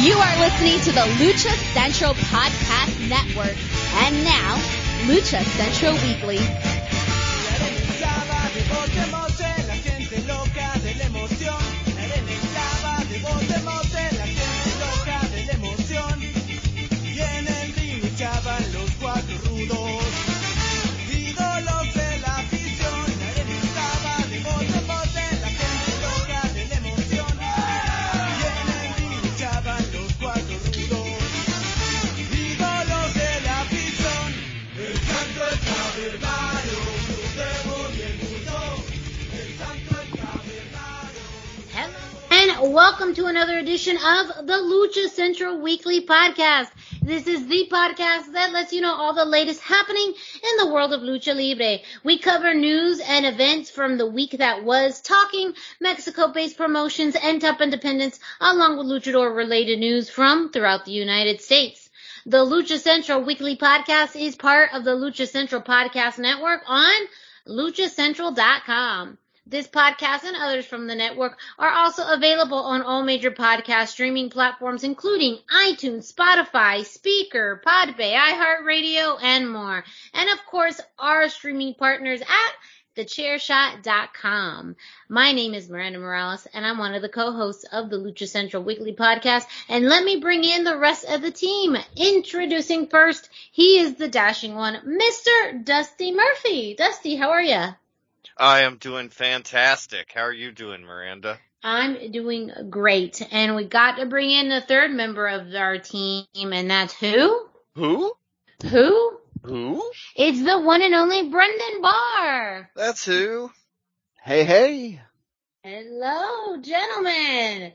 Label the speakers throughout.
Speaker 1: You are listening to the Lucha Central Podcast Network. And now, Lucha Central Weekly.
Speaker 2: Welcome to another edition of the Lucha Central Weekly Podcast. This is the podcast that lets you know all the latest happening in the world of Lucha Libre. We cover news and events from the week that was, talking Mexico-based promotions and top independents, along with luchador-related news from throughout the United States. The Lucha Central Weekly Podcast is part of the Lucha Central Podcast Network on luchacentral.com. This podcast and others from the network are also available on all major podcast streaming platforms, including iTunes, Spotify, Speaker, Podbay, iHeartRadio, and more. And, of course, our streaming partners at thechairshot.com. My name is Miranda Morales, and I'm one of the co-hosts of the Lucha Central Weekly Podcast. And let me bring in the rest of the team. Introducing first, he is the dashing one, Mr. Dusty Murphy. Dusty, how are you?
Speaker 3: I am doing fantastic. How are you doing, Miranda?
Speaker 2: I'm doing great. And we got to bring in the third member of our team, and that's who?
Speaker 3: Who?
Speaker 2: It's the one and only Brendan Barr.
Speaker 3: That's who.
Speaker 4: Hey.
Speaker 2: Hello, gentlemen.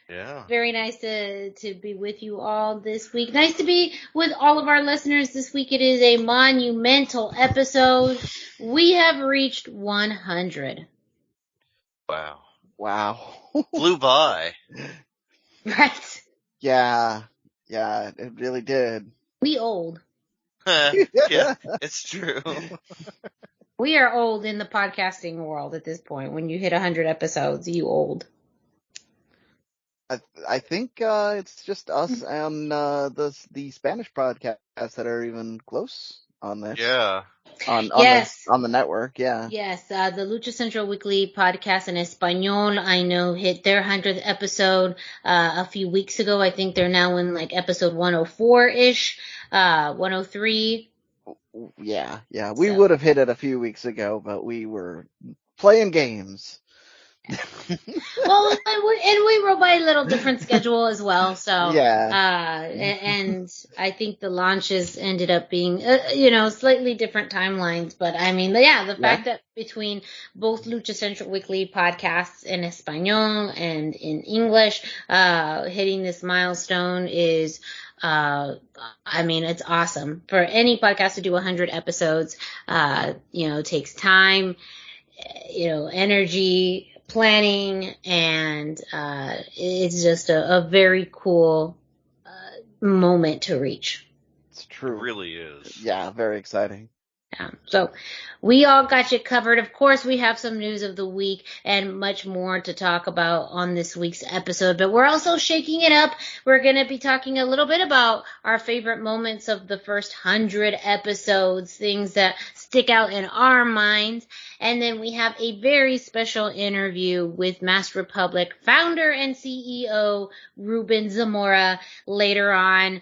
Speaker 3: Yeah.
Speaker 2: Very nice to be with you all this week. Nice to be with all of our listeners this week. It is a monumental episode. We have reached 100.
Speaker 3: Wow. Flew by.
Speaker 2: Right.
Speaker 4: Yeah, it really did.
Speaker 2: We old.
Speaker 3: Yeah, it's true.
Speaker 2: We are old in the podcasting world at this point. When you hit 100 episodes, you old.
Speaker 4: I think it's just us and the Spanish podcasts that are even close on this.
Speaker 3: Yeah.
Speaker 4: On the network, yeah.
Speaker 2: Yes, the Lucha Central Weekly Podcast in Espanol, I know, hit their 100th episode a few weeks ago. I think they're now in like episode 104-ish, 103.
Speaker 4: Yeah. We would have hit it a few weeks ago, but we were playing games.
Speaker 2: Well, and we were by a little different schedule as well, so
Speaker 4: yeah.
Speaker 2: And I think the launches ended up being slightly different timelines, but I mean, the fact that between both Lucha Central Weekly podcasts in Espanol and in English, hitting this milestone is it's awesome. For any podcast to do 100 episodes, takes time, energy, planning, and it's just a very cool moment to reach.
Speaker 4: It's true.
Speaker 3: It really is.
Speaker 4: Yeah, very exciting.
Speaker 2: Yeah. So we all got you covered. Of course, we have some news of the week and much more to talk about on this week's episode, but we're also shaking it up. We're going to be talking a little bit about our favorite moments of the first 100 episodes, things that stick out in our minds. And then we have a very special interview with Masked Republic founder and CEO Ruben Zamora later on.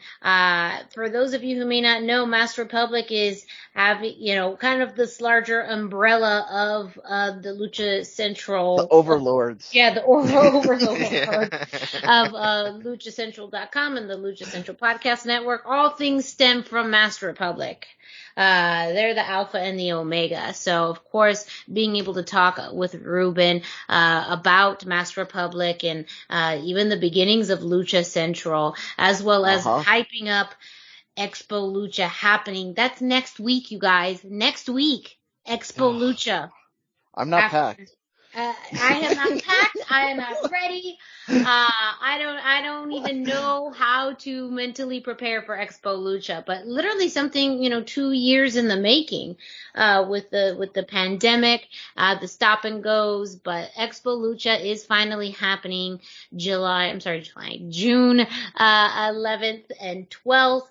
Speaker 2: For those of you who may not know, Masked Republic is having, kind of this larger umbrella of the Lucha Central.
Speaker 4: The overlords.
Speaker 2: The overlords of luchacentral.com and the Lucha Central Podcast Network. All things stem from Masked Republic. They're the alpha and the omega. So, of course, being able to talk with Ruben about Masked Republic and even the beginnings of Lucha Central, as well as hyping up Expo Lucha happening. That's next week, you guys. Next week, Expo Lucha.
Speaker 4: I'm not packed.
Speaker 2: I am not packed. I am not ready. I don't even know how to mentally prepare for Expo Lucha, but literally something, 2 years in the making, with the pandemic, the stop and goes, but Expo Lucha is finally happening June, 11th and 12th,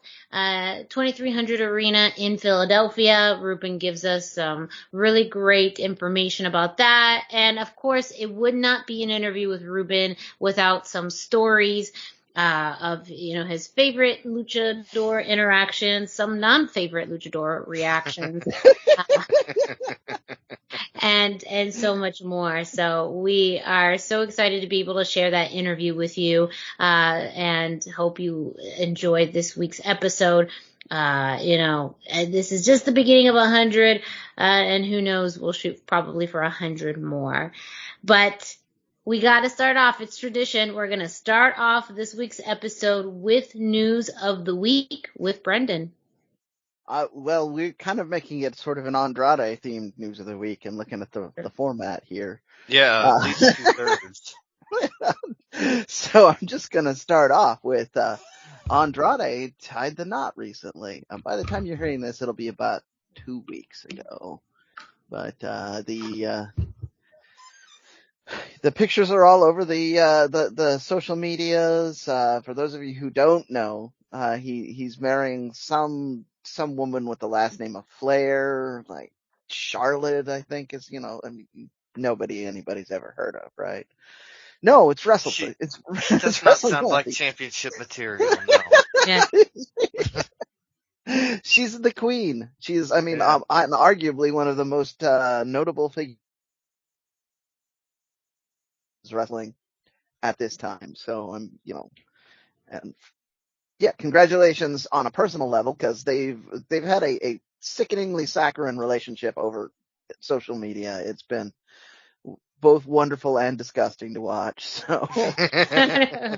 Speaker 2: 2300 Arena in Philadelphia. Ruben gives us some really great information about that. And of course, it would not be an interview with Ruben without some stories of his favorite luchador interactions, some non-favorite luchador reactions, and so much more. So we are so excited to be able to share that interview with you, and hope you enjoyed this week's episode. This is just the beginning of 100, and who knows, we'll shoot probably for 100 more. But we got to start off. It's tradition. We're going to start off this week's episode with news of the week with Brendan.
Speaker 4: Well, we're kind of making it sort of an Andrade themed news of the week and looking at the format here.
Speaker 3: Yeah, at least 2/3.
Speaker 4: So I'm just going to start off with Andrade tied the knot recently. By the time you're hearing this, it'll be about 2 weeks ago. But the pictures are all over the social medias. For those of you who don't know, he's marrying some woman with the last name of Flair, like Charlotte, I think is, nobody anybody's ever heard of, right? No, it's wrestle.
Speaker 3: She
Speaker 4: It's
Speaker 3: does not sound like
Speaker 4: wrestling.
Speaker 3: championship material, no.
Speaker 2: Yeah.
Speaker 4: She's the queen. She's,
Speaker 3: Yeah.
Speaker 4: arguably one of the most notable figures wrestling at this time. So and yeah, congratulations on a personal level, because they've had a sickeningly saccharine relationship over social media. It's been both wonderful and disgusting to watch. So
Speaker 2: I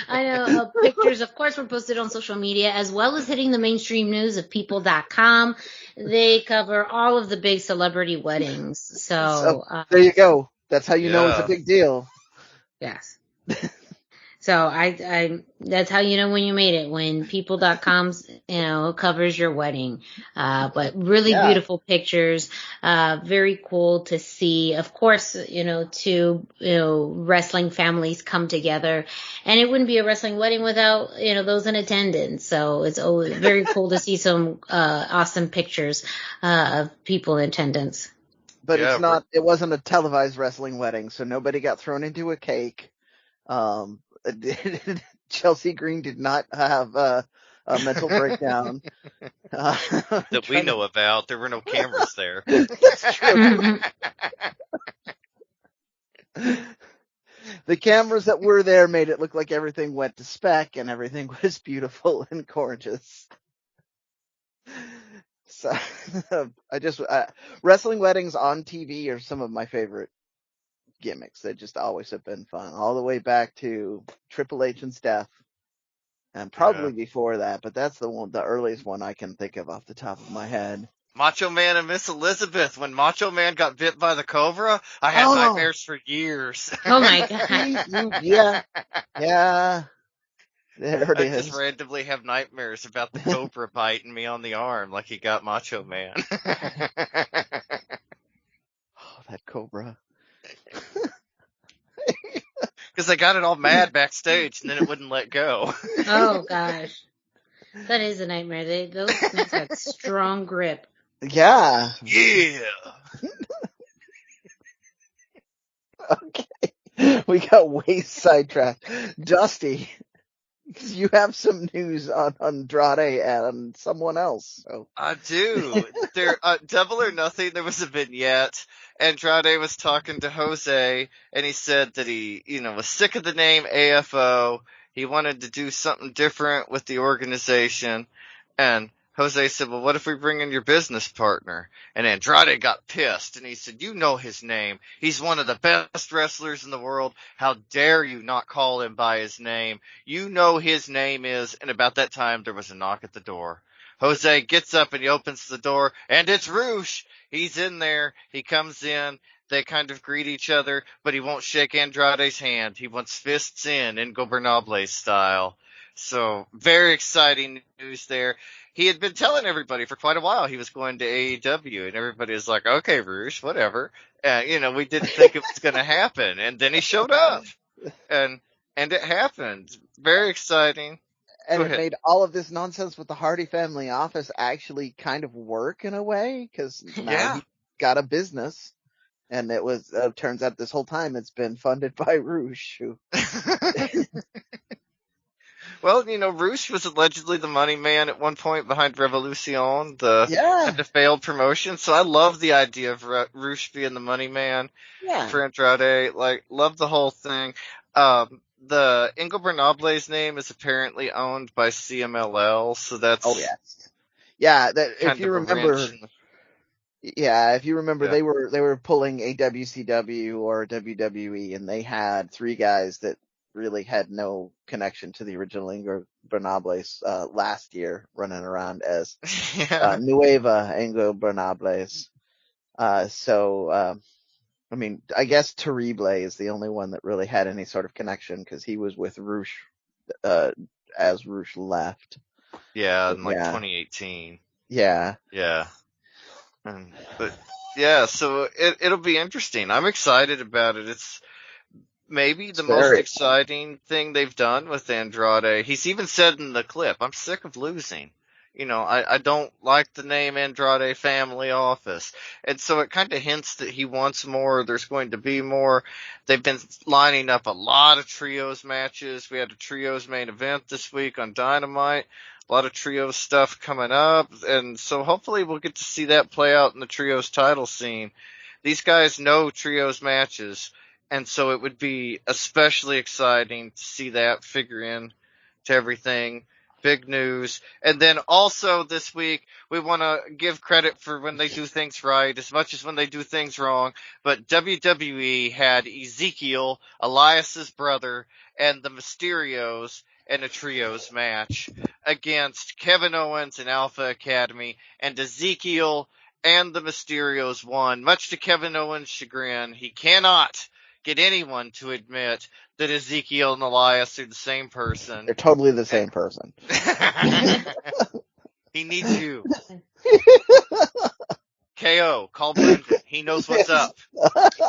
Speaker 2: know pictures, of course, were posted on social media, as well as hitting the mainstream news of people.com. They cover all of the big celebrity weddings. So
Speaker 4: there you go. That's how you know it's a
Speaker 3: Yeah.
Speaker 4: big deal.
Speaker 2: yes. So I that's how you know when you made it, when people.com's, covers your wedding. But really
Speaker 4: Yeah.
Speaker 2: beautiful pictures, very cool to see. Of course, wrestling families come together, and it wouldn't be a wrestling wedding without, those in attendance. So it's always very cool to see some, awesome pictures, of people in attendance.
Speaker 4: But
Speaker 3: Yeah,
Speaker 4: it wasn't a televised wrestling wedding, so nobody got thrown into a cake. Chelsea Green did not have a mental breakdown.
Speaker 3: that we know about. There were no cameras there.
Speaker 4: That's true. The cameras that were there made it look like everything went to spec and everything was beautiful and gorgeous. So wrestling weddings on TV are some of my favorite gimmicks. They just always have been fun, all the way back to Triple H's death, and probably before that, but that's the earliest one I can think of off the top of my head.
Speaker 3: Macho Man and Miss Elizabeth. When Macho Man got bit by the cobra, I had nightmares for years.
Speaker 2: Oh my God.
Speaker 4: Yeah. There it
Speaker 3: I
Speaker 4: is.
Speaker 3: just randomly have nightmares about the cobra biting me on the arm like he got Macho Man.
Speaker 4: Oh, that cobra.
Speaker 3: Because I got it all mad backstage and then it wouldn't let go.
Speaker 2: Oh gosh. That is a nightmare. Those things had strong grip.
Speaker 4: Yeah.
Speaker 3: Yeah.
Speaker 4: Okay. We got way sidetracked. Dusty, you have some news on Andrade and someone else. So.
Speaker 3: I do. There, Double or Nothing, there was a vignette. Andrade was talking to Jose, and he said that he, was sick of the name AFO. He wanted to do something different with the organization. And Jose said, well, what if we bring in your business partner? And Andrade got pissed, and he said, you know his name. He's one of the best wrestlers in the world. How dare you not call him by his name? You know his name is. And about that time, there was a knock at the door. Jose gets up and he opens the door, and it's Roosh. He's in there. He comes in. They kind of greet each other, but he won't shake Andrade's hand. He wants fists in Ingobernable style. So, very exciting news there. He had been telling everybody for quite a while he was going to AEW, and everybody was like, okay, Roosh, whatever. We didn't think it was going to happen. And then he showed up. And it happened. Very exciting.
Speaker 4: And it made all of this nonsense with the Hardy family office actually kind of work in a way, because now he got a business. And it was, turns out this whole time it's been funded by Roosh.
Speaker 3: Well, Roosh was allegedly the money man at one point behind Revolution, the failed promotion. So I love the idea of Roosh being the money man for Andrade. Like, love the whole thing. The Ingobernable's name is apparently owned by CMLL, so that's
Speaker 4: if you remember. Yeah, if you remember, they were pulling a WCW or a WWE, and they had three guys that really had no connection to the original Ingobernables last year, running around as Nueva Ingobernables. I mean, I guess Terrible is the only one that really had any sort of connection, because he was with Roosh as Roosh left.
Speaker 3: Yeah, in 2018.
Speaker 4: Yeah.
Speaker 3: Yeah. So it'll be interesting. I'm excited about it. It's maybe the most exciting thing they've done with Andrade. He's even said in the clip, I'm sick of losing. I don't like the name Andrade Family Office. And so it kind of hints that he wants more. There's going to be more. They've been lining up a lot of trios matches. We had a trios main event this week on Dynamite. A lot of trios stuff coming up. And so hopefully we'll get to see that play out in the trios title scene. These guys know trios matches. And so it would be especially exciting to see that figure in to everything. Big news. And then also this week, we want to give credit for when they do things right as much as when they do things wrong. But WWE had Ezekiel, Elias's brother, and the Mysterios in a trios match against Kevin Owens and Alpha Academy. And Ezekiel and the Mysterios won, much to Kevin Owens' chagrin. He cannot get anyone to admit that Ezekiel and Elias are the same person.
Speaker 4: They're totally the same person.
Speaker 3: He needs you. KO, call Brendan. He knows what's up.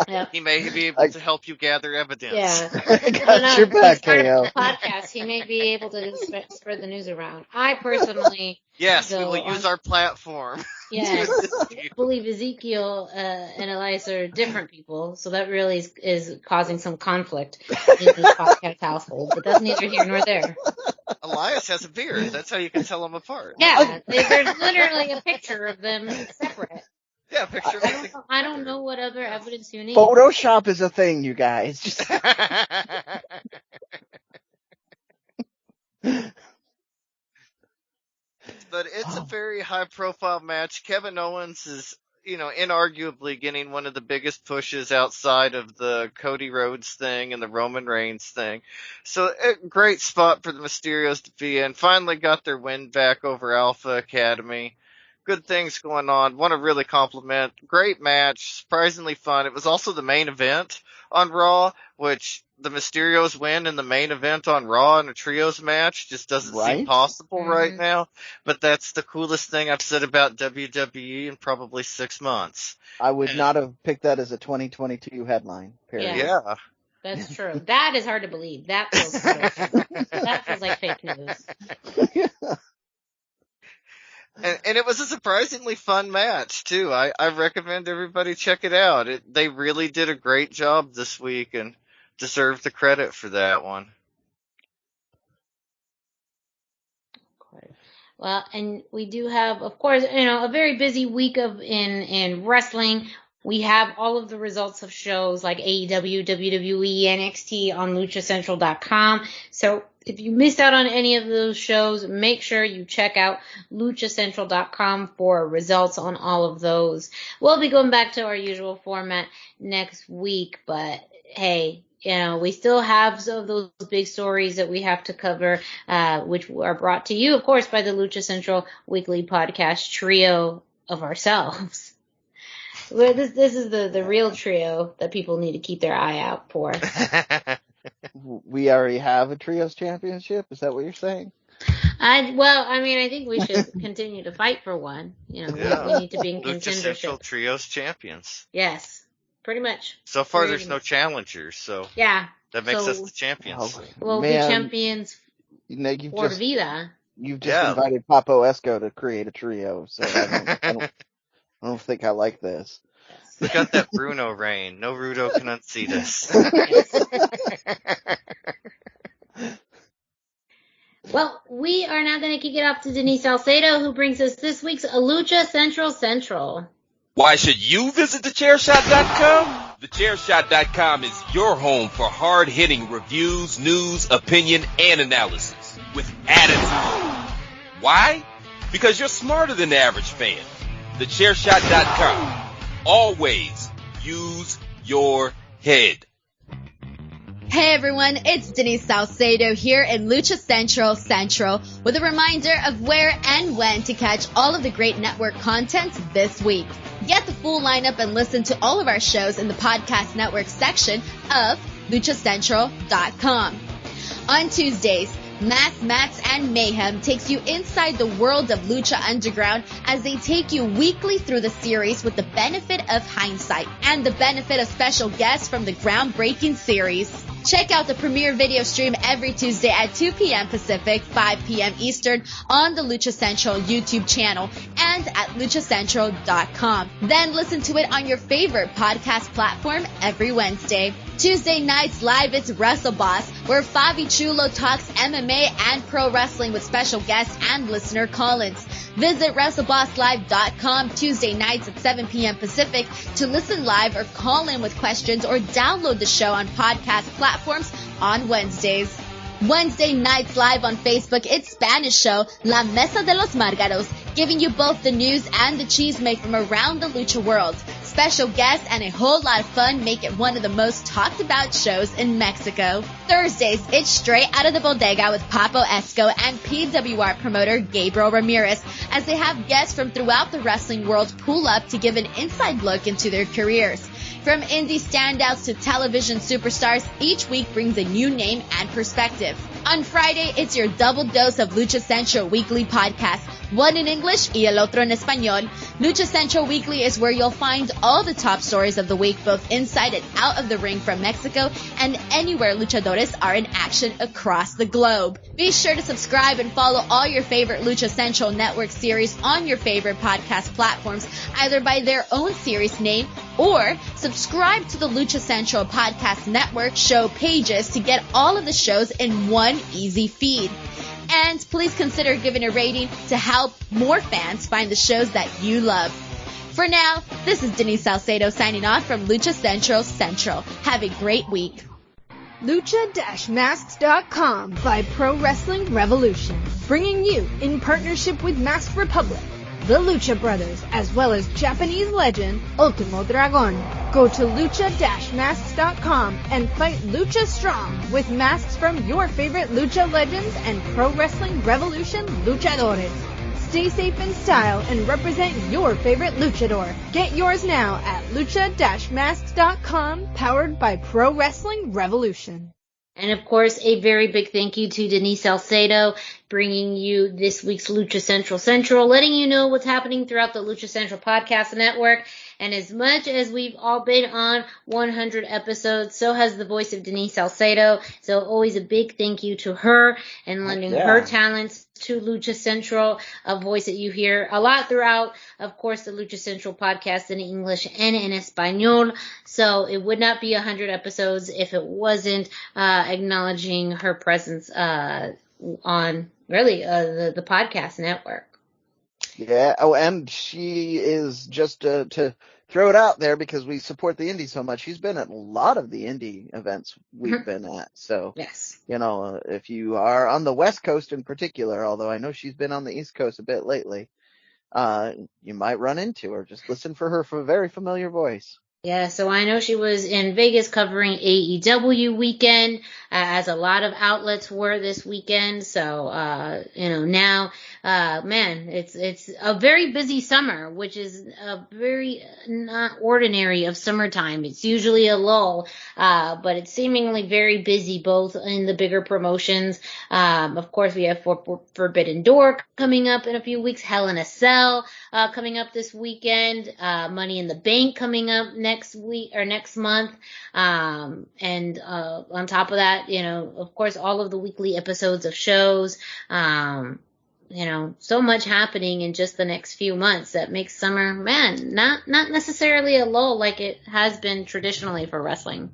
Speaker 2: Yeah.
Speaker 3: He may be able to help you gather evidence.
Speaker 2: Yeah.
Speaker 4: I got your back, KO.
Speaker 2: Podcast. He may be able to spread the news around. I personally.
Speaker 3: Yes, we will use our platform.
Speaker 2: Yes, I believe Ezekiel and Elias are different people, so that really is causing some conflict in this podcast household, but that's neither here nor there.
Speaker 3: Elias has a beard. That's how you can tell them apart.
Speaker 2: Yeah, there's literally a picture of them separate.
Speaker 3: Yeah, picture.
Speaker 2: I don't know what other evidence you need.
Speaker 4: Photoshop is a thing, you guys. Just...
Speaker 3: But it's a very high-profile match. Kevin Owens is, inarguably getting one of the biggest pushes outside of the Cody Rhodes thing and the Roman Reigns thing. So a great spot for the Mysterios to be in. Finally got their win back over Alpha Academy. Good things going on. Want to really compliment. Great match. Surprisingly fun. It was also the main event on Raw, which the Mysterios win in the main event on Raw in a trios match just doesn't seem possible right now. But that's the coolest thing I've said about WWE in probably 6 months.
Speaker 4: I would not have picked that as a 2022 headline. Period.
Speaker 3: Yeah.
Speaker 2: That's true. That is hard to believe. That feels like fake news.
Speaker 3: And it was a surprisingly fun match, too. I recommend everybody check it out. They really did a great job this week and deserve the credit for that one.
Speaker 2: Well, and we do have, of course, a very busy week in wrestling. We have all of the results of shows like AEW, WWE, NXT on luchacentral.com. So if you missed out on any of those shows, make sure you check out luchacentral.com for results on all of those. We'll be going back to our usual format next week, but hey, we still have some of those big stories that we have to cover, which are brought to you, of course, by the Lucha Central Weekly podcast trio of ourselves. Well, this is the real trio that people need to keep their eye out for.
Speaker 4: We already have a trios championship. Is that what you're saying?
Speaker 2: I think we should continue to fight for one. We need to be in
Speaker 3: Lucha Central
Speaker 2: contendership.
Speaker 3: Trios champions.
Speaker 2: Yes, pretty much.
Speaker 3: So far, there's no challengers, so
Speaker 2: yeah,
Speaker 3: that makes us the champions.
Speaker 2: We'll be champions
Speaker 4: you've
Speaker 2: for vida.
Speaker 4: You've just invited Papo Esco to create a trio, so I don't think I like this.
Speaker 3: We got that Bruno reign. No Rudo can unseat us.
Speaker 2: Well, we are now going to kick it off to Denise Salcedo, who brings us this week's Lucha Central.
Speaker 5: Why should you visit thechairshot.com? Thechairshot.com is your home for hard-hitting reviews, news, opinion, and analysis with attitude. Why? Because you're smarter than the average fan. Thechairshot.com. Always use your head.
Speaker 1: Hey everyone, it's Denise Salcedo here in Lucha Central with a reminder of where and when to catch all of the great network content this week. Get the full lineup and listen to all of our shows in the podcast network section of luchacentral.com. On Tuesdays, Mass, Mats, and Mayhem takes you inside the world of Lucha Underground as they take you weekly through the series with the benefit of hindsight and the benefit of special guests from the groundbreaking series. Check out the premiere video stream every Tuesday at 2 p.m. Pacific, 5 p.m. Eastern on the Lucha Central YouTube channel and at luchacentral.com. Then listen to it on your favorite podcast platform every Wednesday. Tuesday nights live, it's Wrestle Boss, where Fabi Chulo talks MMA and pro wrestling with special guests and listener call-ins. Visit WrestleBossLive.com Tuesday nights at 7 p.m. Pacific to listen live or call in with questions or download the show on podcast platforms on Wednesdays. Wednesday nights live on Facebook, it's Spanish show La Mesa de los Márgaros, giving you both the news and the chisme from around the lucha world. Special guests and a whole lot of fun make it one of the most talked about shows in Mexico. Thursdays, it's Straight Out of the Bodega with Papo Esco and PWR promoter Gabriel Ramirez as they have guests from throughout the wrestling world pull up to give an inside look into their careers. From indie standouts to television superstars, each week brings a new name and perspective. On Friday, it's your double dose of Lucha Central Weekly podcast, one in English y el otro en español. Lucha Central Weekly is where you'll find all the top stories of the week, both inside and out of the ring from Mexico and anywhere luchadores are in action across the globe. Be sure to subscribe and follow all your favorite Lucha Central Network series on your favorite podcast platforms, either by their own series name or subscribe to the Lucha Central Podcast Network show pages to get all of the shows in one easy feed. And please consider giving a rating to help more fans find the shows that you love. For now, this is Denise Salcedo signing off from Lucha Central. Have a great week.
Speaker 6: Lucha-Masks.com by Pro Wrestling Revolution, bringing you, in partnership with Masked Republic, the Lucha Brothers, as well as Japanese legend Ultimo Dragon. Go to lucha-masks.com and fight Lucha strong with masks from your favorite Lucha legends and Pro Wrestling Revolution luchadores. Stay safe in style and represent your favorite luchador. Get yours now at lucha-masks.com, powered by Pro Wrestling Revolution.
Speaker 2: And of course, a very big thank you to Denise Salcedo, bringing you this week's Lucha Central, letting you know what's happening throughout the Lucha Central Podcast Network. And as much as we've all been on 100 episodes, so has the voice of Denise Salcedo. So always a big thank you to her and lending her talents to Lucha Central, a voice that you hear a lot throughout, of course, the Lucha Central podcast in English and in Espanol. So it would not be 100 episodes if it wasn't acknowledging her presence on really the podcast network.
Speaker 4: Yeah. Oh, and she is just to throw it out there because we support the indie so much. She's been at a lot of the indie events we've been at. So,
Speaker 2: yes,
Speaker 4: if you are on the West Coast in particular, although I know she's been on the East Coast a bit lately, you might run into her. Just listen for her very familiar voice.
Speaker 2: Yeah, so I know she was in Vegas covering AEW weekend, as a lot of outlets were this weekend. So, now, man, it's a very busy summer, which is a very not ordinary of summertime. It's usually a lull, but it's seemingly very busy, both in the bigger promotions. Of course, we have Forbidden Door coming up in a few weeks, Hell in a Cell coming up this weekend, Money in the Bank coming up next week or next month. And on top of that, of course, all of the weekly episodes of shows. So much happening in just the next few months that makes summer, man, not necessarily a lull like it has been traditionally for wrestling.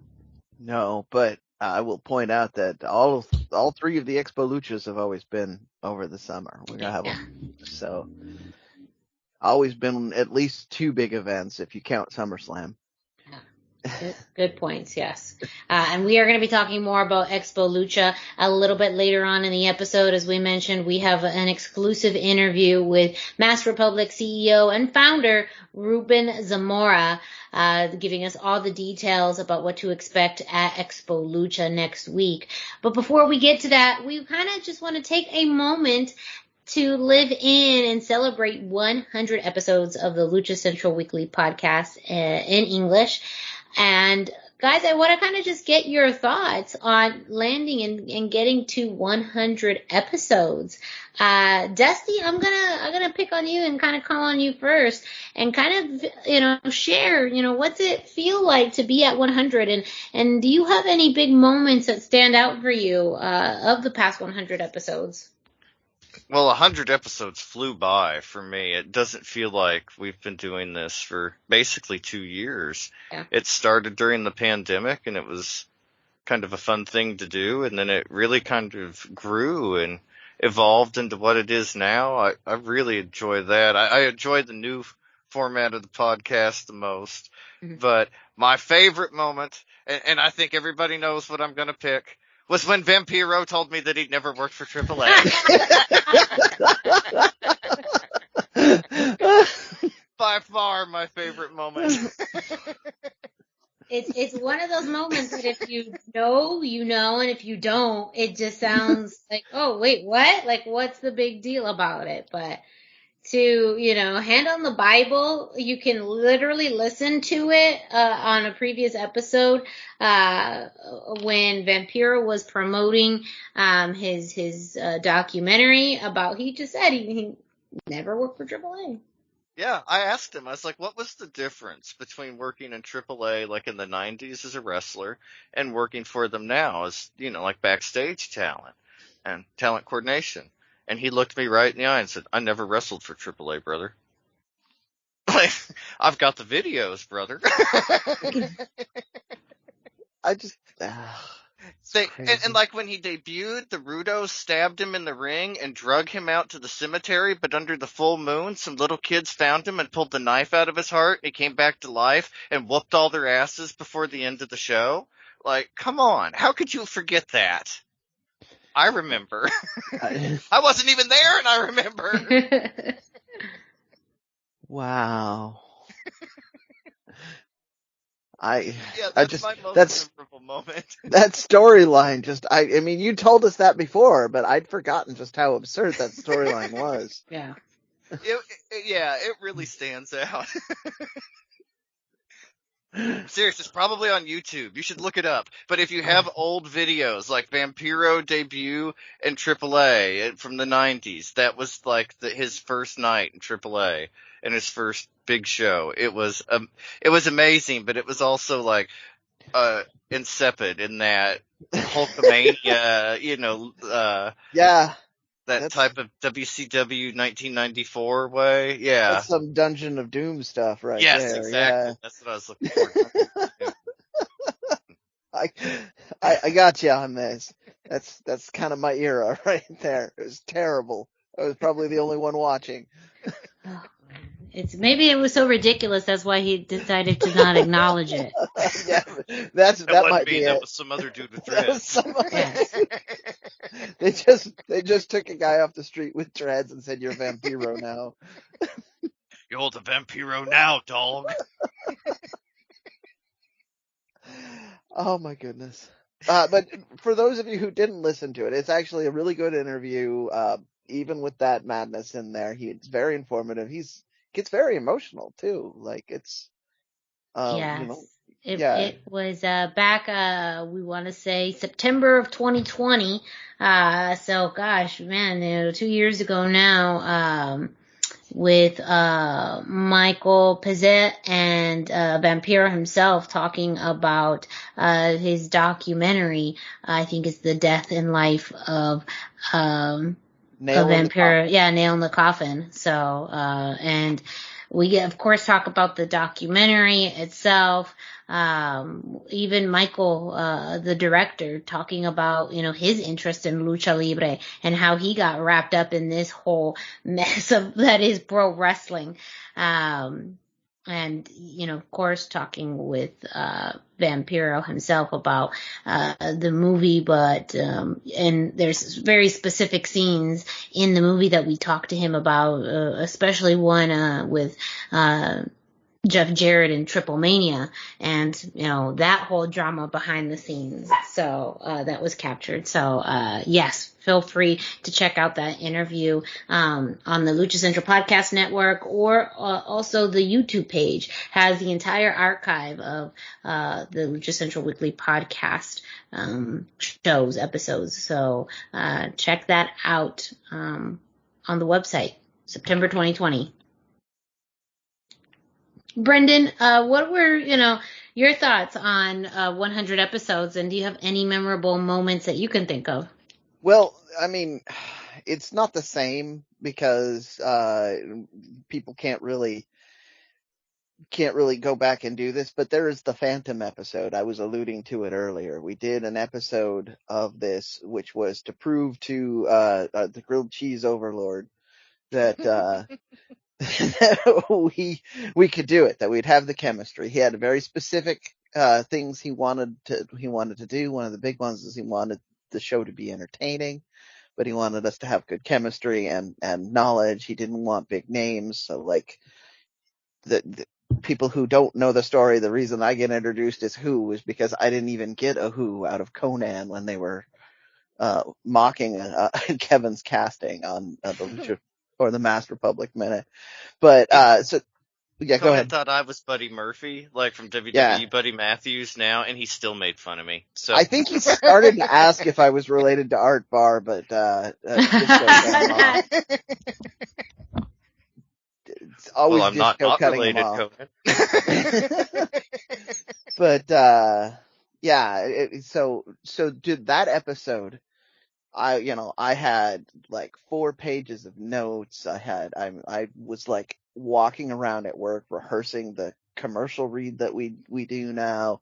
Speaker 4: No, but I will point out that all three of the Expo Luchas have always been over the summer. We're gonna have them, so always been at least 2 big events if you count SummerSlam.
Speaker 2: Good points, yes. And we are going to be talking more about Expo Lucha a little bit later on in the episode. As we mentioned, we have an exclusive interview with Masked Republic CEO and founder Ruben Zamora, giving us all the details about what to expect at Expo Lucha next week. But before we get to that, we kind of just want to take a moment to live in and celebrate 100 episodes of the Lucha Central Weekly podcast in English. And guys, I want to kind of just get your thoughts on landing and getting to 100 episodes. Dusty, I'm gonna pick on you and kind of call on you first and kind of, share, what's it feel like to be at 100, and do you have any big moments that stand out for you, of the past 100 episodes?
Speaker 3: Well, 100 episodes flew by for me. It doesn't feel like we've been doing this for basically 2 years.
Speaker 2: Yeah.
Speaker 3: It started during the pandemic, and it was kind of a fun thing to do, and then it really kind of grew and evolved into what it is now. I really enjoy that. I enjoy the new format of the podcast the most. Mm-hmm. But my favorite moment, and I think everybody knows what I'm going to pick, was when Vampiro told me that he'd never worked for AAA. By far my favorite moment.
Speaker 2: It's one of those moments that if you know, and if you don't, it just sounds like, oh, wait, what? Like, what's the big deal about it? But to, hand on the Bible, you can literally listen to it on a previous episode when Vampiro was promoting his documentary about, he just said he never worked for AAA.
Speaker 3: Yeah, I asked him, I was like, what was the difference between working in AAA like in the 90s as a wrestler and working for them now as, like backstage talent and talent coordination? And he looked me right in the eye and said, I never wrestled for AAA, brother. Like, I've got the videos, brother.
Speaker 4: I just...
Speaker 3: and like when he debuted, the Rudos stabbed him in the ring and drug him out to the cemetery, but under the full moon, some little kids found him and pulled the knife out of his heart. He came back to life and whooped all their asses before the end of the show. Like, come on. How could you forget that? I remember. I wasn't even there, and I remember.
Speaker 4: Wow.
Speaker 3: That's my most memorable moment.
Speaker 4: That storyline just, I mean, you told us that before, but I'd forgotten just how absurd that storyline was.
Speaker 2: Yeah.
Speaker 3: It really stands out. Serious, it's probably on YouTube. You should look it up. But if you have old videos like Vampiro debut in AAA from the 90s, that was like his first night in AAA and his first big show. It was amazing, but it was also like insipid in that Hulkamania, that type of WCW 1994 way. Yeah.
Speaker 4: That's some Dungeon of Doom stuff right
Speaker 3: there.
Speaker 4: Yes,
Speaker 3: exactly.
Speaker 4: Yeah.
Speaker 3: That's what I was looking for.
Speaker 4: I got you on this. That's kind of my era right there. It was terrible. I was probably the only one watching.
Speaker 2: Maybe it was so ridiculous that's why he decided to not acknowledge it.
Speaker 4: Yeah, that might be it.
Speaker 3: That was some other dude with dreads.
Speaker 2: Yes.
Speaker 4: They just took a guy off the street with dreads and said, "You're a Vampiro now."
Speaker 3: You're the Vampiro now, dog.
Speaker 4: Oh my goodness. But for those of you who didn't listen to it, it's actually a really good interview. Even with that madness in there, it's very informative. Gets very emotional too. Like it's, you know,
Speaker 2: Yes.
Speaker 4: yeah.
Speaker 2: It was back we want to say September of 2020. So gosh, man, 2 years ago now, with Michael Pizzet and Vampiro himself talking about his documentary. I think it's The Death and Life of
Speaker 4: Nail in the
Speaker 2: Vampiro.
Speaker 4: coffin.
Speaker 2: Yeah, Nail in the Coffin. So and we of course talk about the documentary itself. Even Michael, the director, talking about, his interest in lucha libre and how he got wrapped up in this whole mess that is pro wrestling. And, of course, talking with Vampiro himself about the movie, but and there's very specific scenes in the movie that we talked to him about, especially one with Jeff Jarrett in Triple Mania, and that whole drama behind the scenes. So that was captured. So yes, feel free to check out that interview on the Lucha Central Podcast Network, or also the YouTube page has the entire archive of the Lucha Central Weekly podcast episodes. So check that out on the website, September 2020. Brendan, what were, your thoughts on 100 episodes, and do you have any memorable moments that you can think of?
Speaker 4: Well, I mean, it's not the same because people can't really go back and do this, but there is the Phantom episode. I was alluding to it earlier. We did an episode of this, which was to prove to the grilled cheese overlord that we could do it, that we'd have the chemistry. He had very specific things he wanted to do. One of the big ones is he wanted the show to be entertaining, but he wanted us to have good chemistry and knowledge. He didn't want big names. So like the people who don't know the story, the reason I get introduced as Who is because I didn't even get a Who out of Conan when they were mocking Kevin's casting on the Lucha or the Masked Republic Minute. But so yeah, go ahead.
Speaker 3: Thought I was Buddy Murphy, like from WWE,
Speaker 4: Yeah.
Speaker 3: Buddy Matthews now, and he still made fun of me. So
Speaker 4: I think he started to ask if I was related to Art Barr, but it's always
Speaker 3: I'm not
Speaker 4: cutting
Speaker 3: related,
Speaker 4: him off.
Speaker 3: Conan.
Speaker 4: But yeah, so did that episode. I had like 4 pages of notes. I was like walking around at work rehearsing the commercial read that we do now,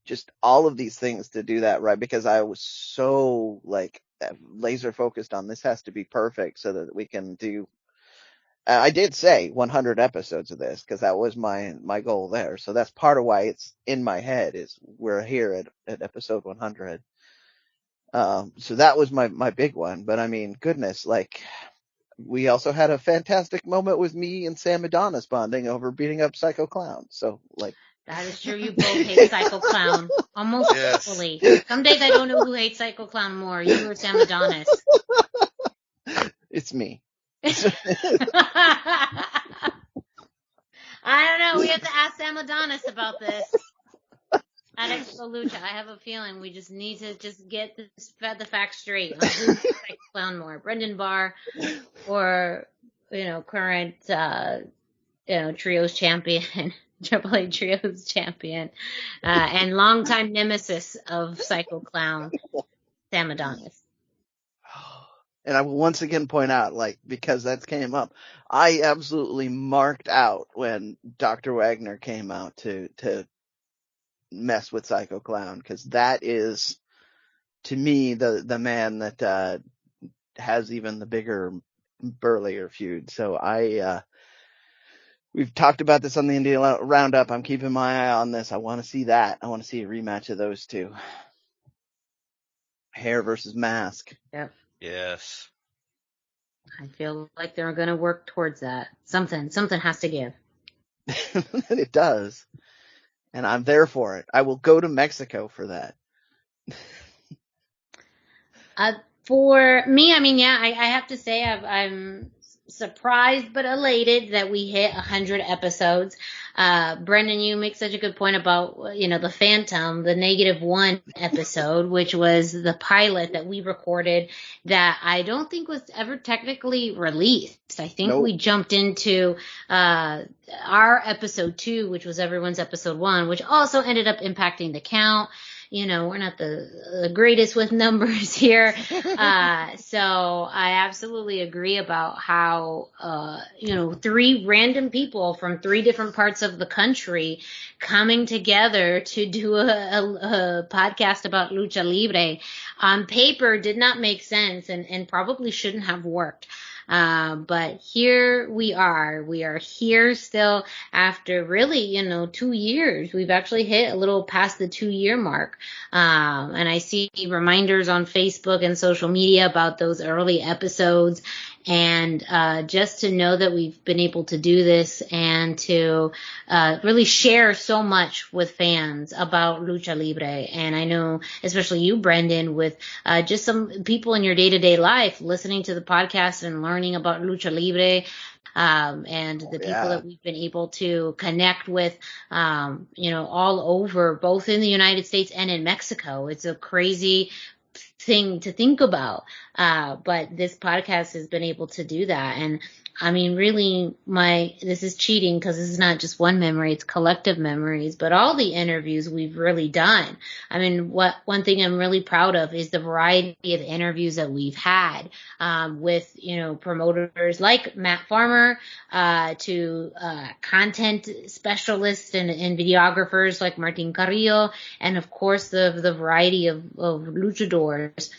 Speaker 4: just all of these things to do that right, because I was so like laser focused on this has to be perfect so that we can do. I did say 100 episodes of this because that was my goal there. So that's part of why it's in my head is we're here at episode 100. So that was my big one. But I mean, goodness, like we also had a fantastic moment with me and Sam Adonis bonding over beating up Psycho Clown. So like.
Speaker 2: That is true. You both hate Psycho Clown almost equally. Some days I don't know who hates Psycho Clown more, you or Sam Adonis.
Speaker 4: It's me.
Speaker 2: I don't know. We have to ask Sam Adonis about this at Expo Lucha. I have a feeling we just need to get the facts straight on who hates Psycho Clown more, Brendan Barr or current trios champion. Triple A Trios champion, and longtime nemesis of Psycho Clown, Sam Adonis.
Speaker 4: And I will once again point out, like, because that came up, I absolutely marked out when Dr. Wagner came out to mess with Psycho Clown, because that is, to me, the man that has even the bigger, burlier feud. So we've talked about this on the Indie Roundup. I'm keeping my eye on this. I want to see that. I want to see a rematch of those two. Hair versus mask.
Speaker 2: Yep.
Speaker 3: Yes.
Speaker 2: I feel like they're going to work towards that. Something has to give.
Speaker 4: It does. and I'm there for it. I will go to Mexico for that.
Speaker 2: For me, I mean, yeah, I have to say I'm surprised but elated that we hit 100 episodes. Brendan, you make such a good point about, the Phantom, the -1 episode, which was the pilot that we recorded that I don't think was ever technically released. I think
Speaker 4: Nope.
Speaker 2: we jumped into our episode 2, which was everyone's episode 1, which also ended up impacting the count. We're not the greatest with numbers here. So I absolutely agree about how, 3 random people from 3 different parts of the country coming together to do a podcast about Lucha Libre on paper did not make sense and probably shouldn't have worked. But here we are. We are here still after really, 2 years. We've actually hit a little past the 2-year mark. And I see reminders on Facebook and social media about those early episodes. And just to know that we've been able to do this and to really share so much with fans about Lucha Libre. And I know, especially you, Brendan, with just some people in your day-to-day life listening to the podcast and learning about Lucha Libre. And the people that we've been able to connect with, all over, both in the United States and in Mexico. It's a crazy thing to think about. But this podcast has been able to do that. And I mean, really, this is cheating because this is not just one memory, it's collective memories, but all the interviews we've really done. I mean, one thing I'm really proud of is the variety of interviews that we've had, with, promoters like Matt Farmer, to, content specialists and videographers like Martin Carrillo, and of course the variety of luchadors,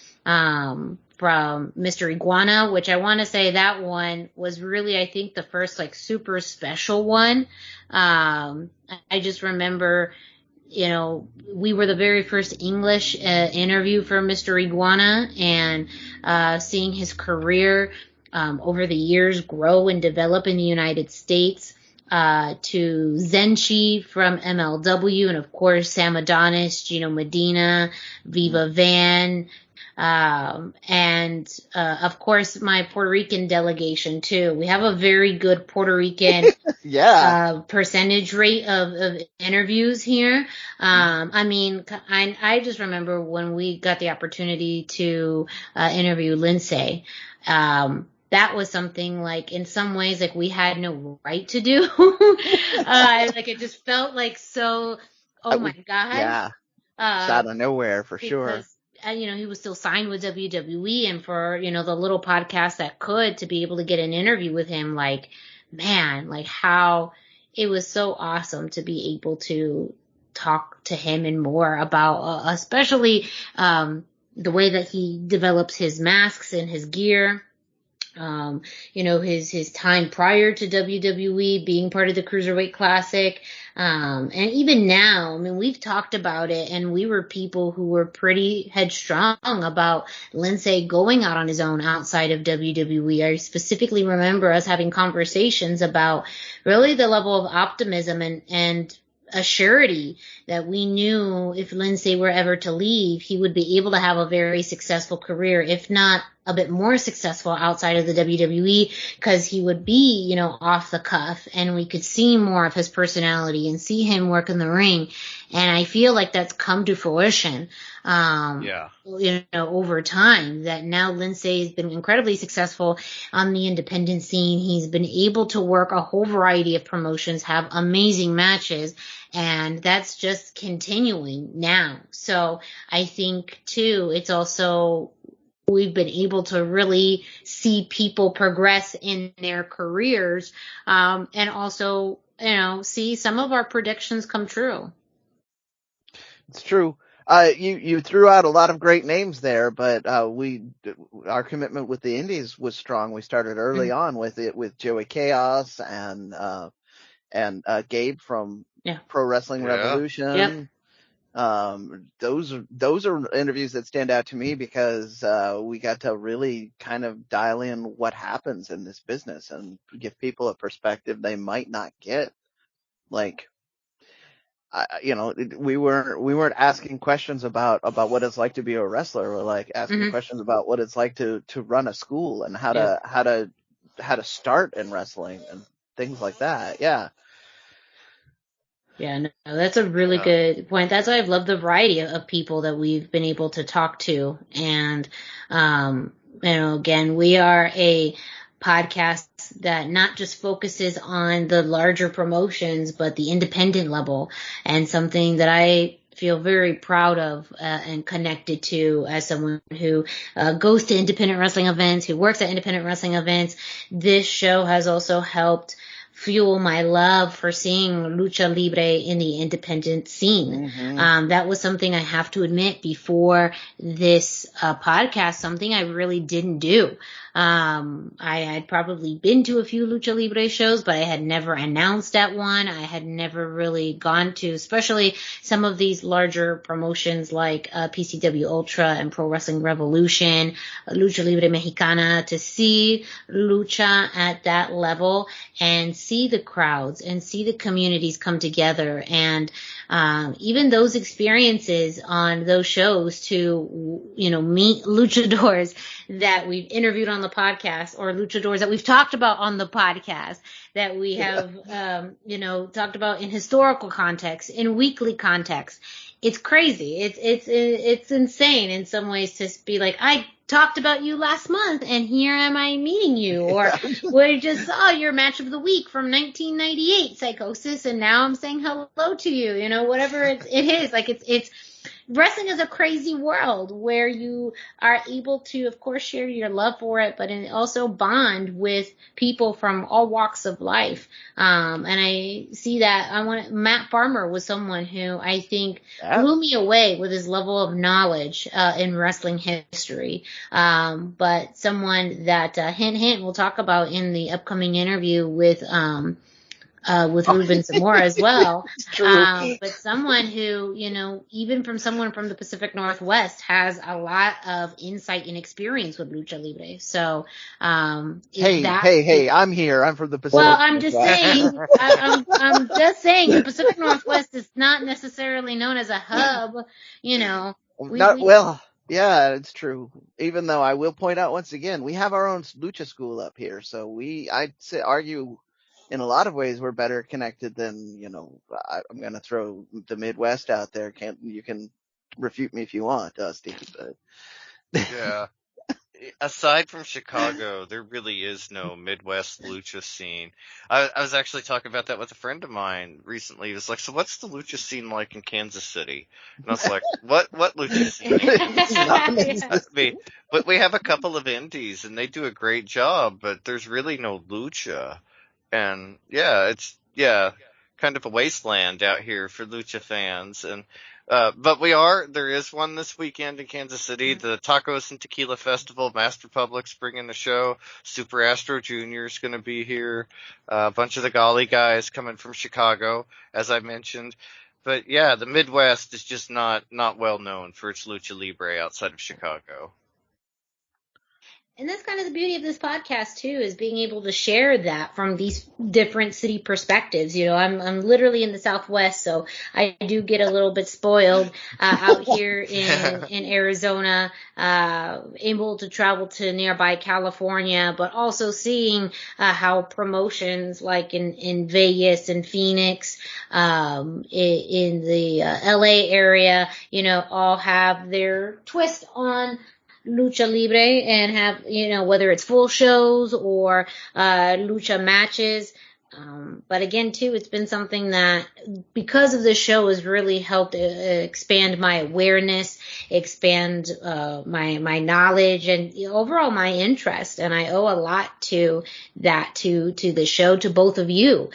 Speaker 2: from Mr. Iguana, which I want to say that one was really, I think, the first super special one. I just remember, we were the very first English interview for Mr. Iguana, and seeing his career over the years grow and develop in the United States, to Zenchi from MLW, and of course Sam Adonis, Gino Medina, Viva Van, and of course my Puerto Rican delegation too. We have a very good Puerto Rican percentage rate of interviews here. I mean, I just remember when we got the opportunity to interview Lindsay. That was something in some ways we had no right to do. It just felt so, my God.
Speaker 4: Yeah. Out of nowhere for sure.
Speaker 2: He was still signed with WWE, and for, the little podcast that could, to be able to get an interview with him, how it was so awesome to be able to talk to him and more about, especially, the way that he develops his masks and his gear. His time prior to WWE, being part of the Cruiserweight Classic. And even now, I mean, we've talked about it, and we were people who were pretty headstrong about Lindsay going out on his own outside of WWE. I specifically remember us having conversations about really the level of optimism and a surety that we knew if Lindsay were ever to leave, he would be able to have a very successful career, if not a bit more successful outside of the WWE, because he would be, off the cuff, and we could see more of his personality and see him work in the ring. And I feel like that's come to fruition, over time, that now Lindsay has been incredibly successful on the independent scene. He's been able to work a whole variety of promotions, have amazing matches, and that's just continuing now. So I think too, it's also, we've been able to really see people progress in their careers, and also, see some of our predictions come true.
Speaker 4: It's true. You threw out a lot of great names there, but our commitment with the Indies was strong. We started early on with Joey Chaos and Gabe from Pro Wrestling Revolution. Those are interviews that stand out to me because we got to really kind of dial in what happens in this business and give people a perspective they might not get. we weren't asking questions about what it's like to be a wrestler. We're like asking questions about what it's like to run a school and how to start in wrestling and things like that. Yeah.
Speaker 2: Yeah, no, that's a really good point. That's why I've loved the variety of people that we've been able to talk to. And, again, we are a podcast that not just focuses on the larger promotions, but the independent level, and something that I feel very proud of and connected to as someone who goes to independent wrestling events, who works at independent wrestling events. This show has also helped fuel my love for seeing lucha libre in the independent scene. That was something I have to admit before this podcast, something I really didn't do. I had probably been to a few lucha libre shows, but I had never announced at one. I had never really gone to, especially some of these larger promotions like PCW Ultra and Pro Wrestling Revolution, Lucha Libre Mexicana, to see lucha at that level and see the crowds and see the communities come together. And even those experiences on those shows to, meet luchadors that we've interviewed on the podcast, or luchadors that we've talked about on the podcast, that we have, talked about in historical context, in weekly context. It's crazy. It's insane in some ways to be like, I talked about you last month and here am I meeting you, or we just saw your match of the week from 1998, Psychosis, and now I'm saying hello to you, whatever it is. Like it's wrestling is a crazy world where you are able to, of course, share your love for it, but also bond with people from all walks of life. And I see that Matt Farmer was someone who I think blew me away with his level of knowledge in wrestling history. But someone that hint we'll talk about in the upcoming interview with Ruben Zamora as well. But someone who, even from someone from the Pacific Northwest, has a lot of insight and experience with Lucha Libre. So,
Speaker 4: hey, I'm here. I'm from the Pacific.
Speaker 2: Well, I'm just saying, I'm just saying the Pacific Northwest is not necessarily known as a hub,
Speaker 4: Yeah, it's true. Even though I will point out once again, we have our own lucha school up here. So I'd argue in a lot of ways we're better connected than, I'm going to throw the Midwest out there. You can refute me if you want, Steve. But.
Speaker 3: Yeah. Aside from Chicago, there really is no Midwest lucha scene. I was actually talking about that with a friend of mine recently. He was like, so what's the lucha scene like in Kansas City? And I was like, what lucha scene? But we have a couple of indies and they do a great job, but there's really no lucha. And it's kind of a wasteland out here for lucha fans. And but there is one this weekend in Kansas City, the Tacos and Tequila Festival. Master Public's bringing a show. Super Astro Jr. is going to be here. A bunch of the Golly guys coming from Chicago, as I mentioned. But yeah, the Midwest is just not well known for its lucha libre outside of Chicago.
Speaker 2: And that's kind of the beauty of this podcast too, is being able to share that from these different city perspectives. I'm literally in the Southwest, so I do get a little bit spoiled out here in Arizona, able to travel to nearby California, but also seeing how promotions like in Vegas and Phoenix, in the LA area, all have their twist on lucha libre and have, whether it's full shows or lucha matches. But again, too, it's been something that, because of the show, has really helped expand my awareness, expand my knowledge, and overall my interest. And I owe a lot to that, to the show, to both of you.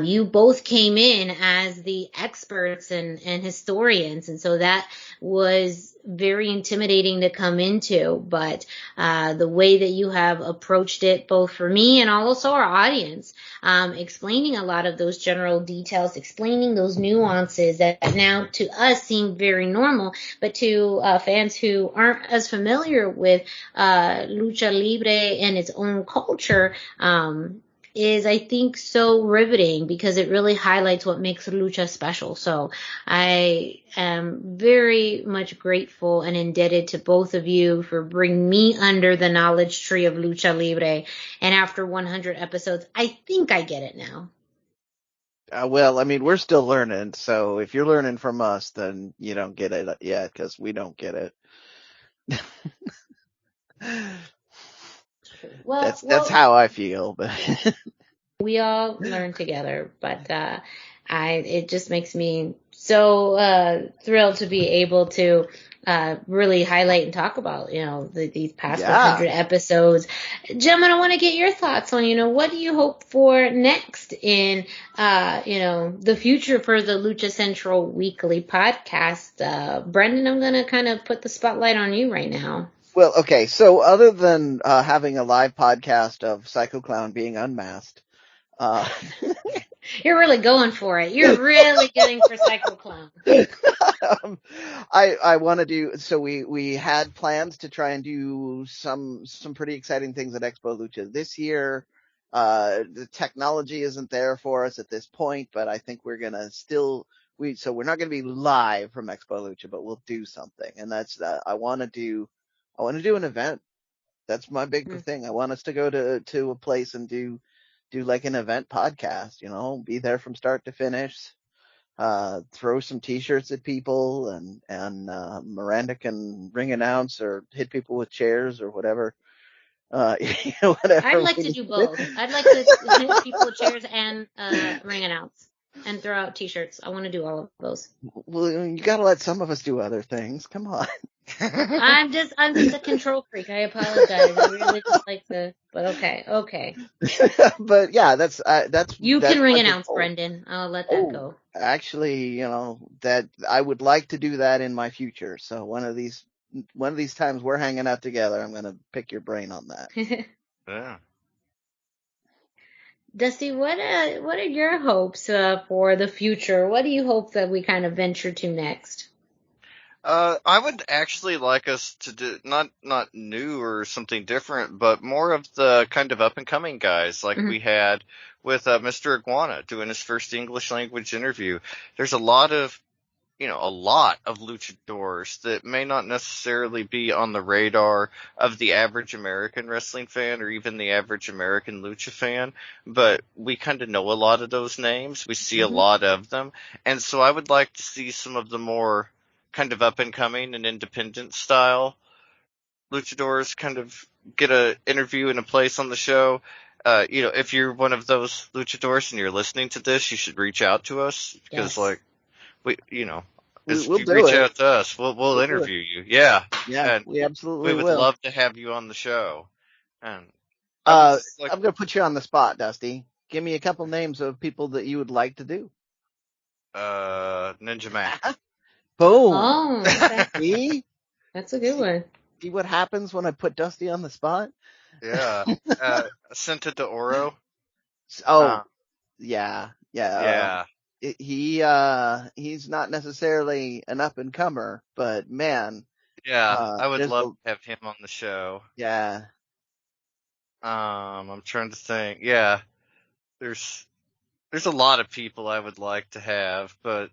Speaker 2: You both came in as the experts and historians, and so that was very intimidating to come into, but the way that you have approached it, both for me and also our audience, explaining a lot of those general details, explaining those nuances that now to us seem very normal, but to fans who aren't as familiar with lucha libre and its own culture, is, I think, so riveting because it really highlights what makes lucha special. So I am very much grateful and indebted to both of you for bringing me under the knowledge tree of lucha libre. And after 100 episodes, I think I get it now.
Speaker 4: Well, I mean, we're still learning, so if you're learning from us, then you don't get it yet, because we don't get it.
Speaker 2: Well,
Speaker 4: That's how I feel, but
Speaker 2: we all learn together, but it just makes me so thrilled to be able to really highlight and talk about, these past 100 episodes. Gentlemen, I want to get your thoughts on, what do you hope for next in, the future for the Lucha Central Weekly podcast? Brendan, I'm going to kind of put the spotlight on you right now.
Speaker 4: Well, okay, so other than having a live podcast of Psycho Clown being unmasked,
Speaker 2: you're really going for it. You're really getting for Psycho Clown.
Speaker 4: I want to do, so we had plans to try and do some pretty exciting things at Expo Lucha this year. The technology isn't there for us at this point, but I think we're going to so we're not going to be live from Expo Lucha, but we'll do something. And that's, I want to do an event. That's my big thing. I want us to go to a place and do like an event podcast, be there from start to finish, throw some t-shirts at people and Miranda can ring announce or hit people with chairs or whatever. Whatever.
Speaker 2: I'd like to do both. I'd like to hit people with chairs and ring announce and throw out t-shirts. I want to do all of those.
Speaker 4: Well, you got to let some of us do other things. Come on.
Speaker 2: I'm just a control freak. I apologize. I really just like but okay.
Speaker 4: But yeah, that's
Speaker 2: you can ring announce, Brendan. I'll let that go.
Speaker 4: Actually, that I would like to do that in my future. So one of these times we're hanging out together, I'm going to pick your brain on that.
Speaker 3: Yeah.
Speaker 2: Dusty, what are your hopes for the future? What do you hope that we kind of venture to next?
Speaker 3: I would actually like us to do not new or something different, but more of the kind of up and coming guys like we had with Mr. Iguana doing his first English language interview. There's a lot of luchadors that may not necessarily be on the radar of the average American wrestling fan or even the average American lucha fan, but we kind of know a lot of those names. We see a lot of them, and so I would like to see some of the more kind of up and coming and independent style luchadors kind of get a interview and a place on the show. If you're one of those luchadors and you're listening to this, you should reach out to us because
Speaker 2: yes.
Speaker 3: if you
Speaker 4: reach
Speaker 3: out to us, we'll interview you. Yeah.
Speaker 4: Yeah,
Speaker 3: and
Speaker 4: we absolutely
Speaker 3: would love to have you on the show. And
Speaker 4: I'm going to put you on the spot, Dusty. Give me a couple names of people that you would like to do.
Speaker 3: Ninja Mac.
Speaker 4: Boom.
Speaker 2: Oh, okay.
Speaker 4: See?
Speaker 2: That's a good one.
Speaker 4: See what happens when I put Dusty on the spot?
Speaker 3: Yeah. Senta de Oro.
Speaker 4: Oh, yeah.
Speaker 3: Yeah.
Speaker 4: He's not necessarily an up and comer, but man.
Speaker 3: Yeah, I would love to have him on the show.
Speaker 4: Yeah.
Speaker 3: I'm trying to think. Yeah. There's a lot of people I would like to have, but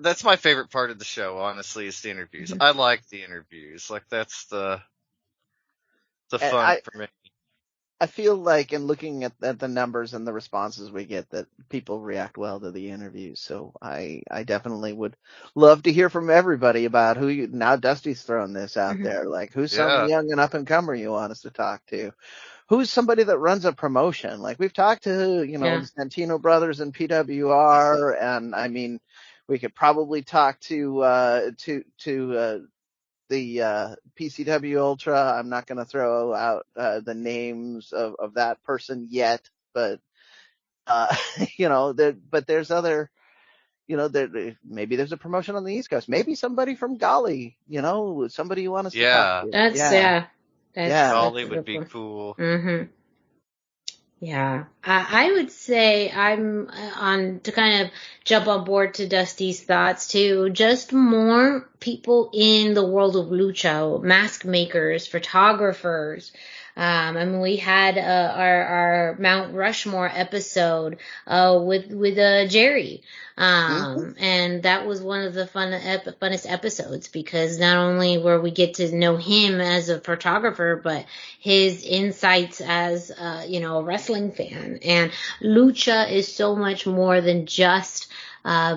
Speaker 3: that's my favorite part of the show, honestly, is the interviews. I like the interviews. Like, that's the fun for me.
Speaker 4: I feel like in looking at the numbers and the responses we get that people react well to the interviews. So I definitely would love to hear from everybody about now Dusty's throwing this out there. Like, who's some young and up and comer you want us to talk to? Who's somebody that runs a promotion? Like, we've talked to, the Santino brothers and PWR, and I mean, we could probably talk to the PCW Ultra. I'm not going to throw out the names of that person yet, but but there's other, maybe there's a promotion on the East Coast. Maybe somebody from Golly, somebody you want us to talk to.
Speaker 3: Golly would be cool.
Speaker 2: Mm-hmm. Yeah, I would say I'm on to kind of jump on board to Dusty's thoughts too. Just more people in the world of lucha, mask makers, photographers. I mean, we had our Mount Rushmore episode with Jerry, and that was one of the funnest episodes, because not only were we get to know him as a photographer, but his insights as a wrestling fan. And lucha is so much more than just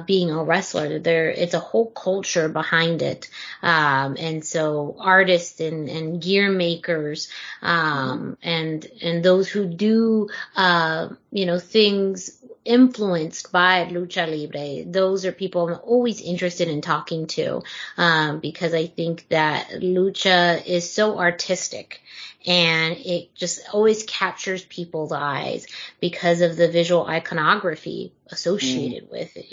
Speaker 2: being a wrestler. It's a whole culture behind it. And so artists and gear makers, and those who do, things influenced by lucha libre, those are people I'm always interested in talking to, because I think that lucha is so artistic. And it just always captures people's eyes because of the visual iconography associated with it,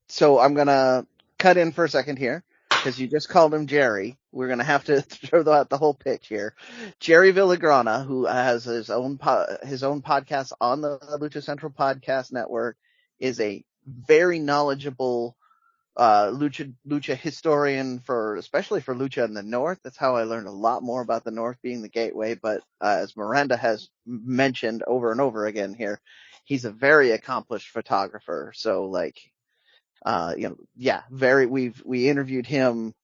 Speaker 4: So I'm going to cut in for a second here, because you just called him Jerry. We're going to have to throw out the whole pitch here. Jerry Villagrana, who has his own podcast on the Lucha Central Podcast Network, is a very knowledgeable lucha historian, especially for lucha in the North. That's how I learned a lot more about the North, being the gateway. But as Miranda has mentioned over and over again here, he's a very accomplished photographer. So we interviewed him.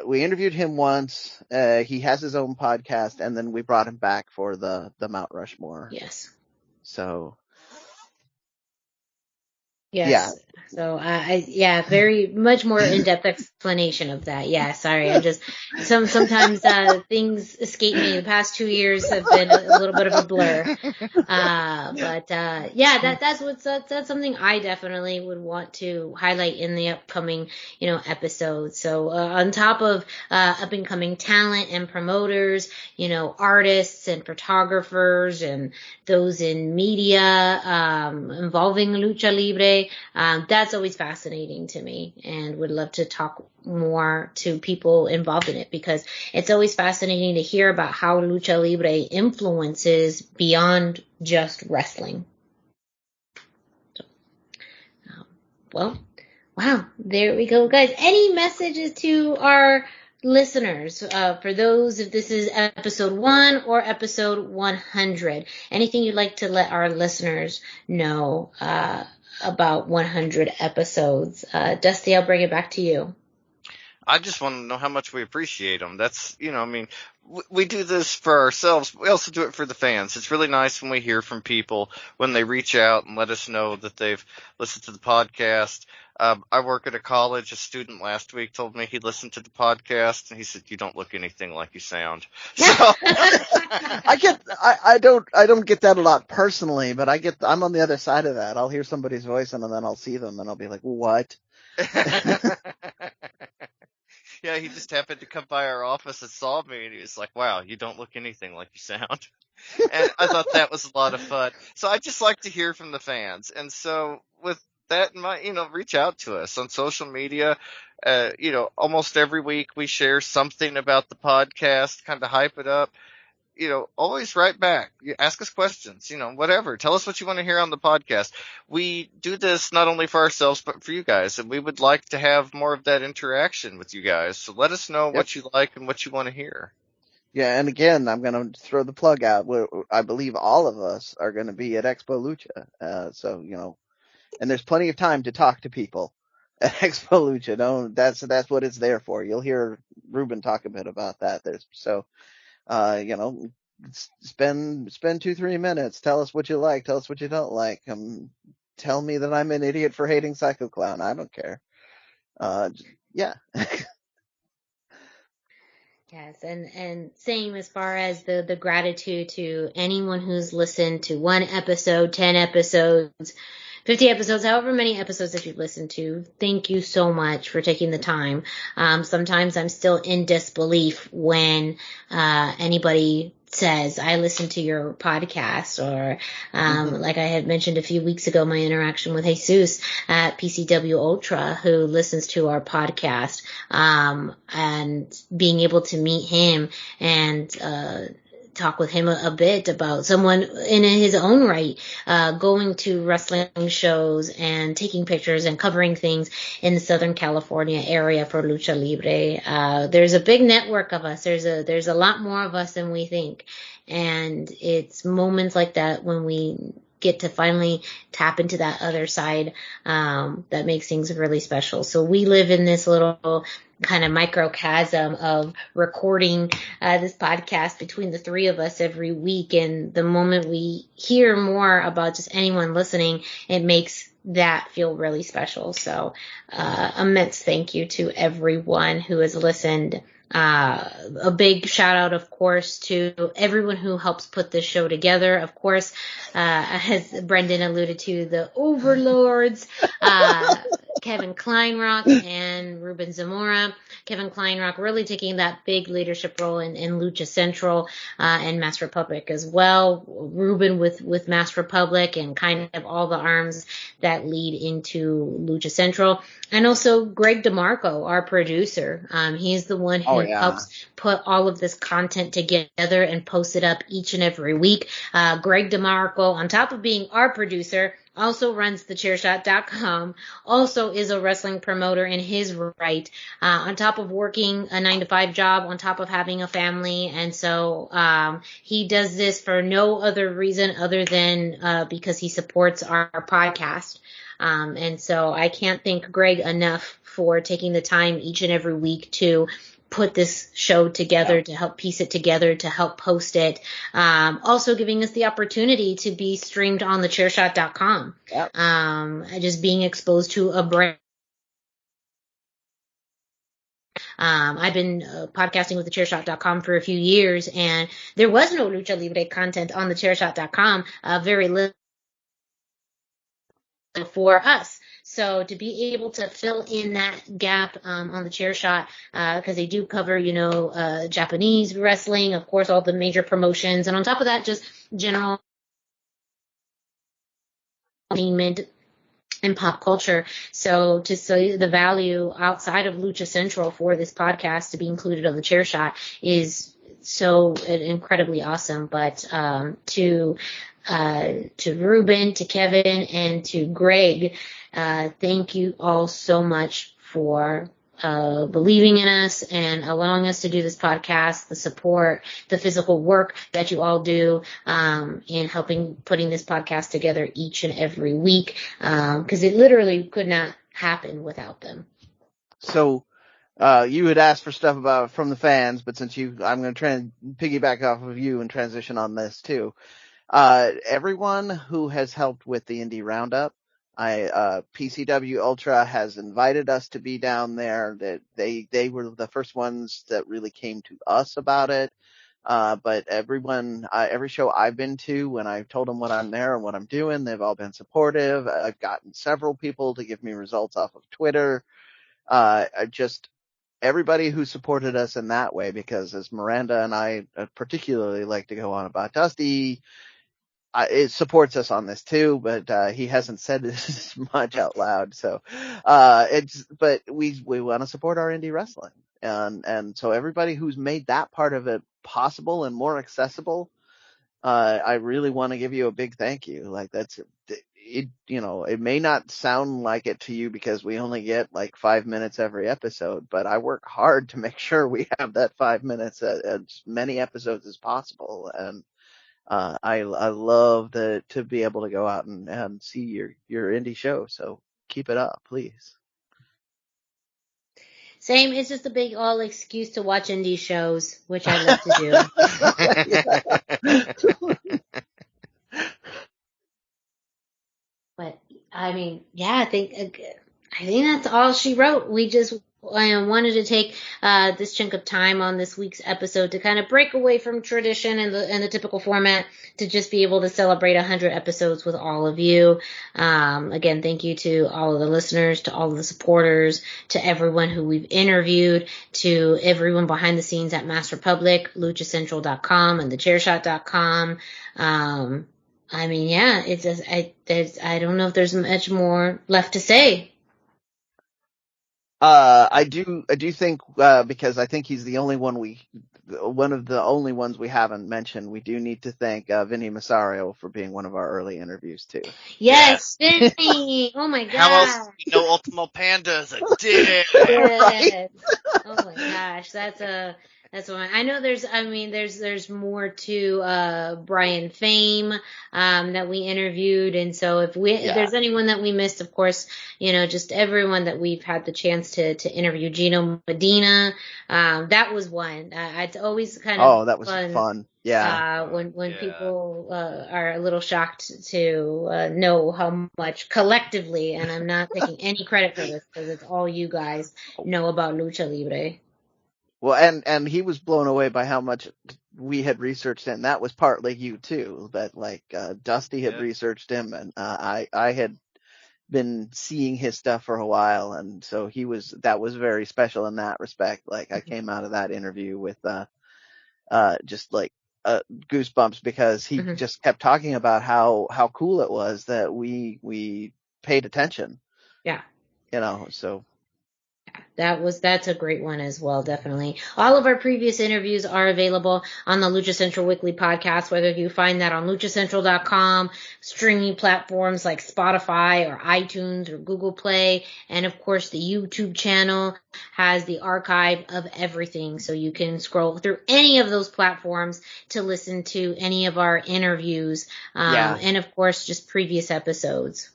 Speaker 4: We interviewed him once. He has his own podcast, and then we brought him back for the Mount Rushmore.
Speaker 2: Yes.
Speaker 4: So.
Speaker 2: Yes.
Speaker 4: Yeah.
Speaker 2: So, very much more in-depth explanation of that. Yeah, sorry. I just, sometimes, things escape me. The past 2 years have been a little bit of a blur. That's something I definitely would want to highlight in the upcoming, episodes. So, on top of, up and coming talent and promoters, artists and photographers and those in media, involving Lucha Libre, that's always fascinating to me, and would love to talk more to people involved in it, because it's always fascinating to hear about how Lucha Libre influences beyond just wrestling. So, wow, there we go, guys. Any messages to our listeners, for those, if this is episode 1 or episode 100, anything you'd like to let our listeners know about 100 episodes? Dusty, I'll bring it back to you.
Speaker 3: I just want to know how much we appreciate them. That's, we do this for ourselves. We also do it for the fans. It's really nice when we hear from people, when they reach out and let us know that they've listened to the podcast. I work at a college. A student last week told me he listened to the podcast, and he said, "You don't look anything like you sound." So
Speaker 4: I don't get that a lot personally, but I'm on the other side of that. I'll hear somebody's voice and then I'll see them and I'll be like, "What?"
Speaker 3: Yeah, he just happened to come by our office and saw me, and he was like, "Wow, you don't look anything like you sound." And I thought that was a lot of fun. So I just like to hear from the fans. And so with that in mind, reach out to us on social media. Almost every week we share something about the podcast, kind of hype it up. Always write back. You ask us questions, whatever. Tell us what you want to hear on the podcast. We do this not only for ourselves, but for you guys. And we would like to have more of that interaction with you guys. So let us know what you like and what you want to hear.
Speaker 4: Yeah, and again, I'm going to throw the plug out. I believe all of us are going to be at Expo Lucha. And there's plenty of time to talk to people at Expo Lucha. That's what it's there for. You'll hear Ruben talk a bit about that. Spend 2-3 minutes. Tell us what you like. Tell us what you don't like. Tell me that I'm an idiot for hating Psycho Clown. I don't care. Yeah.
Speaker 2: Yes, and same as far as the gratitude to anyone who's listened to 1 episode, 10 episodes, 50 episodes, however many episodes that you've listened to. Thank you so much for taking the time. Sometimes I'm still in disbelief when anybody says, "I listened to your podcast," or like I had mentioned a few weeks ago, my interaction with Jesus at PCW Ultra, who listens to our podcast, and being able to meet him and talk with him a bit about someone in his own right, going to wrestling shows and taking pictures and covering things in the Southern California area for Lucha Libre. There's a big network of us. There's a lot more of us than we think. And it's moments like that when we get to finally tap into that other side, that makes things really special. So we live in this little kind of microcosm of recording this podcast between the three of us every week. And the moment we hear more about just anyone listening, it makes that feel really special. So immense thank you to everyone who has listened. A big shout out, of course, to everyone who helps put this show together. Of course, as Brendan alluded to, the overlords, Kevin Kleinrock and Ruben Zamora. Kevin Kleinrock really taking that big leadership role in Lucha Central and Mass Republic as well. Ruben with Mass Republic and kind of all the arms that lead into Lucha Central. And also Greg DeMarco, our producer. He's the one who helps put all of this content together and post it up each and every week. Greg DeMarco, on top of being our producer, also runs thechairshot.com, also is a wrestling promoter in his right, on top of working a 9-to-5 job, on top of having a family. And so he does this for no other reason other than because he supports our podcast. And so I can't thank Greg enough for taking the time each and every week to put this show together, to help piece it together, to help post it. Also giving us the opportunity to be streamed on thechairshot.com. Just being exposed to a brand. I've been podcasting with thechairshot.com for a few years, and there was no Lucha Libre content on thechairshot.com, very little for us. So to be able to fill in that gap on the Chair Shot, because they do cover, Japanese wrestling, of course, all the major promotions, and on top of that, just general entertainment and pop culture. So to see the value outside of Lucha Central for this podcast to be included on the Chair Shot is so incredibly awesome. But to Ruben, to Kevin, and to Greg, thank you all so much for believing in us and allowing us to do this podcast, the support, the physical work that you all do in helping putting this podcast together each and every week, because it literally could not happen without them.
Speaker 4: So you had asked for stuff from the fans, but since I'm going to try and piggyback off of you and transition on this too. Everyone who has helped with the Indie Roundup, PCW Ultra has invited us to be down there. That they were the first ones that really came to us about it. But everyone, every show I've been to, when I've told them what I'm there and what I'm doing, they've all been supportive. I've gotten several people to give me results off of Twitter. Everybody who supported us in that way, because as Miranda and I particularly like to go on about Dusty, it supports us on this too, but he hasn't said this much out loud. So but we want to support our indie wrestling, and so everybody who's made that part of it possible and more accessible, I really want to give you a big thank you. Like that's it. It may not sound like it to you because we only get like 5 minutes every episode, but I work hard to make sure we have that 5 minutes as many episodes as possible. And I love to be able to go out and see your indie show. So keep it up, please.
Speaker 2: Same. It's just a big all excuse to watch indie shows, which I love to do. But I mean, yeah, I think that's all she wrote. We just wanted to take this chunk of time on this week's episode to kind of break away from tradition and the typical format to just be able to celebrate 100 episodes with all of you. Again, thank you to all of the listeners, to all of the supporters, to everyone who we've interviewed, to everyone behind the scenes at Mass Republic, luchacentral.com, and thechairshot.com. I mean, yeah, it's just I don't know if there's much more left to say.
Speaker 4: I do think, because I think he's the only one of the only ones we haven't mentioned. We do need to thank Vinny Massario for being one of our early interviews too.
Speaker 2: Yes, Vinny. Oh my
Speaker 3: How else
Speaker 2: god.
Speaker 3: do you know Ultimo Panda is a dick?
Speaker 2: Yes. Oh my gosh, that's one. I know there's more to Brian Fame that we interviewed, and so if there's anyone that we missed, of course, just everyone that we've had the chance to interview. Gino Medina, that was one. It's always kind of
Speaker 4: that was fun. Yeah.
Speaker 2: When people are a little shocked to know how much collectively, and I'm not taking any credit for this because it's all you guys know about Lucha Libre.
Speaker 4: Well, and he was blown away by how much we had researched him. That was partly you too, that Dusty had researched him, and I had been seeing his stuff for a while, and so that was very special in that respect. Like, I came out of that interview with just goosebumps, because he just kept talking about how cool it was that we paid attention.
Speaker 2: Yeah.
Speaker 4: So.
Speaker 2: That's a great one as well, definitely. All of our previous interviews are available on the Lucha Central Weekly podcast, whether you find that on luchacentral.com, streaming platforms like Spotify or iTunes or Google Play, and of course the YouTube channel has the archive of everything, so you can scroll through any of those platforms to listen to any of our interviews, and of course just previous episodes.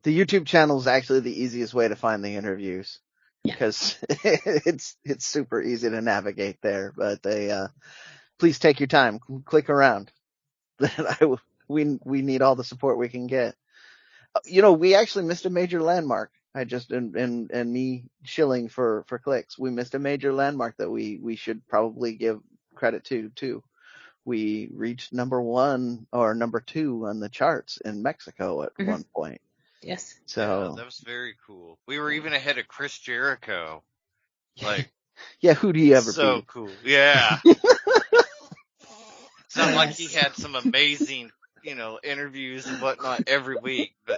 Speaker 4: The YouTube channel is actually the easiest way to find the interviews. Because it's super easy to navigate there, but please take your time, click around. We need all the support we can get. We actually missed a major landmark. I just and me shilling for clicks. We missed a major landmark that we should probably give credit to too. We reached number 1 or number 2 on the charts in Mexico at one point.
Speaker 2: Yes.
Speaker 4: So
Speaker 3: that was very cool. We were even ahead of Chris Jericho.
Speaker 4: who do you ever
Speaker 3: so
Speaker 4: beat?
Speaker 3: Cool. Yeah. It's not like he had some amazing, interviews and whatnot every week, but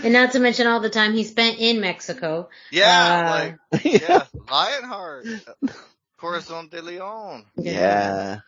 Speaker 2: And not to mention all the time he spent in Mexico.
Speaker 3: Lionheart, Corazon de Leon.
Speaker 4: Yeah.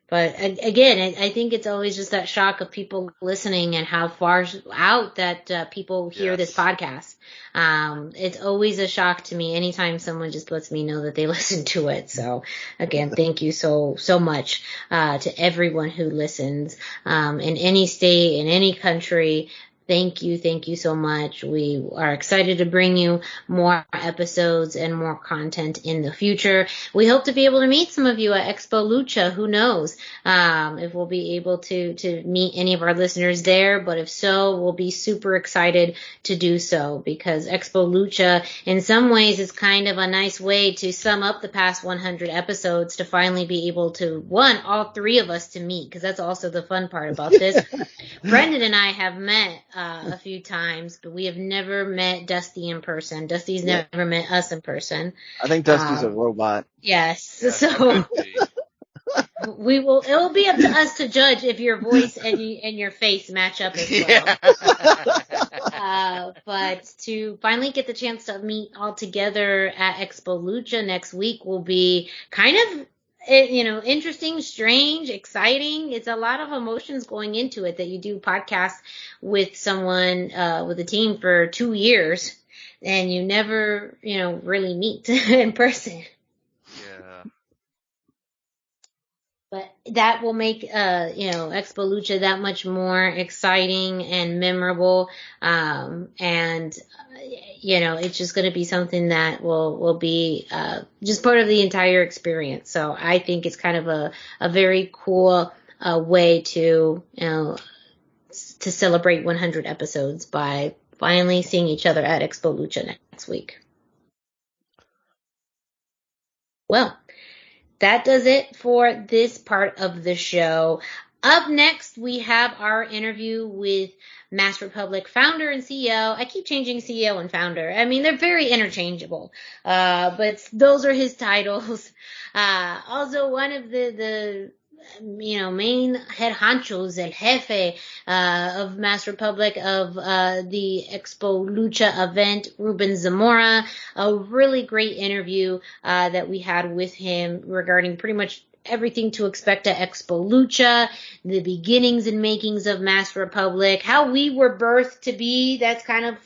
Speaker 2: But again, I think it's always just that shock of people listening and how far out that people hear this podcast. It's always a shock to me anytime someone just lets me know that they listen to it. So again, thank you so much to everyone who listens in any state, in any country. Thank you so much. We are excited to bring you more episodes and more content in the future. We hope to be able to meet some of you at Expo Lucha. Who knows if we'll be able to meet any of our listeners there, but if so, we'll be super excited to do so, because Expo Lucha in some ways is kind of a nice way to sum up the past 100 episodes, to finally be able to, all 3 of us to meet, because that's also the fun part about this. Brendan and I have met a few times, but we have never met Dusty in person. Dusty's never met us in person.
Speaker 4: I think Dusty's a robot.
Speaker 2: Yes. So it will be up to us to judge if your voice and your face match up as well. But to finally get the chance to meet all together at Expo Lucha next week will be kind of, interesting, strange, exciting. It's a lot of emotions going into it, that you do podcasts with someone, with a team for 2 years, and you never, really meet in person.
Speaker 3: Yeah.
Speaker 2: But that will make, Expo Lucha that much more exciting and memorable. It's just going to be something that will be, just part of the entire experience. So I think it's kind of a very cool, way to celebrate 100 episodes by finally seeing each other at Expo Lucha next week. Well, that does it for this part of the show. Up next, we have our interview with Mass Republic founder and CEO. I keep changing CEO and founder. I mean, they're very interchangeable, but those are his titles. Also, one of the main head honchos, el jefe of Mass Republic, of the Expo Lucha event, Ruben Zamora. A really great interview that we had with him regarding pretty much everything to expect at Expo Lucha, the beginnings and makings of Mass Republic, how we were birthed to be. That's kind of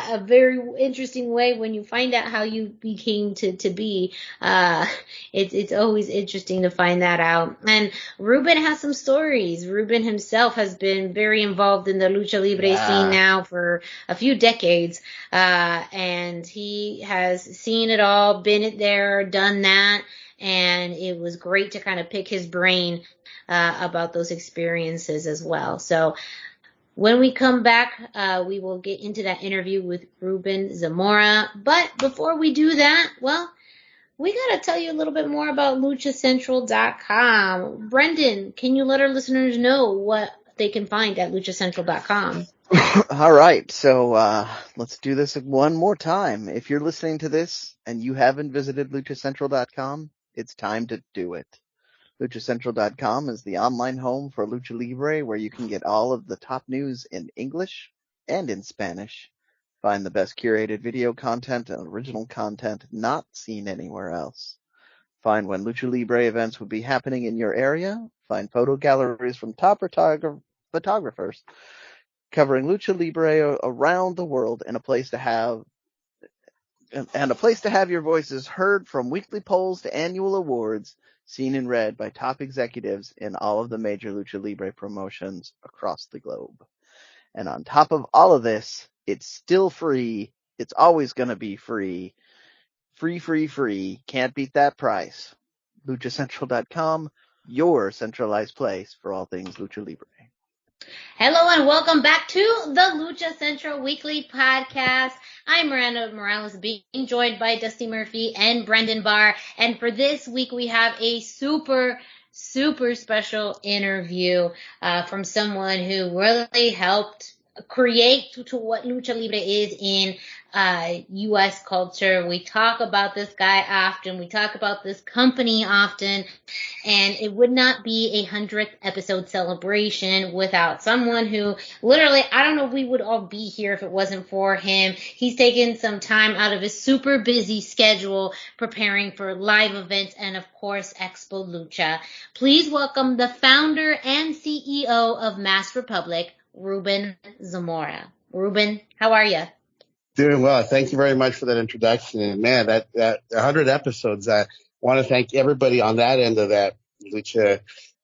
Speaker 2: a very interesting way when you find out how you became to be. It's always interesting to find that out. And Ruben has some stories. Ruben himself has been very involved in the lucha libre scene now for a few decades, and he has seen it all, been there, done that, and it was great to kind of pick his brain about those experiences as well. So when we come back, we will get into that interview with Ruben Zamora. But before we do that, well, we got to tell you a little bit more about luchacentral.com. Brendan, can you let our listeners know what they can find at luchacentral.com?
Speaker 4: All right, so let's do this one more time. If you're listening to this and you haven't visited luchacentral.com, it's time to do it. LuchaCentral.com is the online home for Lucha Libre, where you can get all of the top news in English and in Spanish. Find the best curated video content and original content not seen anywhere else. Find when Lucha Libre events would be happening in your area. Find photo galleries from top photographers covering Lucha Libre around the world, and a place to have your voices heard, from weekly polls to annual awards, seen and read by top executives in all of the major Lucha Libre promotions across the globe. And on top of all of this, it's still free. It's always going to be free. Free. Can't beat that price. LuchaCentral.com, your centralized place for all things Lucha Libre.
Speaker 2: Hello and welcome back to the Lucha Central Weekly podcast. I'm Miranda Morales, being joined by Dusty Murphy and Brendan Barr. And for this week, we have a super special interview from someone who really helped create to what Lucha Libre is in U.S. culture. We talk about this guy often. We talk about this company often. And it would not be a 100th episode celebration without someone who literally, I don't know if we would all be here if it wasn't for him. He's taken some time out of his super busy schedule preparing for live events and, of course, Expo Lucha. Please welcome the founder and CEO of Mass Republic, Ruben Zamora. Ruben, how are you?
Speaker 7: Doing well. Thank you very much for that introduction. And man, that 100 episodes, I want to thank everybody on that end of that Lucha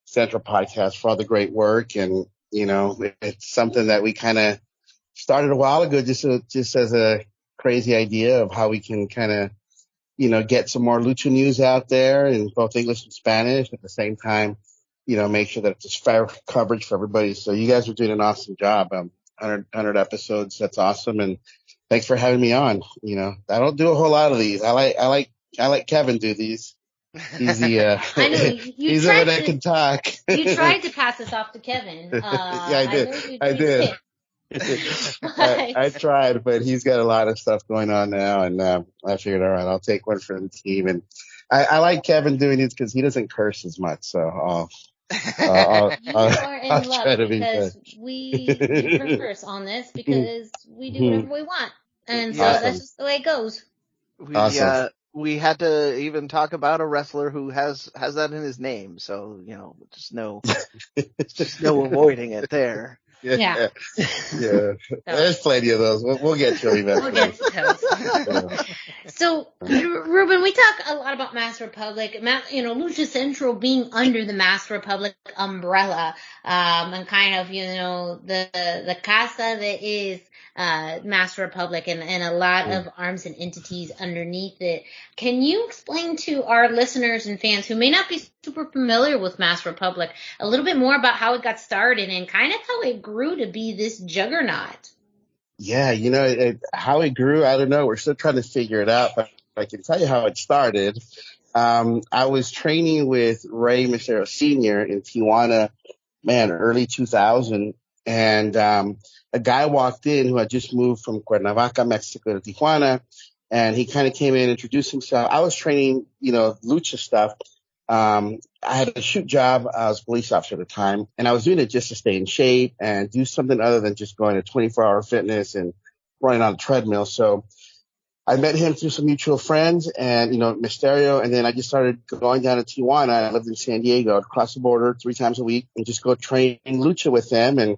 Speaker 7: Central podcast for all the great work. And, it's something that we kind of started a while ago, just as a crazy idea of how we can kind of, get some more Lucha news out there in both English and Spanish at the same time, make sure that it's fair coverage for everybody. So you guys are doing an awesome job. 100 episodes. That's awesome. And thanks for having me on. I don't do a whole lot of these. I like Kevin do these. He's the
Speaker 2: I know,
Speaker 7: he's the one that can talk.
Speaker 2: You tried to pass this off to Kevin.
Speaker 7: Yeah, I did. I tried, but he's got a lot of stuff going on now, and I figured, all right, I'll take one for the team. And I like Kevin doing these because he doesn't curse as much, so I'll
Speaker 2: are in luck because we curse on this because we do whatever we want, and so that's just the way it goes.
Speaker 4: We had to even talk about a wrestler who has that in his name, so just no avoiding it there.
Speaker 2: Yeah.
Speaker 7: There's plenty of those. We'll get to them eventually.
Speaker 2: We'll get to those. So, Ruben, we talk a lot about Mass Republic, Lucha Central being under the Mass Republic umbrella, and kind of, the casa that is Mass Republic and a lot of arms and entities underneath it. Can you explain to our listeners and fans who may not be super familiar with Mass Republic a little bit more about how it got started and kind of how it grew to be this juggernaut?
Speaker 7: Yeah, how it grew, I don't know. We're still trying to figure it out, but I can tell you how it started. I was training with Rey Mysterio Sr. in Tijuana, early 2000. And a guy walked in who had just moved from Cuernavaca, Mexico to Tijuana. And he kind of came in, introduced himself. I was training, lucha stuff. I had a shoot job. I was a police officer at the time, and I was doing it just to stay in shape and do something other than just going to 24-hour fitness and running on a treadmill. So I met him through some mutual friends and, Mysterio. And then I just started going down to Tijuana. I lived in San Diego. I'd cross the border 3 times a week and just go train lucha with them. And,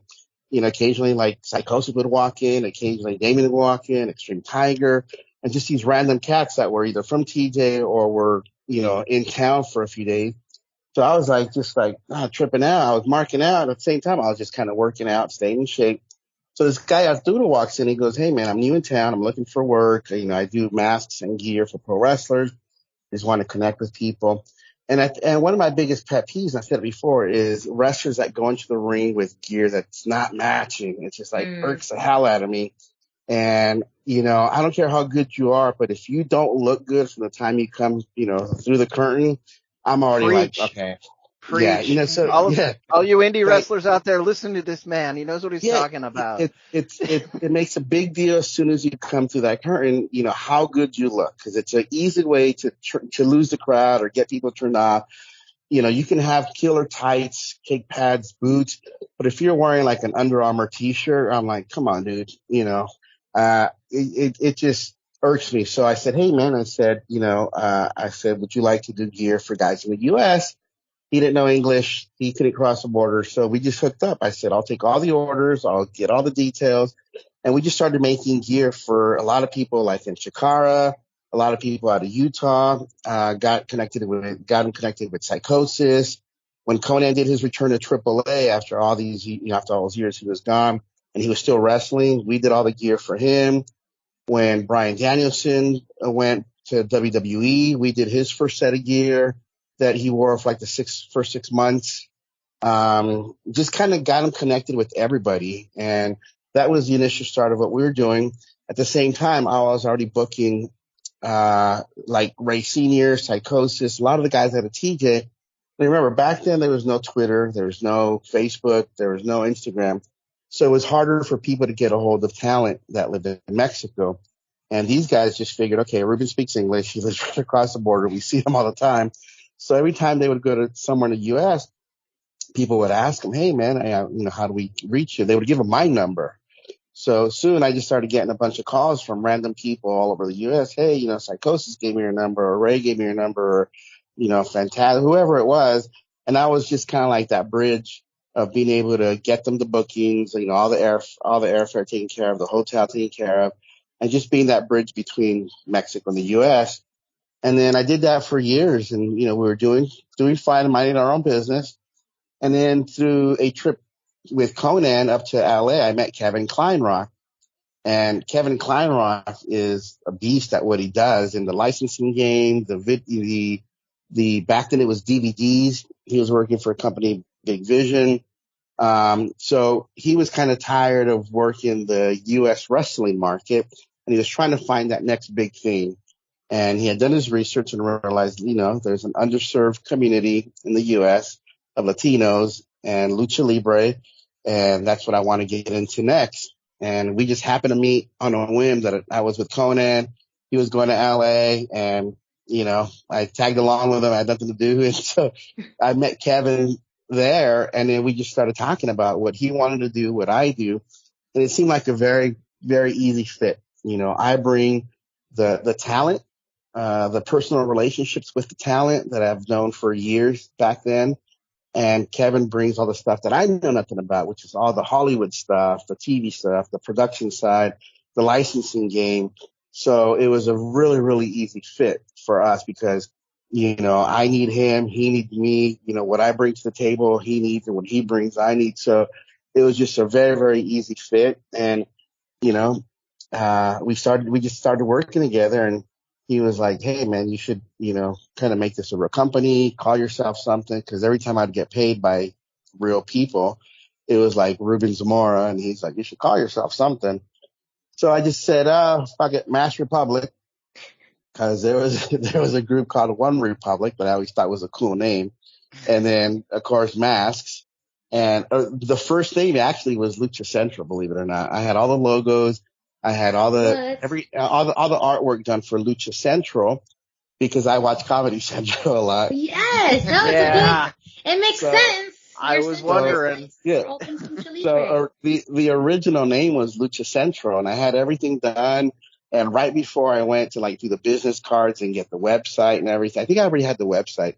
Speaker 7: occasionally like Psychosis would walk in, occasionally Damien would walk in, Extreme Tiger, and just these random cats that were either from TJ or were, in town for a few days. So I was tripping out. I was marking out. At the same time, I was just kind of working out, staying in shape. So this guy Arturo walks in. He goes, "Hey man, I'm new in town. I'm looking for work. I do masks and gear for pro wrestlers. Just want to connect with people." And one of my biggest pet peeves, and I said it before, is wrestlers that go into the ring with gear that's not matching. It's just irks the hell out of me. And, I don't care how good you are, but if you don't look good from the time you come, through the curtain, I'm already
Speaker 4: Preach.
Speaker 7: like, okay.
Speaker 4: Preach.
Speaker 7: Yeah,
Speaker 4: all you indie wrestlers out there, listen to this man. He knows what he's talking about.
Speaker 7: It makes a big deal as soon as you come through that curtain, how good you look, because it's an easy way to lose the crowd or get people turned off. You can have killer tights, kick pads, boots, but if you're wearing like an Under Armour t-shirt, I'm like, come on, dude. It just irks me. So I said, hey man, I said, would you like to do gear for guys in the U.S.? He didn't know English. He couldn't cross the border. So we just hooked up. I said, I'll take all the orders. I'll get all the details. And we just started making gear for a lot of people like in Chikara, a lot of people out of Utah, got him connected with Psychosis. When Conan did his return to AAA after all those years he was gone and he was still wrestling, we did all the gear for him. When Bryan Danielson went to WWE, we did his first set of gear that he wore for like the first 6 months. Just kind of got him connected with everybody. And that was the initial start of what we were doing. At the same time, I was already booking, like Ray Senior, Psychosis, a lot of the guys at a TJ. And remember, back then there was no Twitter, there was no Facebook, there was no Instagram. So it was harder for people to get a hold of talent that lived in Mexico. And these guys just figured, okay, Ruben speaks English. He lives right across the border. We see him all the time. So every time they would go to somewhere in the U.S., people would ask him, hey, man, how do we reach you? They would give him my number. So soon I just started getting a bunch of calls from random people all over the U.S. Hey, Psychosis gave me your number, or Ray gave me your number, or Fantastic, whoever it was. And I was just kind of like that bridge of being able to get them the bookings, all the airfare taken care of, the hotel taken care of, and just being that bridge between Mexico and the U.S. And then I did that for years, and we were doing fine and minding our own business. And then through a trip with Conan up to LA, I met Kevin Kleinrock. And Kevin Kleinrock is a beast at what he does in the licensing game, the back then it was DVDs. He was working for a company, Big Vision. So he was kind of tired of working the U.S. wrestling market, and he was trying to find that next big thing. And he had done his research and realized, there's an underserved community in the U.S. of Latinos and Lucha Libre, and that's what I want to get into next. And we just happened to meet on a whim that I was with Conan. He was going to L.A., and, I tagged along with him. I had nothing to do. And so I met Kevin there, and then we just started talking about what he wanted to do, what I do. And it seemed like a very, very easy fit. I bring the talent, the personal relationships with the talent that I've known for years back then. And Kevin brings all the stuff that I know nothing about, which is all the Hollywood stuff, the TV stuff, the production side, the licensing game. So it was a really, really easy fit for us because, I need him, he needs me, what I bring to the table, he needs, and what he brings, I need. So it was just a very, very easy fit. And, we just started working together, and he was like, hey man, you should, kind of make this a real company, call yourself something. Cause every time I'd get paid by real people, it was like Ruben Zamora. And he's like, you should call yourself something. So I just said, fuck it, Mass Republic. Cause there was a group called One Republic, but I always thought it was a cool name. And then of course Masks. And the first name actually was Lucha Central, believe it or not. I had all the logos. I had all the artwork done for Lucha Central because I watch Comedy Central a lot.
Speaker 2: Yes, no, it's a big. It makes sense.
Speaker 4: I was wondering.
Speaker 7: Yeah. So the original name was Lucha Central, and I had everything done. And right before I went to like do the business cards and get the website and everything, I think I already had the website.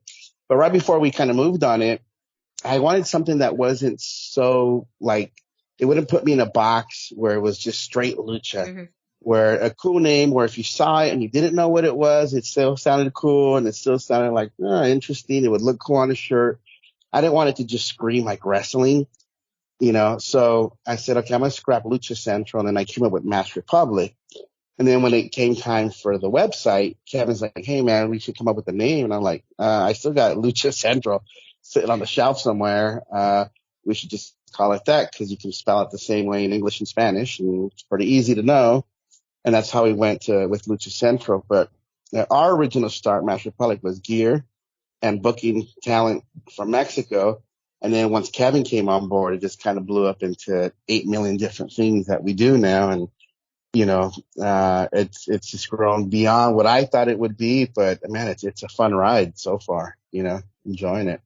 Speaker 7: But right before we kind of moved on it, I wanted something that wasn't so like it wouldn't put me in a box where it was just straight lucha. Where a cool name where if you saw it and you didn't know what it was, it still sounded cool and it still sounded like interesting. It would look cool on a shirt. I didn't want it to just scream like wrestling, So I said, okay, I'm going to scrap Lucha Central. And then I came up with Mass Republic. And then when it came time for the website, Kevin's like, hey, man, we should come up with a name. And I'm like, I still got Lucha Central sitting on the shelf somewhere. We should just call it that because you can spell it the same way in English and Spanish. And it's pretty easy to know. And that's how we went with Lucha Central. But our original start, Mass Republic, was gear and booking talent from Mexico. And then once Kevin came on board, it just kind of blew up into 8 million different things that we do now. And, it's just grown beyond what I thought it would be. But, man, it's a fun ride so far, enjoying it.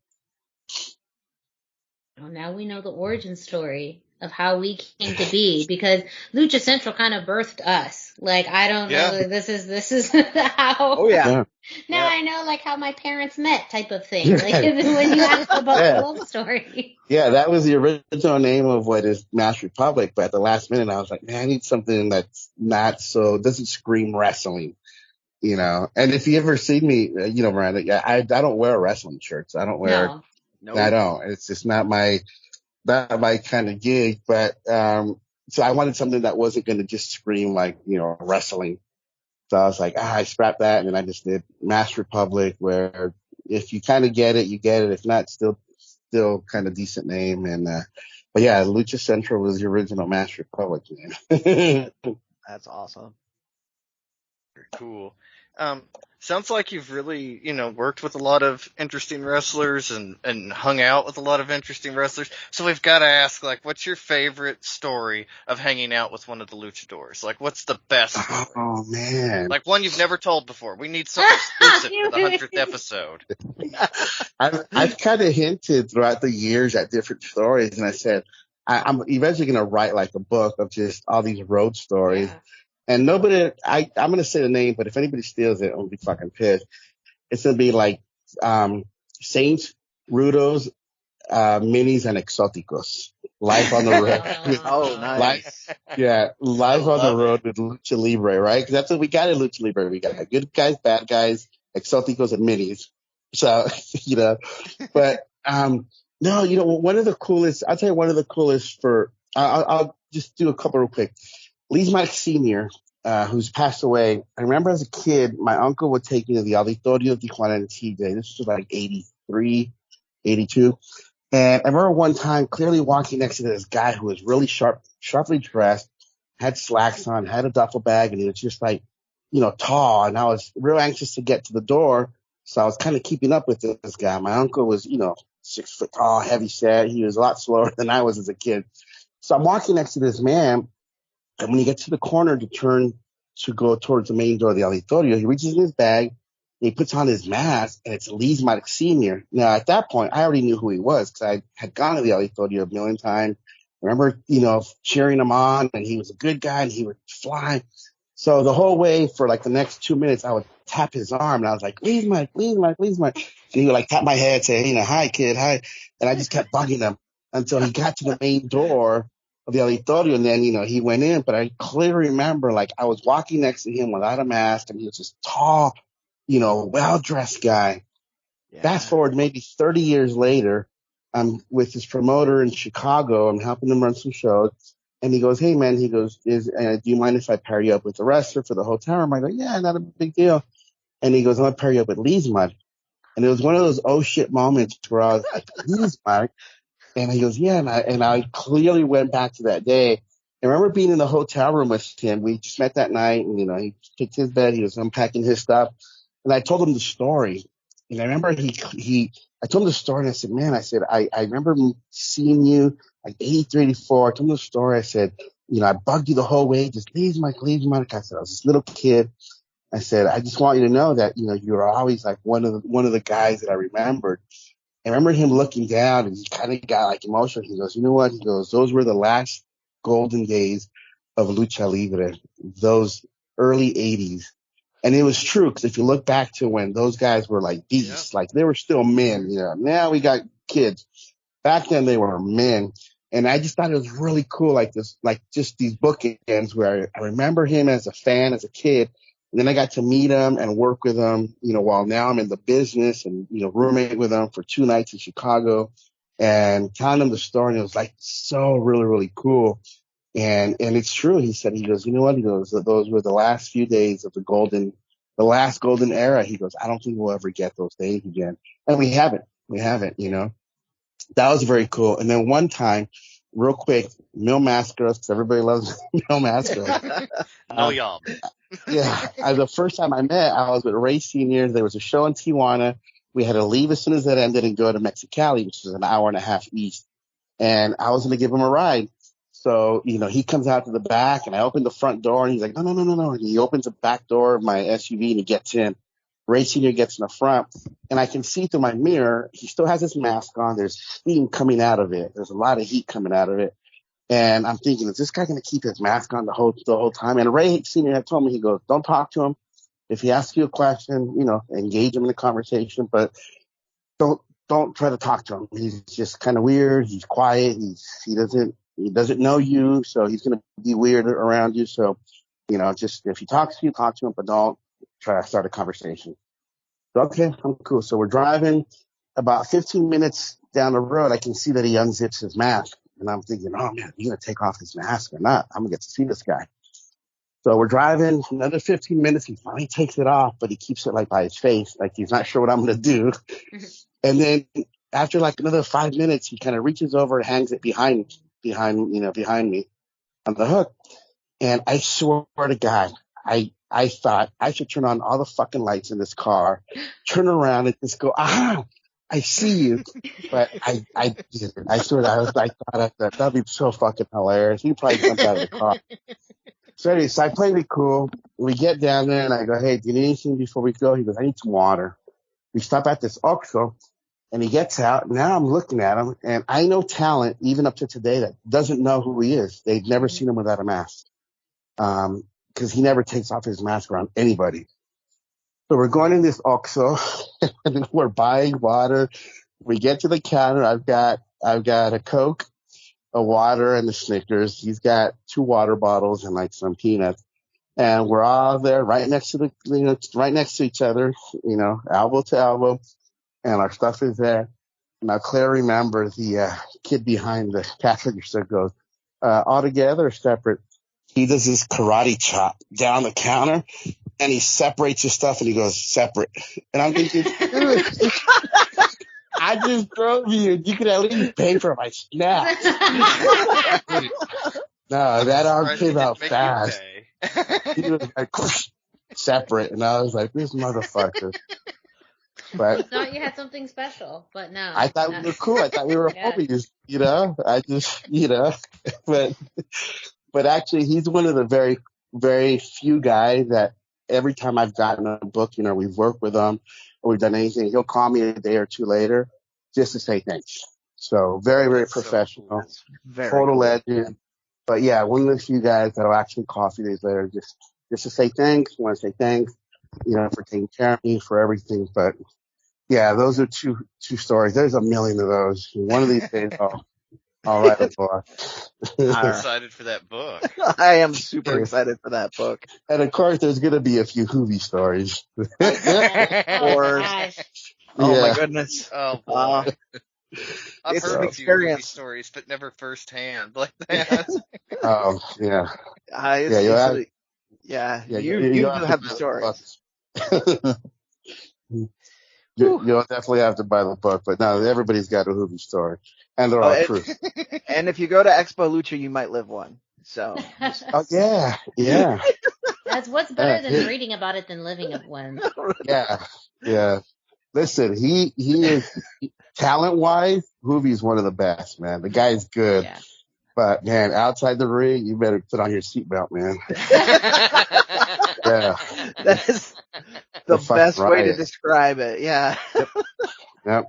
Speaker 2: Well, now we know the origin story of how we came to be because Lucha Central kind of birthed us. Like, I don't know, this is how.
Speaker 4: Oh, yeah.
Speaker 2: Now I know, like, how my parents met type of thing. Like, when you asked about the love story.
Speaker 7: Yeah, that was the original name of what is Mass Republic. But at the last minute, I was like, man, I need something that's not so, doesn't scream wrestling, And if you ever see me, Miranda, I don't wear wrestling shirts. I don't wear, I don't. It's just not my kind of gig. But, so I wanted something that wasn't going to just scream like, wrestling. So I was like, I scrapped that. And then I just did Mass Republic, where if you kind of get it, you get it. If not, still kind of decent name. And, but yeah, Lucha Central was the original Mass Republic name.
Speaker 4: That's awesome.
Speaker 3: Cool. Sounds like you've really, worked with a lot of interesting wrestlers and hung out with a lot of interesting wrestlers. So we've got to ask, like, what's your favorite story of hanging out with one of the luchadors? Like, what's the best story?
Speaker 7: Oh, man.
Speaker 3: Like one you've never told before. We need something exclusive for the 100th episode.
Speaker 7: I've kind of hinted throughout the years at different stories, and I said, I'm eventually going to write like a book of just all these road stories. Yeah. And nobody, I'm going to say the name, but if anybody steals it, I'm going to be fucking pissed. It's going to be like, Saints, Rudos, Minis, and Exoticos. Live on the road.
Speaker 4: Oh, nice.
Speaker 7: Live on the road with Lucha Libre, right? Because that's what we got in Lucha Libre. We got good guys, bad guys, Exoticos, and Minis. So, but, no, one of the coolest, I'll tell you one of the coolest I'll just do a couple real quick. Liz Mike Sr., who's passed away. I remember as a kid, my uncle would take me to the Auditorio Tijuana and TJ. This was like 83, 82. And I remember one time clearly walking next to this guy who was really sharply dressed, had slacks on, had a duffel bag, and he was just like, tall. And I was real anxious to get to the door. So I was kind of keeping up with this guy. My uncle was, 6 foot tall, heavy set. He was a lot slower than I was as a kid. So I'm walking next to this man. And when he gets to the corner to turn to go towards the main door of the auditorio, he reaches in his bag and he puts on his mask, and it's Liz Mike Sr. Now, at that point, I already knew who he was because I had gone to the auditorio a million times. I remember, cheering him on, and he was a good guy, and he would fly. So the whole way for like the next 2 minutes, I would tap his arm, and I was like, Liz Mike, Liz Mike, Liz Mike. And he would like tap my head, say, hi, kid, hi. And I just kept bugging him until he got to the main door of the auditorio, and then, he went in. But I clearly remember, like, I was walking next to him without a mask, and he was this tall, well-dressed guy. Yeah. Fast forward maybe 30 years later, I'm with his promoter in Chicago. I'm helping him run some shows. And he goes, hey, man, do you mind if I pair you up with the wrestler for the hotel room? I go, yeah, not a big deal. And he goes, I'm going to pair you up with Liz Mike. And it was one of those oh shit moments where I was like, Liz Mike. And he goes, yeah. And I clearly went back to that day. I remember being in the hotel room with him. We just met that night, and, he picked his bed. He was unpacking his stuff. And I told him the story. And I remember I told him the story, and I said, man, I remember seeing you like 83, 84. I told him the story. I said, I bugged you the whole way. Just Liz Mike. I said, I was this little kid. I said, I just want you to know that, you're always like one of the guys that I remembered. I remember him looking down and he kind of got like emotional. He goes, you know what? He goes, those were the last golden days of Lucha Libre, those early 80s. And it was true, because if you look back to when those guys were like beasts, like they were still men, now we got kids. Back then they were men. And I just thought it was really cool, like this, like just these bookends where I remember him as a fan, as a kid. And then I got to meet him and work with him, while now I'm in the business and, roommate with him for 2 nights in Chicago and telling him the story. And it was like so really, really cool. And it's true. He goes, you know what? He goes, those were the last few days of the last golden era. He goes, I don't think we'll ever get those days again. And we haven't, That was very cool. And then one time, real quick, Mil Mascaras, because everybody loves Mil Mascaras.
Speaker 3: No, y'all.
Speaker 7: Yeah. The first time I met, I was with Ray Sr. There was a show in Tijuana. We had to leave as soon as that ended and go to Mexicali, which is an hour and a half east. And I was going to give him a ride. So, he comes out to the back and I open the front door and he's like, no. And he opens the back door of my SUV and he gets in. Ray Sr. gets in the front and I can see through my mirror, he still has his mask on. There's steam coming out of it. There's a lot of heat coming out of it. And I'm thinking, is this guy going to keep his mask on the whole time? And Ray Sr. had told me, he goes, don't talk to him. If he asks you a question, engage him in a conversation, but don't try to talk to him. He's just kind of weird. He's quiet. He doesn't know you, so he's going to be weird around you. So, just if he talks to you, talk to him, but don't try to start a conversation. So, okay, I'm cool. So we're driving about 15 minutes down the road. I can see that he unzips his mask. And I'm thinking, oh, man, he's going to take off his mask or not? I'm going to get to see this guy. So we're driving another 15 minutes. He finally takes it off, but he keeps it like by his face, like he's not sure what I'm going to do. And then after like another 5 minutes, he kind of reaches over and hangs it behind me on the hook. And I swear to God, I thought I should turn on all the fucking lights in this car, turn around and just go, I see you. But I didn't. I swear I thought that'd be so fucking hilarious. He probably jumped out of the car. So anyway, I played it cool. We get down there and I go, hey, do you need anything before we go? He goes, I need some water. We stop at this Oxxo and he gets out. Now I'm looking at him and I know talent, even up to today, that doesn't know who he is. They've never seen him without a mask. Because he never takes off his mask around anybody. So we're going in this Oxxo and we're buying water. We get to the counter. I've got a Coke, a water, and the Snickers. He's got 2 water bottles and like some peanuts. And we're all there right next to right next to each other, elbow to elbow. And our stuff is there. Now Claire remembers the kid behind the cash register goes, all together or separate? He does this karate chop down the counter and he separates his stuff and he goes, separate. And I'm thinking, dude, I just drove you. You could at least pay for my snacks. No, that arm came out fast. He was like, separate. And I was like, this motherfucker. But
Speaker 2: Thought you had something special, but no.
Speaker 7: I thought we were cool. I thought we were homies, I just, but actually he's one of the very, very few guys that every time I've gotten a book, we've worked with him or we've done anything, he'll call me a day or two later just to say thanks. So very, very professional, total legend. But yeah, one of the few guys that'll actually call a few days later just to say thanks. Want to say thanks, for taking care of me, for everything. But yeah, those are two stories. There's a million of those. One of these days, I'll write a book.
Speaker 3: I'm excited for that book.
Speaker 4: I am super excited for that book.
Speaker 7: And of course, there's going to be a few Hoovie stories.
Speaker 2: Gosh.
Speaker 4: Oh my goodness.
Speaker 3: Oh boy. I've heard a few Hoovie stories, but never firsthand like that.
Speaker 7: Oh yeah.
Speaker 4: You do have the stories.
Speaker 7: You'll definitely have to buy the book, but no, everybody's got a Hoovie story, and they're all true.
Speaker 4: And if you go to Expo Lucha, you might live one. So.
Speaker 7: Yeah.
Speaker 2: That's what's better than reading about it than living one.
Speaker 7: Yeah. Listen, he is talent-wise, Hoovie's one of the best, man. The guy's good. Yeah. But man, outside the ring, you better put on your seatbelt, man. Yeah.
Speaker 4: That is the
Speaker 7: The fucking
Speaker 4: best way to
Speaker 7: riot.
Speaker 4: describe it. Yeah.
Speaker 7: Yep.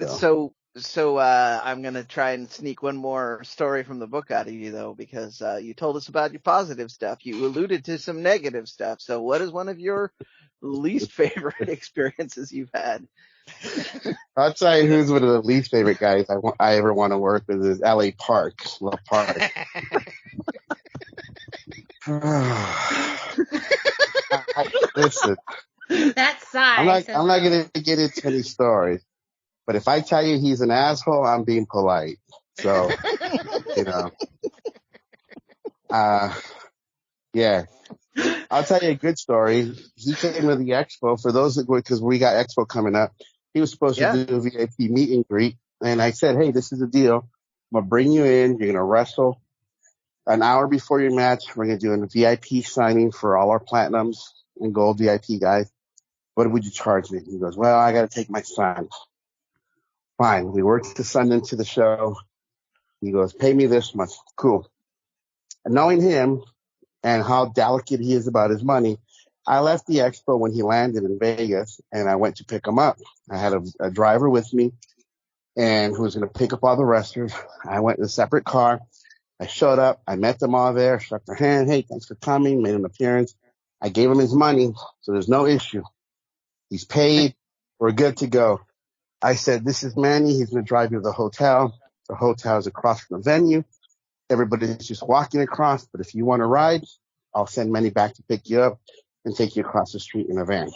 Speaker 7: So.
Speaker 4: So I'm gonna try and sneak one more story from the book out of you though, because you told us about your positive stuff. You alluded to some negative stuff. So what is one of your least favorite experiences you've had?
Speaker 7: I'll tell you who's one of the least favorite guys I ever want to work with is L.A. Park. Love Park. Listen,
Speaker 2: That sigh.
Speaker 7: I'm not going to get into any stories, but if I tell you he's an asshole, I'm being polite. So, yeah. I'll tell you a good story. He came to the expo for those because we got expo coming up. He was supposed to do a VIP meet and greet, and I said, "Hey, this is the deal. I'm gonna bring you in. You're gonna wrestle an hour before your match. We're gonna do a VIP signing for all our platinums and gold VIP guys. What would you charge me?" He goes, "Well, I got to take my son." Fine. We worked the son into the show. He goes, "Pay me this much." Cool. And knowing him and how delicate he is about his money, I left the expo when he landed in Vegas, and I went to pick him up. I had a driver with me, and who was going to pick up all the wrestlers. I went in a separate car. I showed up. I met them all there, shook their hand. "Hey, thanks for coming," made an appearance. I gave him his money, so there's no issue. He's paid. We're good to go. I said, "This is Manny. He's going to drive you to the hotel. The hotel is across from the venue. Everybody's just walking across, but if you want to ride, I'll send Manny back to pick you up and take you across the street in a van.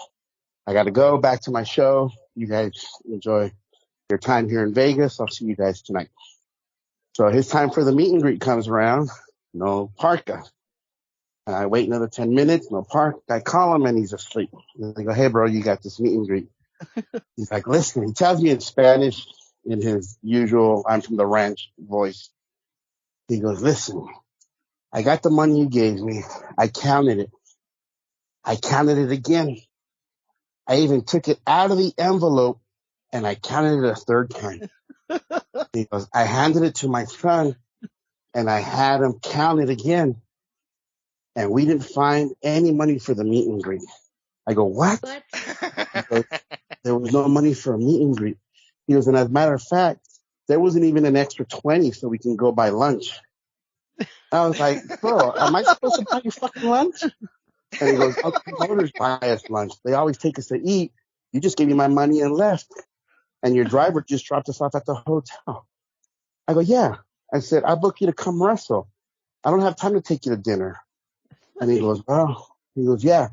Speaker 7: I got to go back to my show. You guys enjoy your time here in Vegas. I'll see you guys tonight." So his time for the meet and greet comes around. No Parka. I wait another 10 minutes. No Park. I call him and he's asleep. I go, "Hey, bro, you got this meet and greet." He's like, "Listen," he tells me in Spanish in his usual "I'm from the ranch" voice. He goes, "Listen, I got the money you gave me. I counted it. I counted it again. I even took it out of the envelope and I counted it a third time." He goes, "I handed it to my son and I had him count it again. And we didn't find any money for the meet and greet." I go, "What?" He goes, "There was no money for a meet and greet." He goes, "And as a matter of fact, there wasn't even an extra 20 so we can go buy lunch." I was like, "Bro, am I supposed to buy you fucking lunch?" And he goes, "Uncle Promoters buy us lunch. They always take us to eat. You just gave me my money and left. And your driver just dropped us off at the hotel." I go, "Yeah." I said, "I booked you to come wrestle. I don't have time to take you to dinner." And he goes, "Yeah.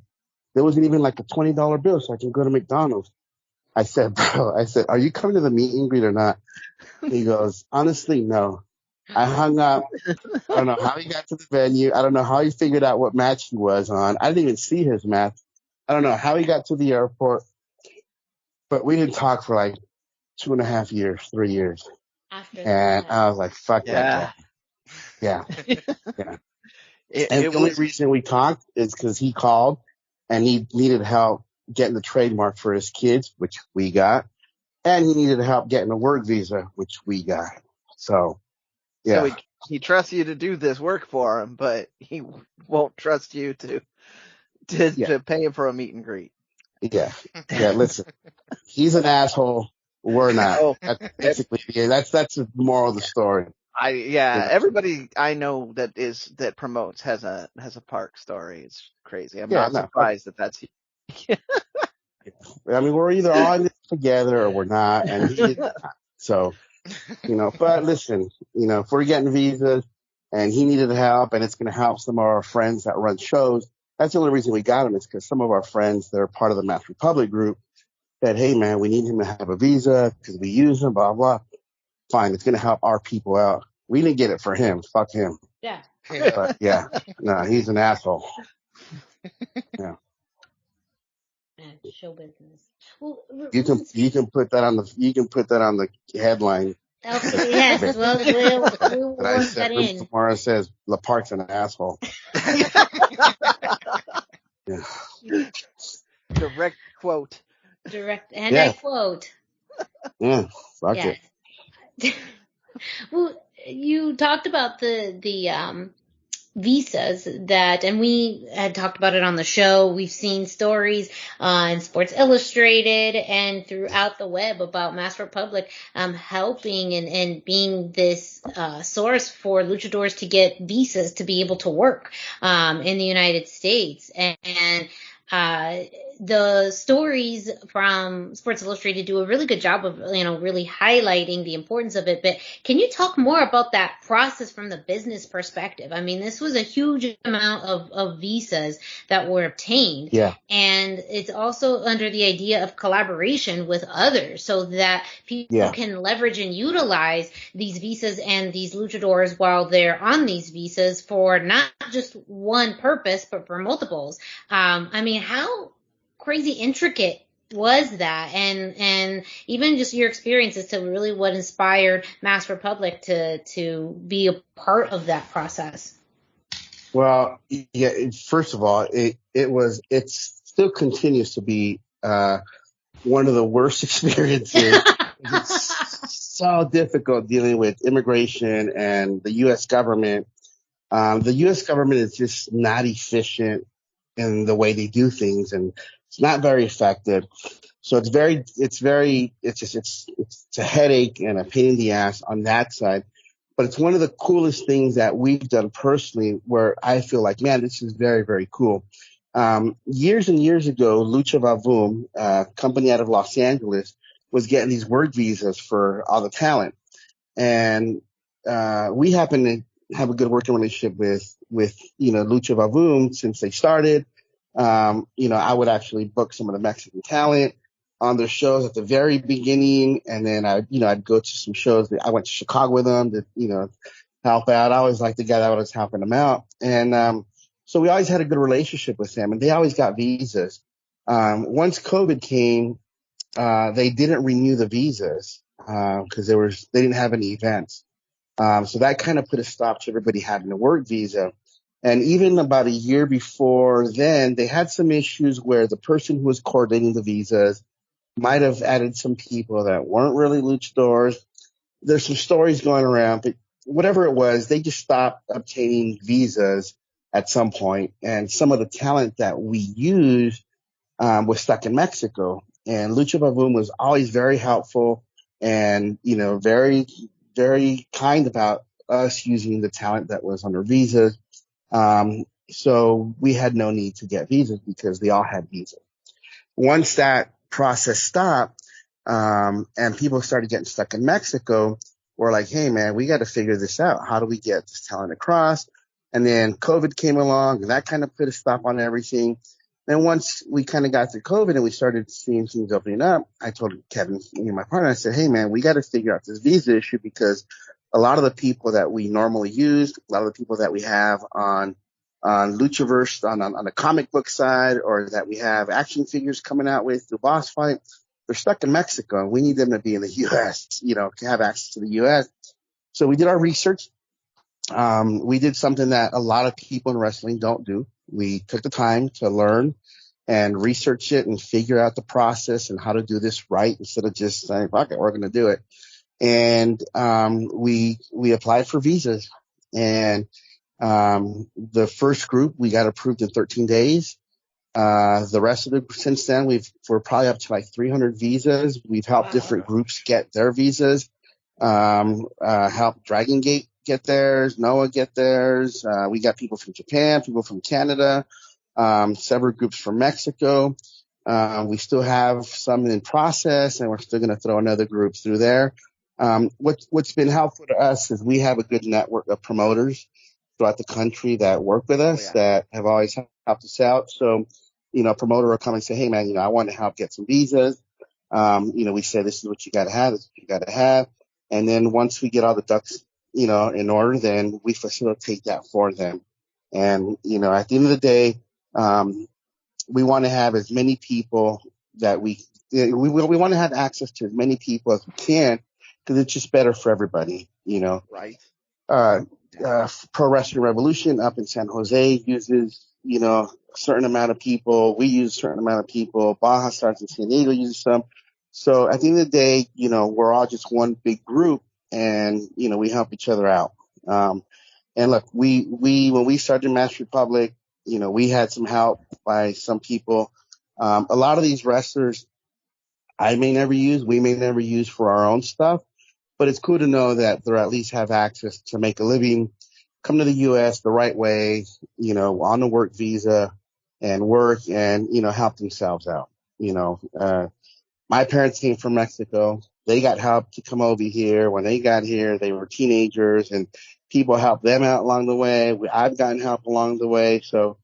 Speaker 7: There wasn't even like a $20 bill so I can go to McDonald's." I said, "Bro," I said, "are you coming to the meet and greet or not?" He goes, "Honestly, no. I hung up. I don't know how he got to the venue. I don't know how he figured out what match he was on. I didn't even see his match. I don't know how he got to the airport, but we didn't talk for like 2.5 years, 3 years."
Speaker 2: After
Speaker 7: And
Speaker 2: that.
Speaker 7: I was like, "Fuck that guy." Yeah. Yeah. And the only reason we talked is because he called and he needed help getting the trademark for his kids, which we got. And he needed help getting a work visa, which we got. So, yeah.
Speaker 4: So he trusts you to do this work for him, but he won't trust you to pay him for a meet and greet.
Speaker 7: Yeah. Yeah. Listen, he's an asshole. We're not.
Speaker 4: Oh,
Speaker 7: That's basically, that's the moral of the story.
Speaker 4: Everybody I know that promotes has a Park story. It's crazy. I'm not surprised that that's.
Speaker 7: I mean, we're either on this together or we're not, and he did not. So, but listen, if we're getting visas and he needed help and it's going to help some of our friends that run shows, that's the only reason we got him is because some of our friends that are part of the Mass Republic group said, "Hey, man, we need him to have a visa because we use him, blah, blah." Fine, it's going to help our people out. We didn't get it for him. Fuck him.
Speaker 2: Yeah.
Speaker 7: But yeah, no, he's an asshole. Yeah.
Speaker 2: Show business. Well,
Speaker 7: You can put that on the headline.
Speaker 2: Okay, yes, we'll work that in.
Speaker 7: Ruben Zamora says La Park's an asshole. Yeah.
Speaker 4: Direct quote.
Speaker 2: I quote.
Speaker 7: Yeah, fuck it.
Speaker 2: Well, you talked about the visas that, and we had talked about it on the show. We've seen stories in Sports Illustrated and throughout the web about Mass Republic helping and being this source for luchadors to get visas to be able to work in the United States. And the stories from Sports Illustrated do a really good job of, really highlighting the importance of it. But can you talk more about that process from the business perspective? I mean, this was a huge amount of visas that were obtained.
Speaker 7: Yeah.
Speaker 2: And it's also under the idea of collaboration with others so that people can leverage and utilize these visas and these luchadors while they're on these visas for not just one purpose, but for multiples. I mean, how crazy intricate was that? And even just your experiences to really what inspired Mass Republic to be a part of that process.
Speaker 7: Well, yeah, first of all, it still continues to be one of the worst experiences. It's so difficult dealing with immigration and the U.S. government. The U.S. government is just not efficient in the way they do things, and it's not very effective. So it's a headache and a pain in the ass on that side. But it's one of the coolest things that we've done personally where I feel like, man, this is very, very cool. Years and years ago, Lucha Vavoom, a company out of Los Angeles, was getting these work visas for all the talent. And we happen to have a good working relationship with Lucha Vavoom since they started. I would actually book some of the Mexican talent on their shows at the very beginning, and then I'd go to some shows. I went to Chicago with them to help out. I always liked the guy that was helping them out, and so we always had a good relationship with them, and they always got visas. Once COVID came, they didn't renew the visas because they didn't have any events. So that kind of put a stop to everybody having a work visa. And even about a year before then, they had some issues where the person who was coordinating the visas might have added some people that weren't really luchadors. There's some stories going around, but whatever it was, they just stopped obtaining visas at some point. And some of the talent that we used was stuck in Mexico. And Lucha Vavoom was always very helpful and, very, very kind about us using the talent that was on their visas. So we had no need to get visas because they all had visas. Once that process stopped, and people started getting stuck in Mexico, we're like, hey man, we got to figure this out. How do we get this talent across? And then COVID came along and that kind of put a stop on everything. Then once we kind of got through COVID and we started seeing things opening up, I told Kevin, my partner, I said, hey man, we got to figure out this visa issue because a lot of the people that we normally use, a lot of the people that we have on Luchaverse, on the comic book side, or that we have action figures coming out with the boss fight, they're stuck in Mexico and we need them to be in the U.S., to have access to the U.S. So we did our research. We did something that a lot of people in wrestling don't do. We took the time to learn and research it and figure out the process and how to do this right instead of just saying, fuck it, we're going to do it. And we applied for visas. And the first group, we got approved in 13 days. The rest of it, since then, we're probably up to like 300 visas. We've helped different groups get their visas, helped Dragon Gate get theirs, Noah get theirs. We got people from Japan, people from Canada, several groups from Mexico. We still have some in process, and we're still going to throw another group through there. What's been helpful to us is we have a good network of promoters throughout the country that work with us that have always helped us out. So, a promoter will come and say, hey man, I want to help get some visas. We say, this is what you got to have. This is what you got to have. And then once we get all the ducks, in order, then we facilitate that for them. And, at the end of the day, we want to have as many people that we want to have access to as many people as we can because it's just better for everybody,
Speaker 4: Right.
Speaker 7: Pro Wrestling Revolution up in San Jose uses, a certain amount of people. We use a certain amount of people. Baja Stars in San Diego uses some. So at the end of the day, we're all just one big group and, we help each other out. And look, we when we started Mass Republic, we had some help by some people. A lot of these wrestlers we may never use for our own stuff, but it's cool to know that they at least have access to make a living, come to the U.S. the right way, on the work visa and work and, help themselves out. My parents came from Mexico. They got help to come over here. When they got here, they were teenagers and people helped them out along the way. I've gotten help along the way. So,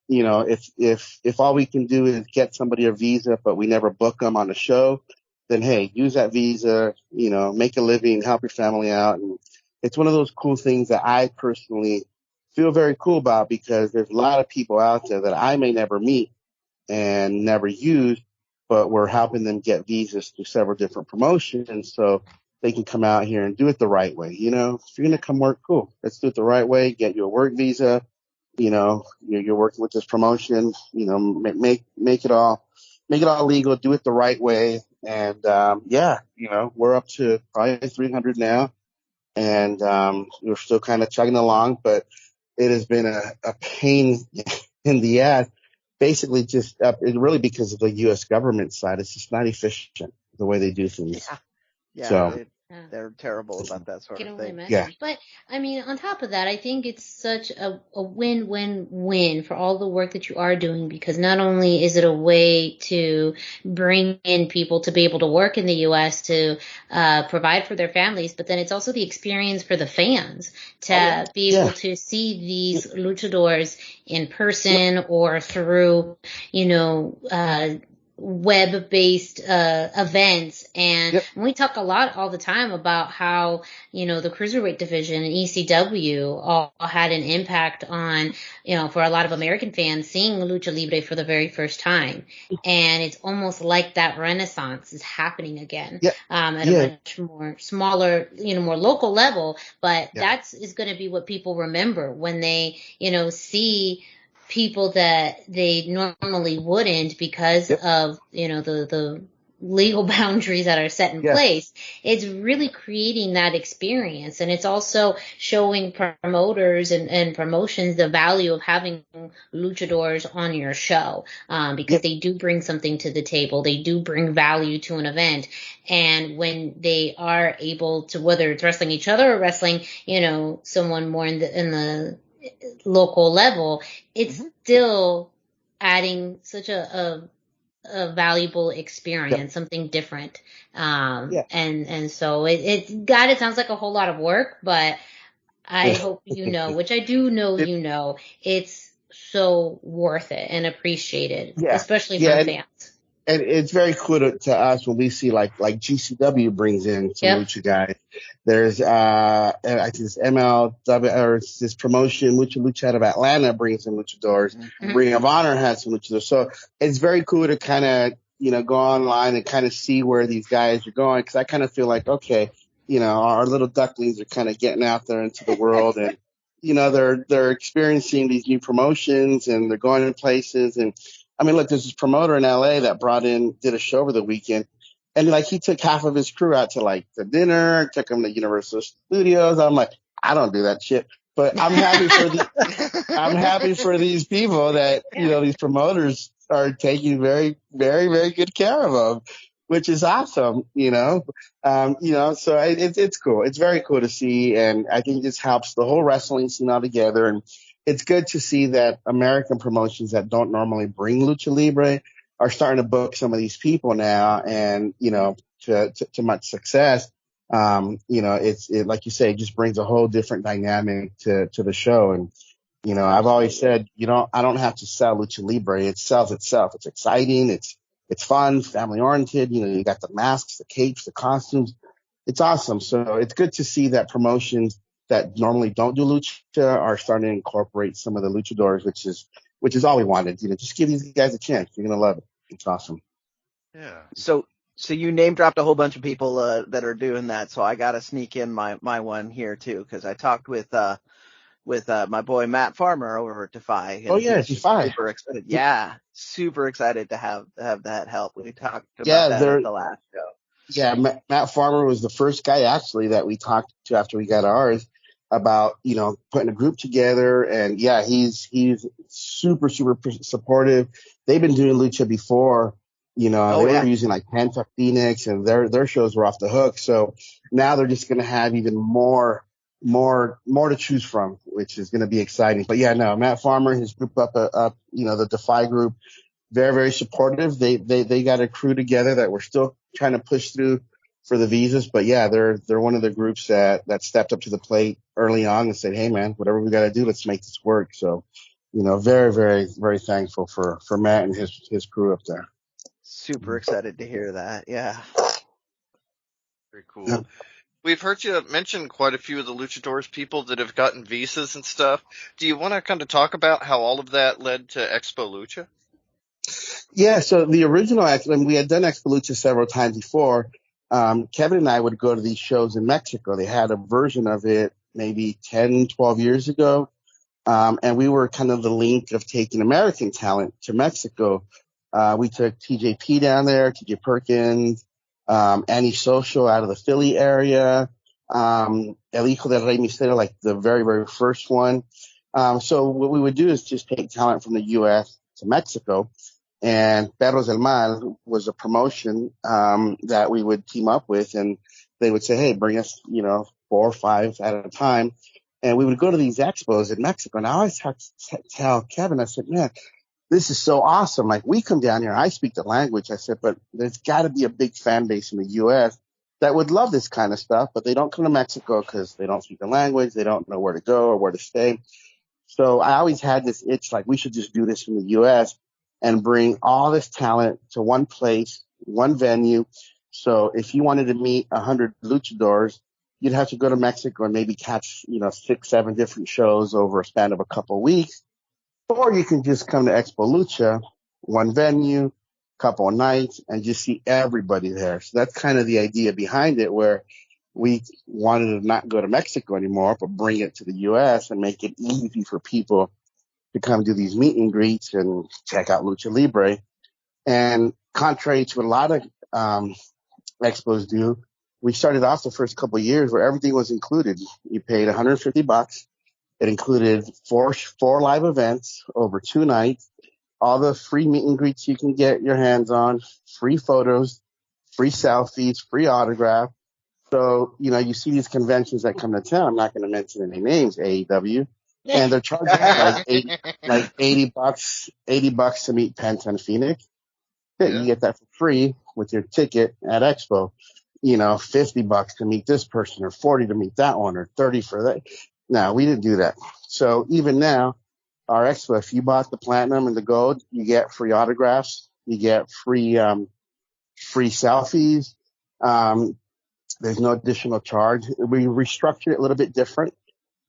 Speaker 7: if all we can do is get somebody a visa, but we never book them on the show, then hey, use that visa, make a living, help your family out. And it's one of those cool things that I personally feel very cool about, because there's a lot of people out there that I may never meet and never use, but we're helping them get visas through several different promotions so they can come out here and do it the right way. If you're going to come work, cool. Let's do it the right way. Get you a work visa. You're working with this promotion, make it all legal, do it the right way. And, we're up to probably 300 now, and, we're still kind of chugging along, but it has been a pain in the ass, basically just really because of the U.S. government side. It's just not efficient the way they do things.
Speaker 4: Yeah.
Speaker 7: So.
Speaker 4: They're terrible about that sort of thing.
Speaker 2: Yeah. But I mean, on top of that, I think it's such a win-win-win for all the work that you are doing, because not only is it a way to bring in people to be able to work in the U.S. to provide for their families, but then it's also the experience for the fans to be able to see these luchadors in person or through, web-based events. And we talk a lot all the time about how, the cruiserweight division and ECW all had an impact on, for a lot of American fans seeing Lucha Libre for the very first time. And it's almost like that renaissance is happening again at a much more smaller, more local level. But that's is going to be what people remember when they, see people that they normally wouldn't, because of, the legal boundaries that are set in place. It's really creating that experience. And it's also showing promoters and promotions the value of having luchadors on your show, because they do bring something to the table. They do bring value to an event. And when they are able to, whether it's wrestling each other or wrestling, someone more in the local level, it's still adding such a valuable experience, something different. And so it sounds like a whole lot of work, but I hope which I do know, it's so worth it and appreciated, especially from fans.
Speaker 7: And it's very cool to us when we see like GCW brings in some lucha guys. There's I think this MLW or this promotion Lucha out of Atlanta brings in luchadors. Ring of Honor has some luchadors. So it's very cool to kind of go online and kind of see where these guys are going, because I kind of feel like, okay, our little ducklings are kind of getting out there into the world, and they're experiencing these new promotions and they're going in places. And I mean, look, there's this promoter in LA that did a show over the weekend, and he took half of his crew out to the dinner, took them to Universal Studios. I'm like, I don't do that shit, but I'm happy for these people that, these promoters are taking very, very, very good care of them, which is awesome, so it's cool. It's very cool to see. And I think this helps the whole wrestling scene all together. And it's good to see that American promotions that don't normally bring Lucha Libre are starting to book some of these people now, and, to much success. It like you say, it just brings a whole different dynamic to the show. And, I've always said, I don't have to sell Lucha Libre. It sells itself. It's exciting. It's fun, family oriented. You got the masks, the capes, the costumes. It's awesome. So it's good to see that promotions that normally don't do lucha are starting to incorporate some of the luchadors, which is all we wanted. Just give these guys a chance. You're gonna love it. It's awesome.
Speaker 3: Yeah.
Speaker 4: So you name dropped a whole bunch of people that are doing that. So I gotta sneak in my one here too, because I talked with my boy Matt Farmer over at Defy.
Speaker 7: Oh yeah, Defy.
Speaker 4: Super excited. Yeah, super excited to have that help. We talked about that at the last show.
Speaker 7: Yeah, Matt Farmer was the first guy actually that we talked to after we got ours. about, putting a group together. And yeah, he's super, super supportive. They've been doing Lucha before, they were using like Penta Phoenix, and their shows were off the hook. So now they're just going to have even more to choose from, which is going to be exciting. But yeah, no, Matt Farmer, his group up, the Defy group, very, very supportive. They got a crew together that we're still trying to push through for the visas. But yeah, they're one of the groups that stepped up to the plate early on and said, hey man, whatever we got to do, let's make this work. So, very, very, very thankful for Matt and his crew up there.
Speaker 4: Super excited to hear that. Yeah.
Speaker 3: Very cool. We've heard you mention quite a few of the Luchadors people that have gotten visas and stuff. Do you want to kind of talk about how all of that led to Expo Lucha?
Speaker 7: Yeah, so the original, we had done Expo Lucha several times before. Kevin and I would go to these shows in Mexico. They had a version of it maybe 10, 12 years ago. And we were kind of the link of taking American talent to Mexico. We took TJP down there, TJ Perkins, Annie Social out of the Philly area, El Hijo del Rey Misterio, like the very, very first one. So what we would do is just take talent from the U.S. to Mexico. And Perros del Mal was a promotion that we would team up with, and they would say, hey, bring us, 4 or 5 at a time. And we would go to these expos in Mexico. And I always have to tell Kevin, I said, man, this is so awesome. Like, we come down here, I speak the language. I said, but there's got to be a big fan base in the U.S. that would love this kind of stuff, but they don't come to Mexico because they don't speak the language. They don't know where to go or where to stay. So I always had this itch, like, we should just do this in the U.S. and bring all this talent to one place, one venue. So if you wanted to meet 100 luchadors, you'd have to go to Mexico and maybe catch, 6, 7 different shows over a span of a couple of weeks. Or you can just come to Expo Lucha, one venue, couple of nights, and just see everybody there. So that's kind of the idea behind it, where we wanted to not go to Mexico anymore, but bring it to the U.S. and make it easy for people to come do these meet and greets and check out Lucha Libre. And contrary to what a lot of expos do, we started off the first couple of years where everything was included. You paid $150. It included four live events over 2 nights, all the free meet and greets you can get your hands on, free photos, free selfies, free autograph. So, you see these conventions that come to town. I'm not going to mention any names, AEW. And they're charging like $80 to meet Penta and Phoenix. Yeah. You get that for free with your ticket at Expo. $50 to meet this person, or $40 to meet that one, or $30 for that. No, we didn't do that. So even now, our Expo, if you bought the platinum and the gold, you get free autographs, you get free selfies. There's no additional charge. We restructured it a little bit different.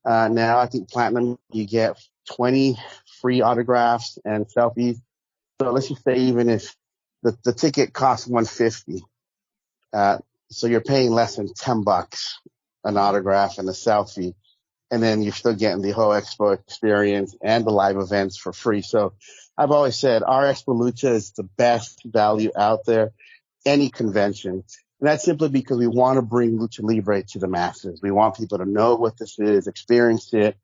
Speaker 7: Now I think platinum, you get 20 free autographs and selfies. So let's just say even if the ticket costs $150, so you're paying less than $10 an autograph and a selfie, and then you're still getting the whole Expo experience and the live events for free. So I've always said our Expo Lucha is the best value out there, any convention. And that's simply because we want to bring Lucha Libre to the masses. We want people to know what this is, experience it,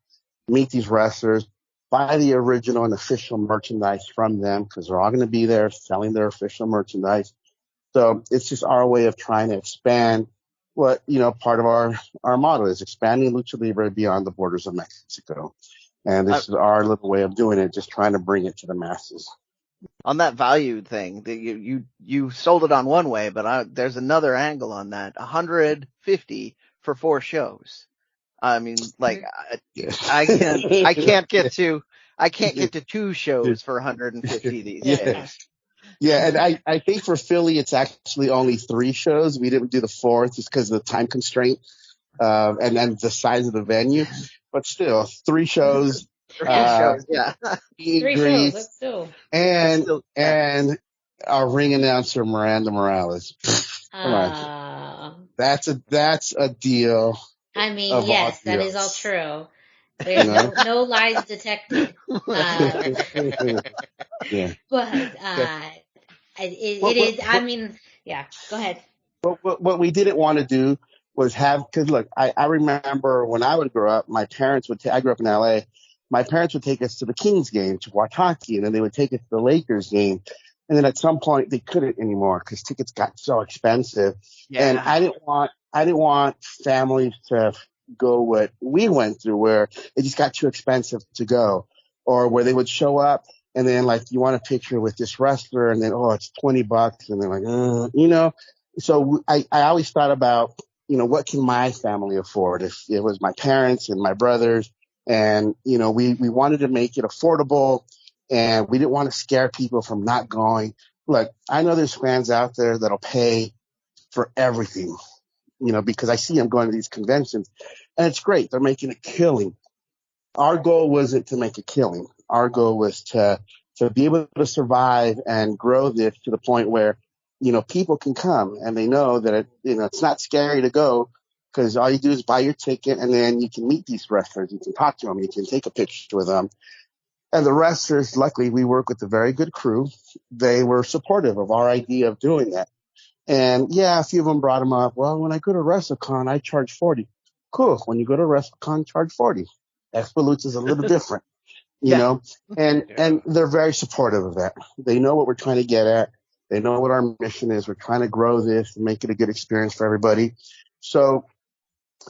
Speaker 7: meet these wrestlers, buy the original and official merchandise from them, because they're all going to be there selling their official merchandise. So it's just our way of trying to expand what, part of our model is expanding Lucha Libre beyond the borders of Mexico. And this is our little way of doing it, just trying to bring it to the masses.
Speaker 4: On that value thing, you sold it on one way, but there's another angle on that. $150 for 4 shows. I mean, like, I can't get to 2 shows for $150 these days.
Speaker 7: Yeah, and I think for Philly, it's actually only 3 shows. We didn't do the 4th just because of the time constraint, and then the size of the venue. But still, 3 shows.
Speaker 4: 3 shows, yeah.
Speaker 2: 3 shows, that's still.
Speaker 7: And our ring announcer, Miranda Morales. Come on. That's a deal.
Speaker 2: I mean, yes, that is all true. There's no lies detected.
Speaker 7: Yeah.
Speaker 2: But it is. I mean, yeah. Go ahead.
Speaker 7: What we didn't want to do was because look, I remember when I would grow up, my parents would, I grew up in LA, my parents would take us to the Kings game to watch hockey, and then they would take us to the Lakers game. And then at some point they couldn't anymore because tickets got so expensive.
Speaker 4: Yeah.
Speaker 7: And I didn't want families to go what we went through where it just got too expensive to go, or where they would show up and then like you want a picture with this wrestler and then, oh, it's $20 and they're like, you know. So I always thought about, you know, what can my family afford? If it was my parents and my brothers, and, you know, we wanted to make it affordable, and we didn't want to scare people from not going. Look, I know there's fans out there that'll pay for everything, you know, because I see them going to these conventions, and it's great. They're making a killing. Our goal wasn't to make a killing. Our goal was to be able to survive and grow this to the point where, you know, people can come and they know that, you know, it's not scary to go, because all you do is buy your ticket and then you can meet these wrestlers. You can talk to them. You can take a picture with them. And the wrestlers, luckily, we work with a very good crew. They were supportive of our idea of doing that. And yeah, a few of them brought them up. Well, when I go to WrestleCon, I charge $40. Cool. When you go to WrestleCon, charge $40. Expo Lucha is a little different, you know, and they're very supportive of that. They know what we're trying to get at. They know what our mission is. We're trying to grow this and make it a good experience for everybody. So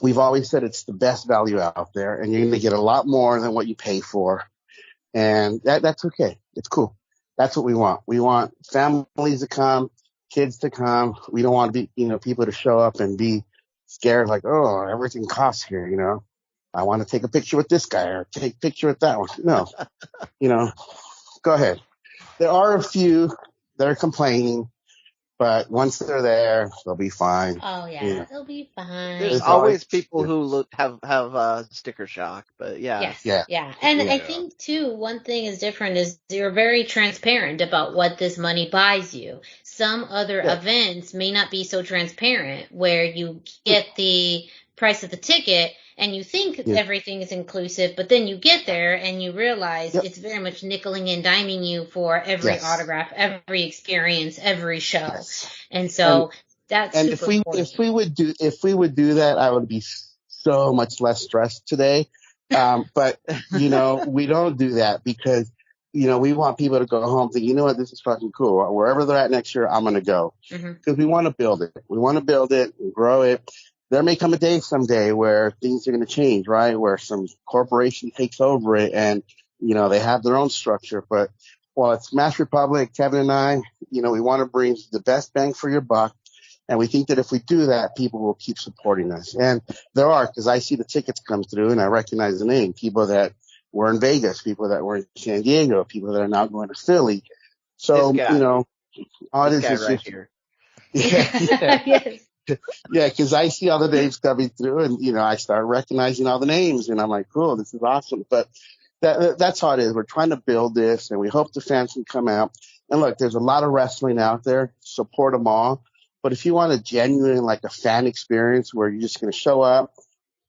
Speaker 7: we've always said it's the best value out there, and you're going to get a lot more than what you pay for. And that's okay. It's cool. That's what we want. We want families to come, kids to come. We don't want to be, you know, people to show up and be scared like, oh, everything costs here, you know. I want to take a picture with this guy or take a picture with that one. No, you know, go ahead. There are a few that are complaining, but once they're there, they'll be fine.
Speaker 2: Oh yeah, they'll be fine.
Speaker 4: There's always people who have sticker shock, but yeah.
Speaker 2: Yes, yeah. And I think too, one thing is different is you're very transparent about what this money buys you. Some other events may not be so transparent, where you get the price of the ticket and you think everything is inclusive, but then you get there and you realize it's very much nickeling and diming you for every autograph, every experience, every show. Yes. And so that's super important.
Speaker 7: If we would do that, I would be so much less stressed today. But you know, we don't do that because, you know, we want people to go home thinking, you know what, this is fucking cool. Wherever they're at next year, I'm going to go. Because we want to build it. We want to build it and grow it. There may come a day someday where things are going to change, right? Where some corporation takes over it and, you know, they have their own structure. But while it's Mass Republic, Kevin and I, you know, we want to bring the best bang for your buck. And we think that if we do that, people will keep supporting us. And there are, because I see the tickets come through and I recognize the name. People that were in Vegas, people that were in San Diego, people that are now going to Philly. So, you know, all this is just here. Yes. Yeah, because I see all the names coming through, and you know, I start recognizing all the names, and I'm like, cool, this is awesome. But that's how it is. We're trying to build this, and we hope the fans can come out. And look, there's a lot of wrestling out there. Support them all. But if you want a genuine, like a fan experience where you're just going to show up,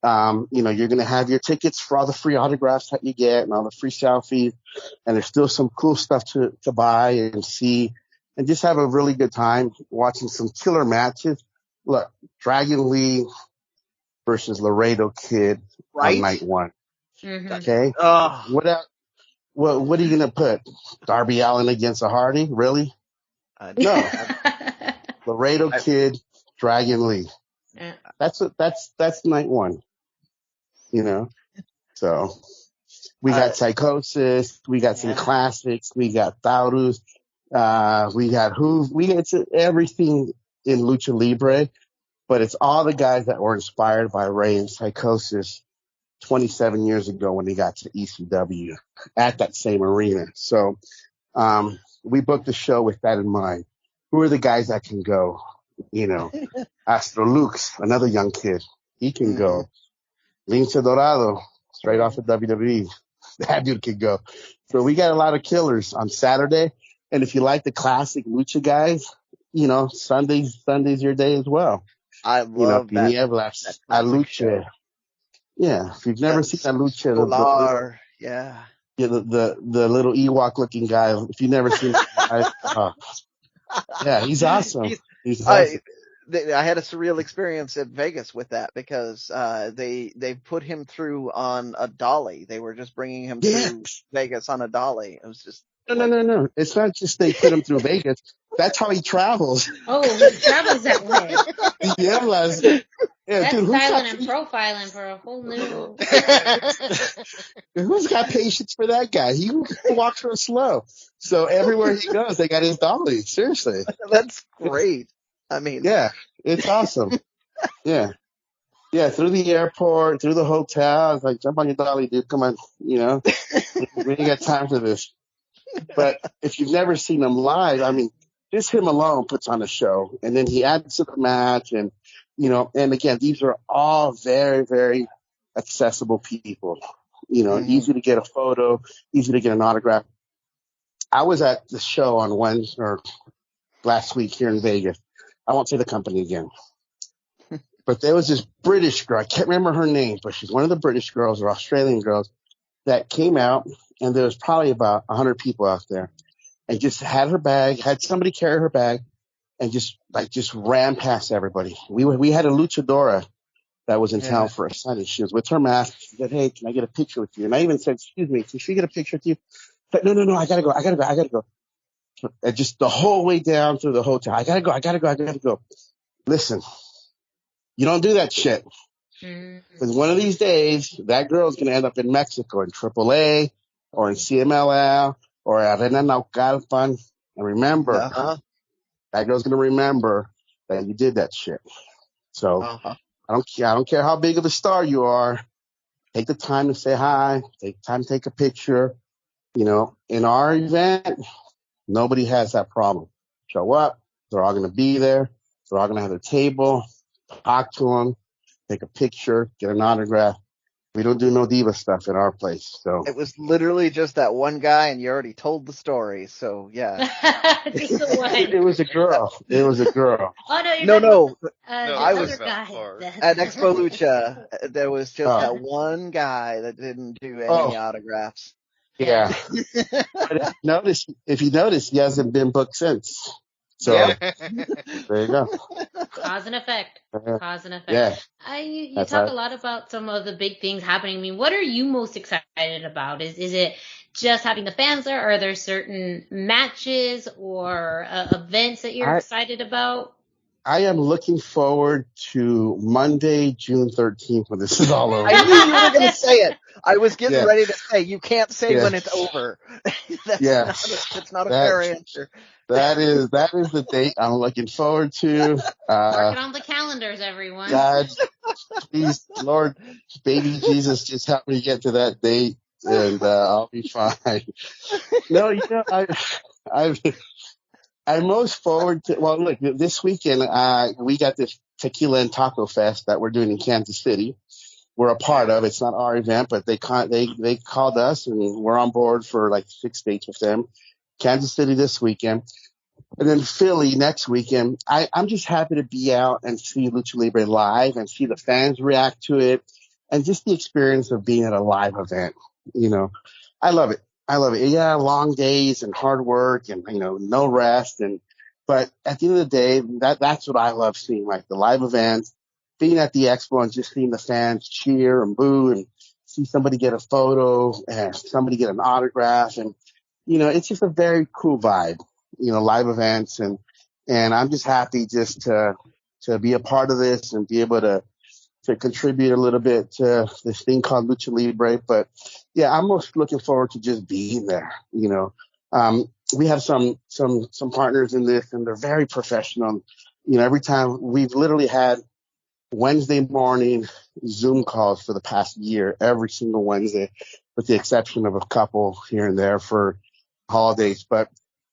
Speaker 7: you know, you're going to have your tickets for all the free autographs that you get and all the free selfies, and there's still some cool stuff to buy and see, and just have a really good time watching some killer matches. Look, Dragon Lee versus Laredo Kid on night one. Okay. What are you gonna put? Darby Allin against a Hardy? Really? No. Laredo Kid, Dragon Lee. That's night one. You know. So we got Psychosis. We got some classics. We got Taurus. We got we got everything in Lucha Libre, but it's all the guys that were inspired by Ray and Psychosis 27 years ago when they got to ECW at that same arena. So we booked the show with that in mind. Who are the guys that can go? You know, Astro Lux, another young kid. He can go. Lince Dorado, straight off of WWE. That dude can go. So we got a lot of killers on Saturday. And if you like the classic Lucha guys, you know, Sunday's your day as well.
Speaker 4: I love that.
Speaker 7: Lucha. Yeah, if you've never seen that Lucha, the little Ewok looking guy. If you've never seen it, yeah, he's awesome. He's awesome.
Speaker 4: I had a surreal experience at Vegas with that because they put him through on a dolly. They were just bringing him through Vegas on a dolly. It was just
Speaker 7: No. It's not just they put him through Vegas. That's how he travels.
Speaker 2: Oh, he travels that way.
Speaker 7: Yeah, Les. Yeah,
Speaker 2: That's
Speaker 7: dude,
Speaker 2: styling and profiling for a whole new.
Speaker 7: who's got patience for that guy? He walks real slow. So everywhere he goes, they got his dolly. Seriously.
Speaker 4: That's great. I mean,
Speaker 7: Yeah, it's awesome. Yeah. Yeah, through the airport, through the hotel. It's like, jump on your dolly, dude. Come on. We ain't got time for this. But if you've never seen him live, I mean, just him alone puts on a show. And then he adds to the match. And, and again, these are all very, very accessible people. Easy to get a photo, easy to get an autograph. I was at the show on Wednesday or last week here in Vegas. I won't say the company again. But there was this British girl. I can't remember her name, but she's one of the British girls or Australian girls that came out, and there was probably about 100 people out there, and just had her bag, had somebody carry her bag, and just ran past everybody. We had a luchadora that was in town for a Sunday. She was with her mask. She said, "Hey, can I get a picture with you?" And I even said, "Excuse me, can she get a picture with you?" But no, I gotta go. And just the whole way down through the hotel, I gotta go. Listen. You don't do that shit. Because one of these days, that girl's going to end up in Mexico in AAA or in CMLL or Arena Naucalpan. And remember, that girl's going to remember that you did that shit. So I don't care how big of a star you are. Take the time to say hi. Take the time to take a picture. In our event, nobody has that problem. Show up. They're all going to be there. They're all going to have their table. Talk to them, take a picture, get an autograph. We don't do no diva stuff in our place. So
Speaker 4: it was literally just that one guy, and you already told the story. So yeah,
Speaker 2: just the one.
Speaker 7: It was a girl.
Speaker 2: Oh
Speaker 4: no.
Speaker 2: I was
Speaker 4: at Expo Lucha. There was just that one guy that didn't do any autographs.
Speaker 7: Yeah. But if you notice, he hasn't been booked since. So there you go.
Speaker 2: Cause and effect.
Speaker 7: Yeah.
Speaker 2: You talk a lot about some of the big things happening. I mean, what are you most excited about? Is it just having the fans there? Or are there certain matches or events that you're excited about?
Speaker 7: I am looking forward to Monday, June 13th, when this is all over.
Speaker 4: I knew you were going to say it. I was getting ready to say, you can't say when it's over. That's not a fair answer.
Speaker 7: That is the date I'm looking forward to.
Speaker 2: Mark it on the calendars, everyone.
Speaker 7: God, please, Lord, baby Jesus, just help me get to that date, and I'll be fine. No, I'm most forward to. Well, look, this weekend we got this Tequila and Taco Fest that we're doing in Kansas City. We're a part of. It's not our event, but they called us, and we're on board for like 6 dates with them. Kansas City this weekend. And then Philly next weekend. I'm just happy to be out and see Lucha Libre live and see the fans react to it and just the experience of being at a live event. I love it. Yeah, long days and hard work and, no rest. But at the end of the day, that's what I love seeing, like the live events, being at the expo and just seeing the fans cheer and boo and see somebody get a photo and somebody get an autograph. And, it's just a very cool vibe. Live events and I'm just happy just to be a part of this and be able to contribute a little bit to this thing called Lucha Libre. But yeah, I'm most looking forward to just being there. We have some partners in this and they're very professional. Every time we've literally had Wednesday morning Zoom calls for the past year, every single Wednesday, with the exception of a couple here and there for holidays.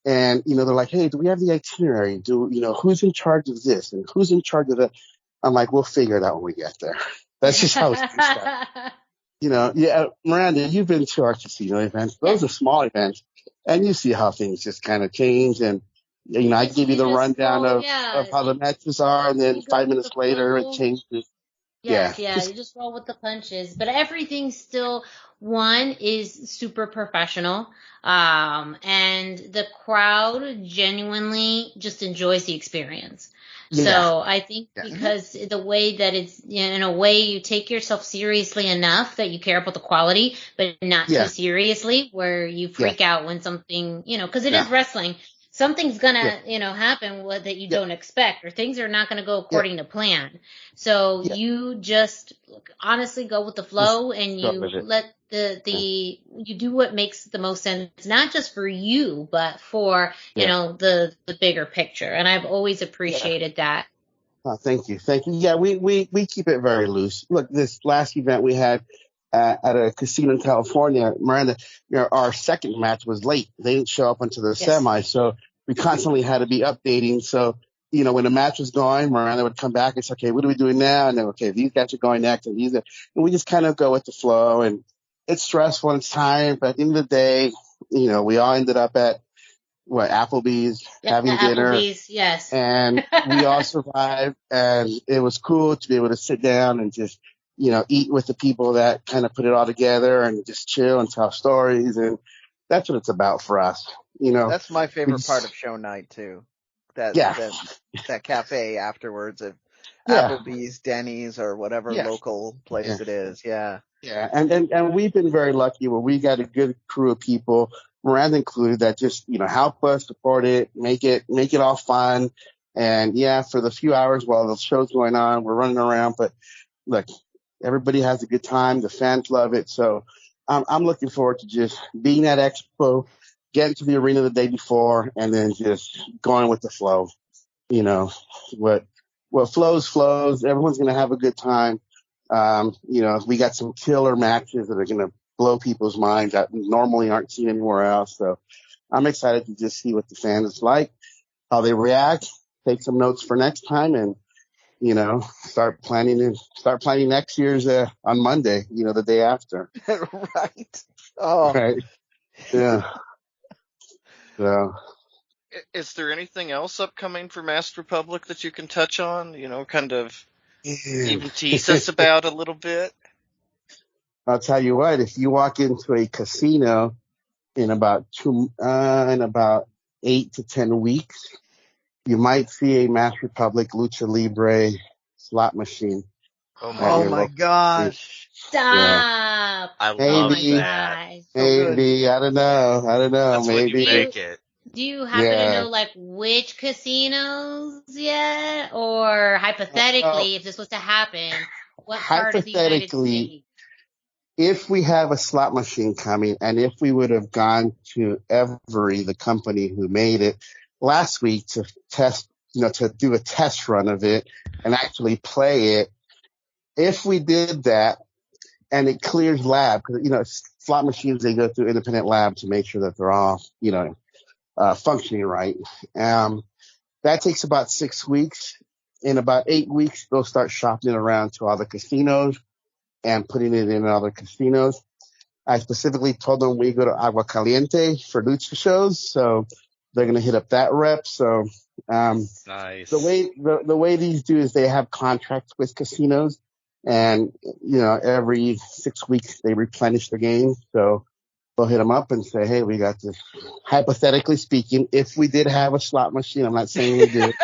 Speaker 7: And, they're like, hey, do we have the itinerary? Who's in charge of this? And who's in charge of that? I'm like, we'll figure it out when we get there. That's just how it's stuff. Miranda, you've been to our casino events. Those are small events. And you see how things just kind of change. And, I give you the rundown of how the matches are. And then 5 minutes later, it changes.
Speaker 2: Yes, yeah, you just roll with the punches. But everything still, one, is super professional. And the crowd genuinely just enjoys the experience. So I think because the way that it's, in a way, you take yourself seriously enough that you care about the quality, but not too seriously, where you freak out when something, because it is wrestling. Something's gonna, happen that you don't expect, or things are not gonna go according to plan. So you just honestly go with the flow, and you let you do what makes the most sense, not just for you, but for, the bigger picture. And I've always appreciated that.
Speaker 7: Oh, thank you. Yeah, we keep it very loose. Look, this last event we had at a casino in California, Miranda, our second match was late. They didn't show up until the semi, so we constantly had to be updating. So, when the match was going, Miranda would come back and say, okay, what are we doing now? And then, okay, these guys are going next, and we just kind of go with the flow. And it's stressful and it's tiring, but at the end of the day, we all ended up at Applebee's, having dinner.
Speaker 2: Applebee's, yes.
Speaker 7: And we all survived, and it was cool to be able to sit down and just, eat with the people that kind of put it all together and just chill and tell stories. And that's what it's about for us.
Speaker 4: That's my favorite part of show night too. That cafe afterwards at Applebee's, Denny's, or whatever local place it is. Yeah.
Speaker 7: Yeah. And we've been very lucky where we got a good crew of people, Miranda included, that just, help us support it, make it all fun. And for the few hours while the show's going on, we're running around, but look, everybody has a good time. The fans love it. So I'm looking forward to just being at Expo, getting to the arena the day before, and then just going with the flow. What flows. Everyone's going to have a good time. We got some killer matches that are going to blow people's minds that normally aren't seen anywhere else. So I'm excited to just see what the fans like, how they react, take some notes for next time, and, start planning next year's on Monday, the day after.
Speaker 4: Right. Oh.
Speaker 7: Right. Yeah. So.
Speaker 3: Is there anything else upcoming for Masked Republic that you can touch on? Kind of even tease us about a little bit?
Speaker 7: I'll tell you what, if you walk into a casino in about 8 to 10 weeks, you might see a Masked Republic Lucha Libre slot machine.
Speaker 4: Oh my gosh.
Speaker 2: Stop.
Speaker 3: I love that.
Speaker 7: Maybe. I don't know.
Speaker 3: That's
Speaker 7: maybe.
Speaker 3: when you make it.
Speaker 2: Do you happen to know, which casinos yet? Or hypothetically, if this was to happen, what part of the United States?
Speaker 7: If we have a slot machine coming, and if we would have gone to Every, the company who made it, last week to test, to do a test run of it and actually play it, if we did that and it clears lab, because, slot machines, they go through independent lab to make sure that they're all, functioning right. That takes about 6 weeks. In about 8 weeks, they'll start shopping it around to all the casinos and putting it in other casinos. I specifically told them we go to Agua Caliente for lucha shows, so they're going to hit up that rep. So
Speaker 3: nice.
Speaker 7: The way these do is they have contracts with casinos, and every 6 weeks they replenish the game. So they'll hit them up and say, hey, we got this. Hypothetically speaking, if we did have a slot machine, I'm not saying we did.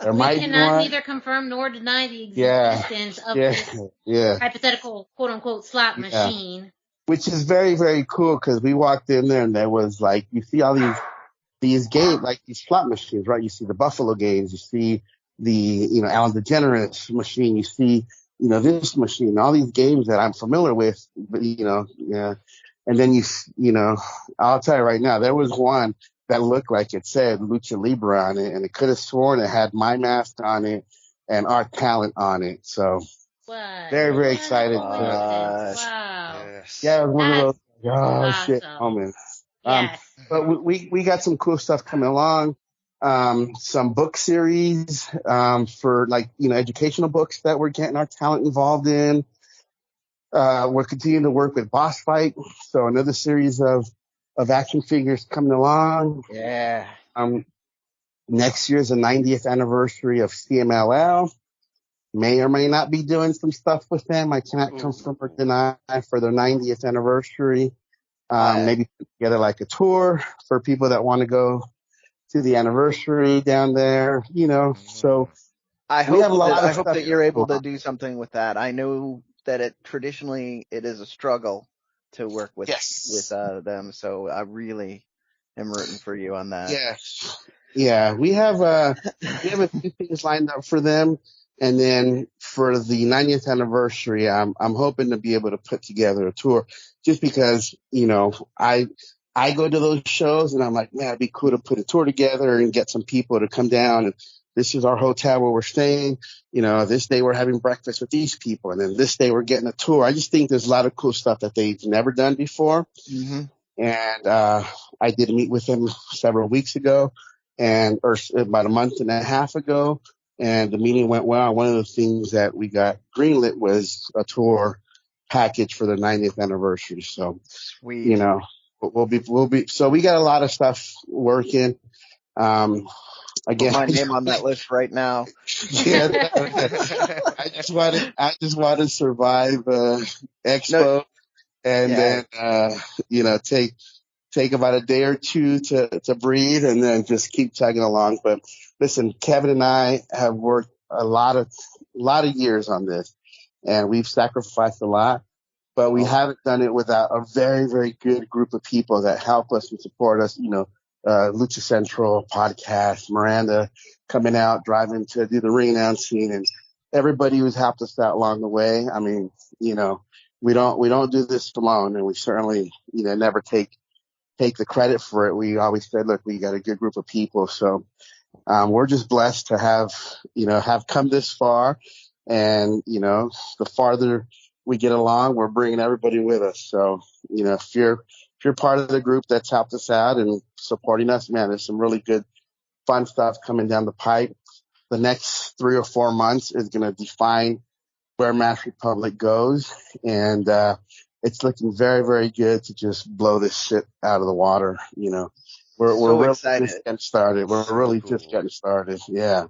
Speaker 2: We cannot neither confirm nor deny the existence of this hypothetical quote-unquote slot machine.
Speaker 7: Which is very, very cool, because we walked in there and there was you see all these games, these slot machines, right? You see the Buffalo games, you see the, Alan DeGeneres machine, you see, this machine, all these games that I'm familiar with, but, and then I'll tell you right now, there was one that looked like it said Lucha Libre on it, and it could have sworn it had my mask on it and our talent on it. So very, very excited.
Speaker 2: Wow.
Speaker 3: Yes.
Speaker 7: Yeah, it was one of those
Speaker 2: awesome.
Speaker 7: shit moments.
Speaker 2: Yes.
Speaker 7: But we got some cool stuff coming along. Some book series for educational books that we're getting our talent involved in. We're continuing to work with Boss Fight, so another series of action figures coming along.
Speaker 4: Yeah.
Speaker 7: Next year is the 90th anniversary of CMLL. may or may not be doing some stuff with them. I cannot confirm or deny for their 90th anniversary. Maybe put together like a tour for people that want to go to the anniversary down there, so
Speaker 4: I
Speaker 7: we have a lot of
Speaker 4: hope
Speaker 7: stuff
Speaker 4: that you're able
Speaker 7: going
Speaker 4: to
Speaker 7: on.
Speaker 4: do something with that. I know that traditionally it is a struggle to work with
Speaker 7: Yes.
Speaker 4: them, so I really am rooting for you on that.
Speaker 7: Yes. Yeah, we have a few things lined up for them, and then for the 90th anniversary, I'm hoping to be able to put together a tour, just because I go to those shows and I'm like, man, it'd be cool to put a tour together and get some people to come down. And this is our hotel where we're staying. This day we're having breakfast with these people, and then this day we're getting a tour. I just think there's a lot of cool stuff that they've never done before.
Speaker 4: Mm-hmm.
Speaker 7: And I did meet with them several weeks ago, or about a month and a half ago, and the meeting went well. One of the things that we got greenlit was a tour package for the 90th anniversary. So,
Speaker 4: Sweet.
Speaker 7: we'll be. So we got a lot of stuff working. Again,
Speaker 4: put my name on that list right now.
Speaker 7: Yeah, I just want to survive Expo, and then take about a day or two to breathe, and then just keep chugging along. But listen, Kevin and I have worked a lot of years on this, and we've sacrificed a lot, but we haven't done it without a very, very good group of people that help us and support us. Lucha Central podcast, Miranda coming out, driving to do the ring announcing, and everybody who's helped us out along the way. I mean, we don't do this alone, and we certainly, never take the credit for it. We always said, look, we got a good group of people. So, we're just blessed to have come this far, and, the farther we get along, we're bringing everybody with us. So, if you're part of the group that's helped us out and supporting us, man, there's some really good, fun stuff coming down the pipe. The next 3 or 4 months is going to define where Mass Republic goes. And, it's looking very, very good to just blow this shit out of the water. We're really
Speaker 4: excited.
Speaker 7: just getting started. We're really just getting started. Yeah.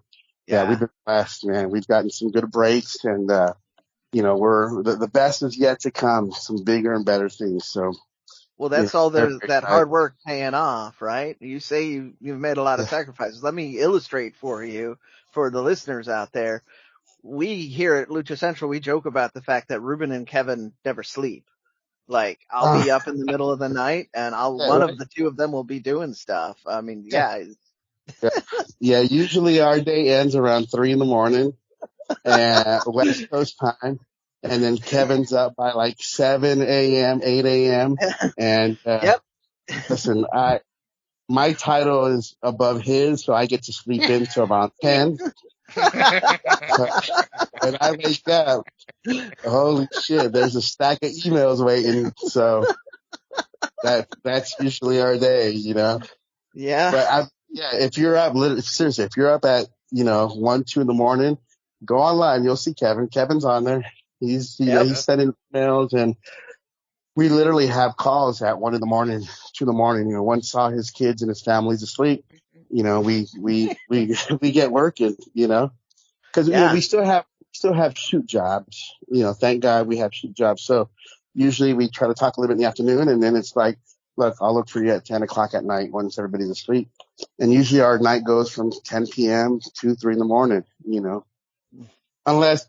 Speaker 7: We've been blessed, man. We've gotten some good breaks, and, we're the best is yet to come. Some bigger and better things. So,
Speaker 4: well, that's all that hard work paying off, right? You say you've made a lot of sacrifices. Let me illustrate for you, for the listeners out there. We here at Lucha Central, we joke about the fact that Ruben and Kevin never sleep. Like, I'll be up in the middle of the night, and one of the two of them will be doing stuff. I mean,
Speaker 7: usually our day ends around 3 a.m, West Coast time. And then Kevin's up by like 7 a.m., 8 a.m. And, listen, my title is above his, so I get to sleep in till about 10. And I wake up, holy shit, there's a stack of emails waiting. So that's usually our day,
Speaker 4: Yeah.
Speaker 7: But if you're up, seriously, if you're up at, 1, 2 in the morning, go online. You'll see Kevin. Kevin's on there. He's sending emails, and we literally have calls at 1 in the morning, 2 in the morning. One saw his kids and his family's asleep. We get working, because we still have shoot jobs. Thank God we have shoot jobs. So usually we try to talk a little bit in the afternoon, and then it's like, look, I'll look for you at 10 o'clock at night once everybody's asleep. And usually our night goes from 10 p.m. to 3 in the morning, unless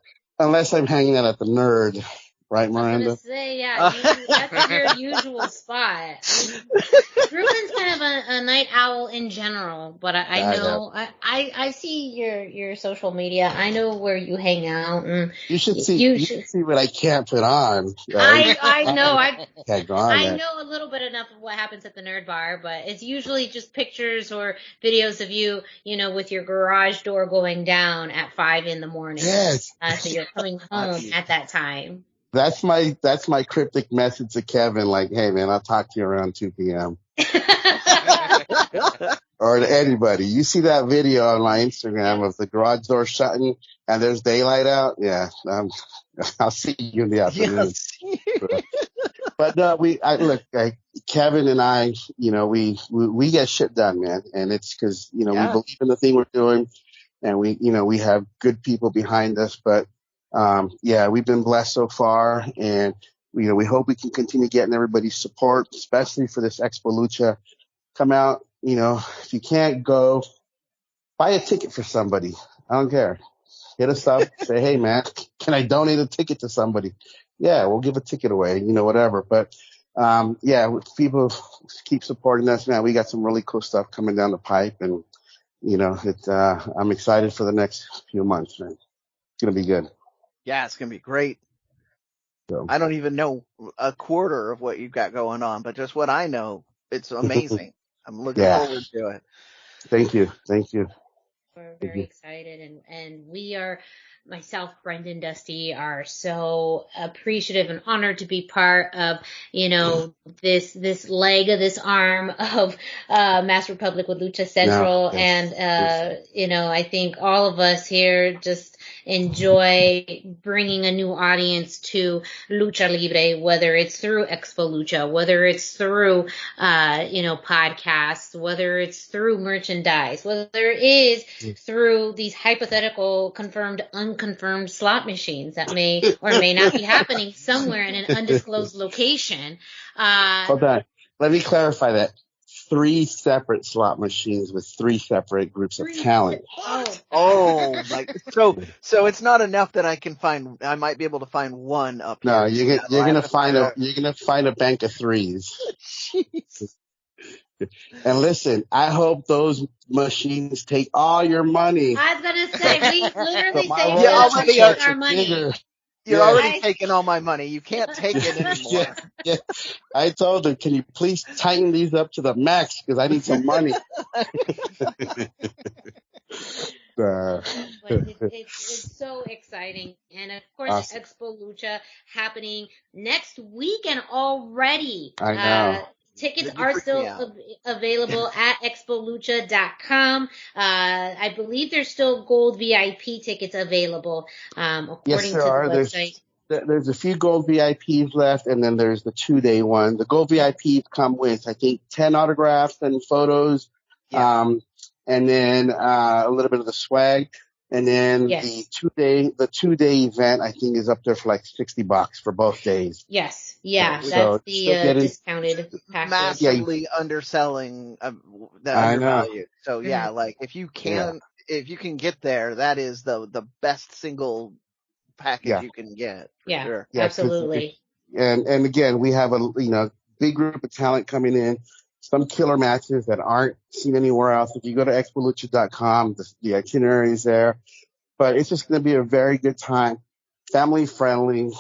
Speaker 7: I'm hanging out at the Nerd, right, Miranda?
Speaker 2: I was gonna say, that's your usual spot. Ruben's kind of a night owl in general, but I know I see your social media. I know where you hang out, and
Speaker 7: you should see what I can't put on.
Speaker 2: Right? I know.
Speaker 7: I
Speaker 2: know a little bit enough of what happens at the Nerd Bar, but it's usually just pictures or videos of you, with your garage door going down at 5 in the morning.
Speaker 7: Yes.
Speaker 2: So you're coming home at that time.
Speaker 7: That's my cryptic message to Kevin. Like, hey man, I'll talk to you around 2 p.m. Or to anybody. You see that video on my Instagram of the garage door shutting and there's daylight out? Yeah. I'll see you in the afternoon.
Speaker 4: Yes.
Speaker 7: But no, Kevin and I, we get shit done, man. And it's because, we believe in the thing we're doing. and we have good people behind us. But we've been blessed so far, and we hope we can continue getting everybody's support, especially for this Expo Lucha. Come out, if you can't go, buy a ticket for somebody. I don't care. Hit us up, say, hey man, can I donate a ticket to somebody? Yeah, we'll give a ticket away, whatever. But people keep supporting us, man. We got some really cool stuff coming down the pipe, and I'm excited for the next few months, man. It's gonna be good.
Speaker 4: Yeah, it's gonna be great.
Speaker 7: So.
Speaker 4: I don't even know a quarter of what you've got going on, but just what I know, it's amazing. I'm looking forward to it.
Speaker 7: Thank you.
Speaker 2: We're very excited, and we are, myself, Brendan, Dusty, are so appreciative and honored to be part of, this leg of this arm of Mass Republic with Lucha Central. I think all of us here just enjoy bringing a new audience to Lucha Libre, whether it's through Expo Lucha, whether it's through, podcasts, whether it's through merchandise, whether it is through these hypothetical confirmed, unconfirmed slot machines that may or may not be happening somewhere in an undisclosed location.
Speaker 7: Hold on. Let me clarify that. 3 separate slot machines with 3 separate groups of talent.
Speaker 4: So it's not enough that I might be able to find one up here.
Speaker 7: No, you're gonna find a bank of 3s.
Speaker 4: Jeez.
Speaker 7: And listen, I hope those machines take all your money.
Speaker 2: I was gonna say, we literally say our money.
Speaker 4: You're already taking all my money. You can't take it anymore.
Speaker 7: Yeah. I told them, can you please tighten these up to the max because I need some money.
Speaker 2: It's so exciting. And of course, awesome. Expo Lucha happening next weekend already.
Speaker 7: I know.
Speaker 2: Tickets are still available at expolucha.com. I believe there's still gold VIP tickets available, according to the website.
Speaker 7: There's a few gold VIPs left, and then there's the 2-day one. The gold VIPs come with, I think, 10 autographs and photos, and then a little bit of the swag. And then the 2-day event, I think, is up there for like $60 for both days.
Speaker 2: Yes. Yeah. That's the discounted package.
Speaker 4: Massively underselling that undervalue. So like if you can get there, that is the best single package you can get.
Speaker 2: Yeah,
Speaker 4: sure.
Speaker 2: Absolutely.
Speaker 7: And again, we have a big group of talent coming in. Some killer matches that aren't seen anywhere else. If you go to expolucha.com, the itinerary is there. But it's just going to be a very good time, family friendly.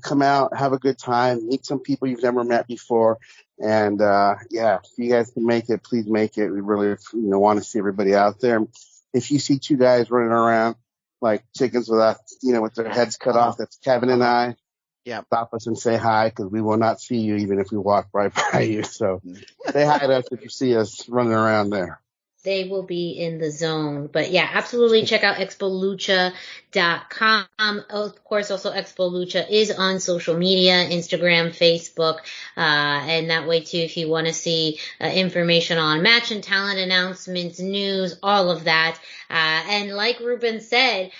Speaker 7: Come out, have a good time, meet some people you've never met before, and if you guys can make it, please make it. We really want to see everybody out there. If you see 2 guys running around like chickens with their heads cut off, that's Kevin and I.
Speaker 4: Yeah.
Speaker 7: Stop us and say hi, because we will not see you even if we walk right by you. So say hi to us if you see us running around there.
Speaker 2: They will be in the zone. But yeah, absolutely check out expolucha.com. Of course, also Expo Lucha is on social media, Instagram, Facebook, and that way too, if you want to see information on match and talent announcements, news, all of that. And like Ruben said,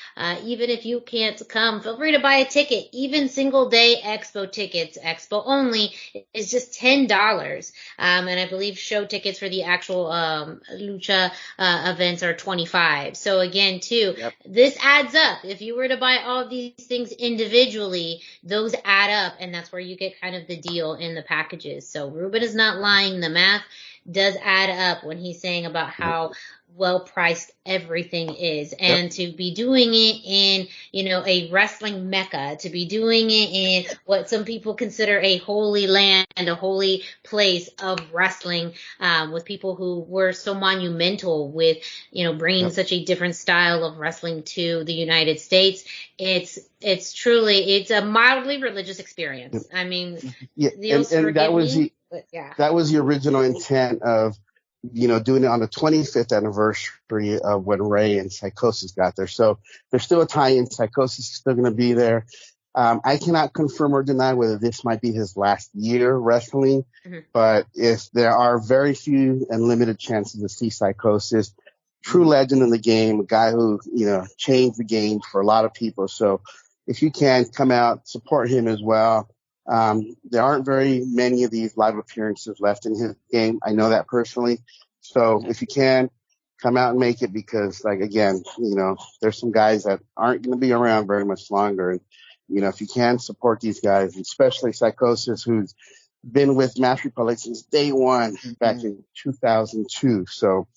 Speaker 2: even if you can't come, feel free to buy a ticket. Even single day Expo tickets, Expo only, is just $10. And I believe show tickets for the actual Lucha events are $25. So again, too, this adds up. If you were to buy all of these things individually, those add up, and that's where you get kind of the deal in the packages. So Ruben is not lying. The math does add up when he's saying about how well priced everything is, and to be doing it in a wrestling mecca, to be doing it in what some people consider a holy land and a holy place of wrestling, with people who were so monumental with bringing such a different style of wrestling to the United States. It's truly a mildly religious experience. I mean,
Speaker 7: that was the original intent of doing it on the 25th anniversary of when Ray and Psychosis got there. So there's still a tie-in. Psychosis is still going to be there. I cannot confirm or deny whether this might be his last year wrestling, but if there are very few and limited chances to see Psychosis, true legend in the game, a guy who, changed the game for a lot of people. So if you can come out, support him as well. There aren't very many of these live appearances left in his game. I know that personally. So if you can, come out and make it, because, like, again, there's some guys that aren't going to be around very much longer. And, if you can support these guys, especially Psychosis, who's been with Mass Republic since day one back in 2002. So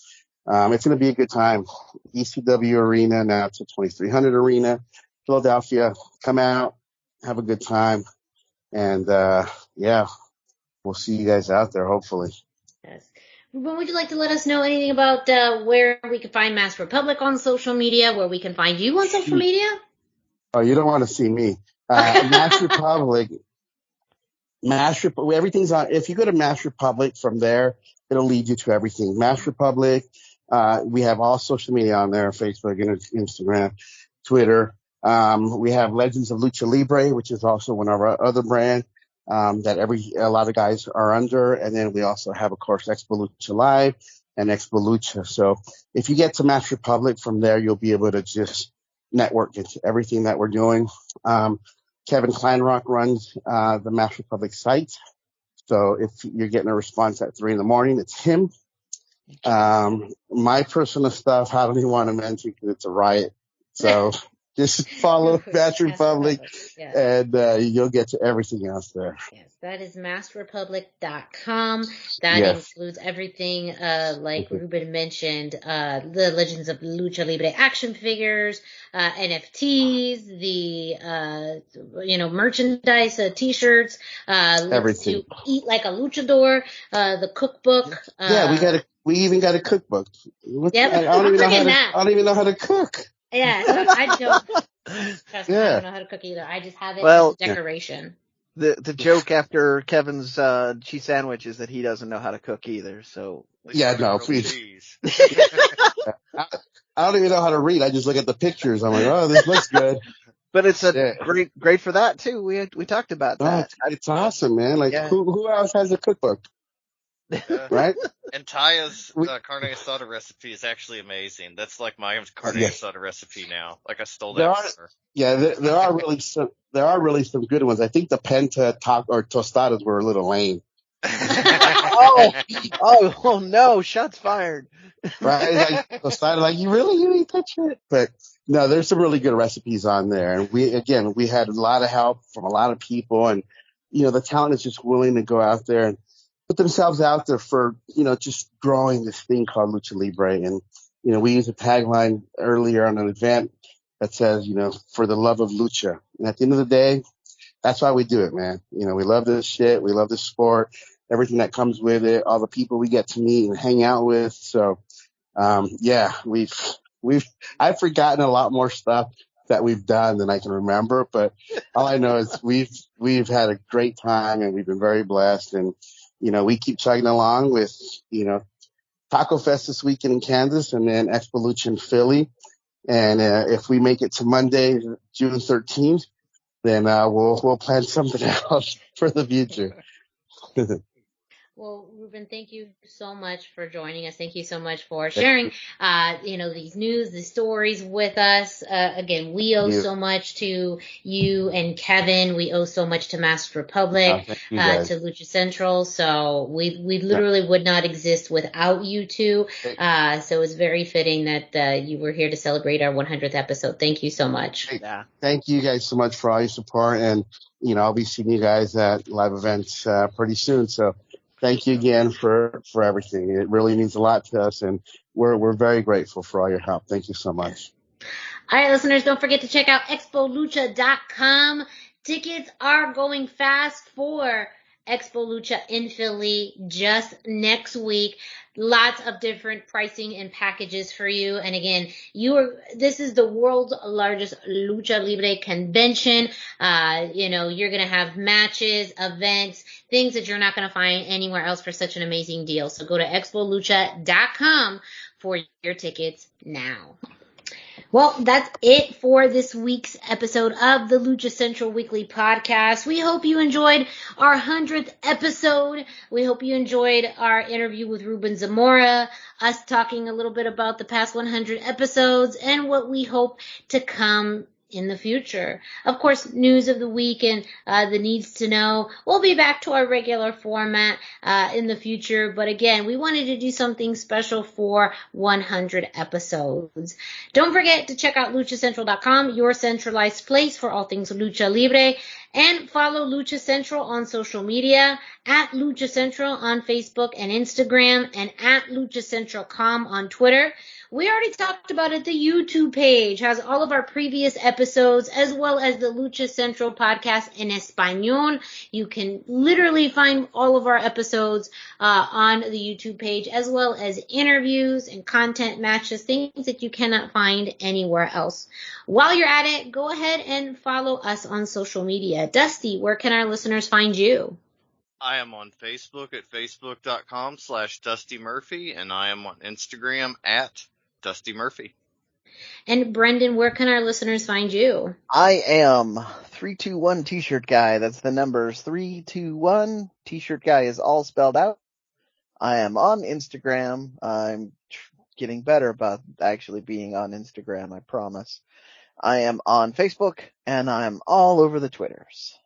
Speaker 7: it's going to be a good time. ECW Arena, now it's a 2300 Arena, Philadelphia. Come out, have a good time. And, we'll see you guys out there, hopefully.
Speaker 2: Yes. Ruben, would you like to let us know anything about where we can find Mass Republic on social media, where we can find you on social media?
Speaker 7: Oh, you don't want to see me. Mass Republic, everything's on. If you go to Mass Republic from there, it'll lead you to everything. Mass Republic, we have all social media on there, Facebook, Instagram, Twitter. We have Legends of Lucha Libre, which is also one of our other brands. That a lot of guys are under. And then we also have, of course, Expo Lucha Live and Expo Lucha. So if you get to Mass Republic from there, you'll be able to just network into everything that we're doing. Kevin Kleinrock runs, the Mass Republic site. So if you're getting a response at 3 a.m, it's him. My personal stuff, I don't even want to mention because it's a riot. So just follow Mass Republic, and you'll get to everything else there.
Speaker 2: Yes, that is massrepublic.com. That includes everything, like Ruben mentioned, the Legends of Lucha Libre action figures, NFTs, the merchandise, T-shirts,
Speaker 7: everything.
Speaker 2: To eat like a luchador, the cookbook.
Speaker 7: We even got a cookbook.
Speaker 2: Yep,
Speaker 7: I don't even know how to cook.
Speaker 2: Yeah, so I don't. Trust me, I don't know how to cook either. I just have it as a decoration.
Speaker 4: The joke after Kevin's cheese sandwich is that he doesn't know how to cook either. So
Speaker 7: please. I don't even know how to read. I just look at the pictures. I'm like, oh, this looks good.
Speaker 4: But it's great for that too. We talked about that.
Speaker 7: It's awesome, man. Like who else has a cookbook? Right?
Speaker 3: And Taya's carne asada recipe is actually amazing. That's like my carne asada recipe now. Like I stole that from her.
Speaker 7: Yeah, there are really some good ones. I think the penta tostadas were a little lame.
Speaker 4: oh no, shots fired.
Speaker 7: Right? Like tostada, like you eat that shit? But no, there's some really good recipes on there. And we had a lot of help from a lot of people, and the talent is just willing to go out there and put themselves out there for, just growing this thing called Lucha Libre. And, we use a tagline earlier on an event that says, for the love of Lucha. And at the end of the day, that's why we do it, man. We love this shit. We love this sport, everything that comes with it, all the people we get to meet and hang out with. So, I've forgotten a lot more stuff that we've done than I can remember, but all I know is we've had a great time and we've been very blessed. And, we keep chugging along with, Taco Fest this weekend in Kansas and then Expo Lucha in Philly. And if we make it to Monday, June 13th, then we'll plan something else for the future.
Speaker 2: Well, Ruben, thank you so much for joining us. Thank you so much for sharing, these news, the stories with us. Again, we owe so much to you and Kevin. We owe so much to Mass Republic, to Lucha Central. So we literally would not exist without you two. So it's very fitting that you were here to celebrate our 100th episode. Thank you so much.
Speaker 7: Yeah. Thank you guys so much for all your support. And, I'll be seeing you guys at live events pretty soon. So thank you again for everything. It really means a lot to us, and we're very grateful for all your help. Thank you so much.
Speaker 2: All right, listeners, don't forget to check out expolucha.com. Tickets are going fast for Expo Lucha in Philly just next week. Lots of different pricing and packages for you. And again, this is the world's largest Lucha Libre convention. You're going to have matches, events, things that you're not going to find anywhere else for such an amazing deal. So go to expolucha.com for your tickets now. Well, that's it for this week's episode of the Lucha Central Weekly podcast. We hope you enjoyed our 100th episode. We hope you enjoyed our interview with Ruben Zamora, us talking a little bit about the past 100 episodes and what we hope to come in the future. Of course, news of the week and the needs to know. We'll be back to our regular format in the future. But again, we wanted to do something special for 100 episodes. Don't forget to check out luchacentral.com, your centralized place for all things Lucha Libre. And follow Lucha Central on social media, at Lucha Central on Facebook and Instagram, and at LuchaCentralCom on Twitter. We already talked about it. The YouTube page has all of our previous episodes, as well as the Lucha Central podcast in Espanol. You can literally find all of our episodes on the YouTube page, as well as interviews and content matches, things that you cannot find anywhere else. While you're at it, go ahead and follow us on social media. Dusty, where can our listeners find you?
Speaker 3: I am on Facebook at facebook.com/Dusty Murphy, and I am on Instagram at Dusty Murphy.
Speaker 2: And Brendan, where can our listeners find you?
Speaker 4: I am 321 T-shirt guy. That's the numbers 321. T-shirt guy is all spelled out. I am on Instagram. I'm getting better about actually being on Instagram, I promise. I am on Facebook, and I'm all over the Twitters.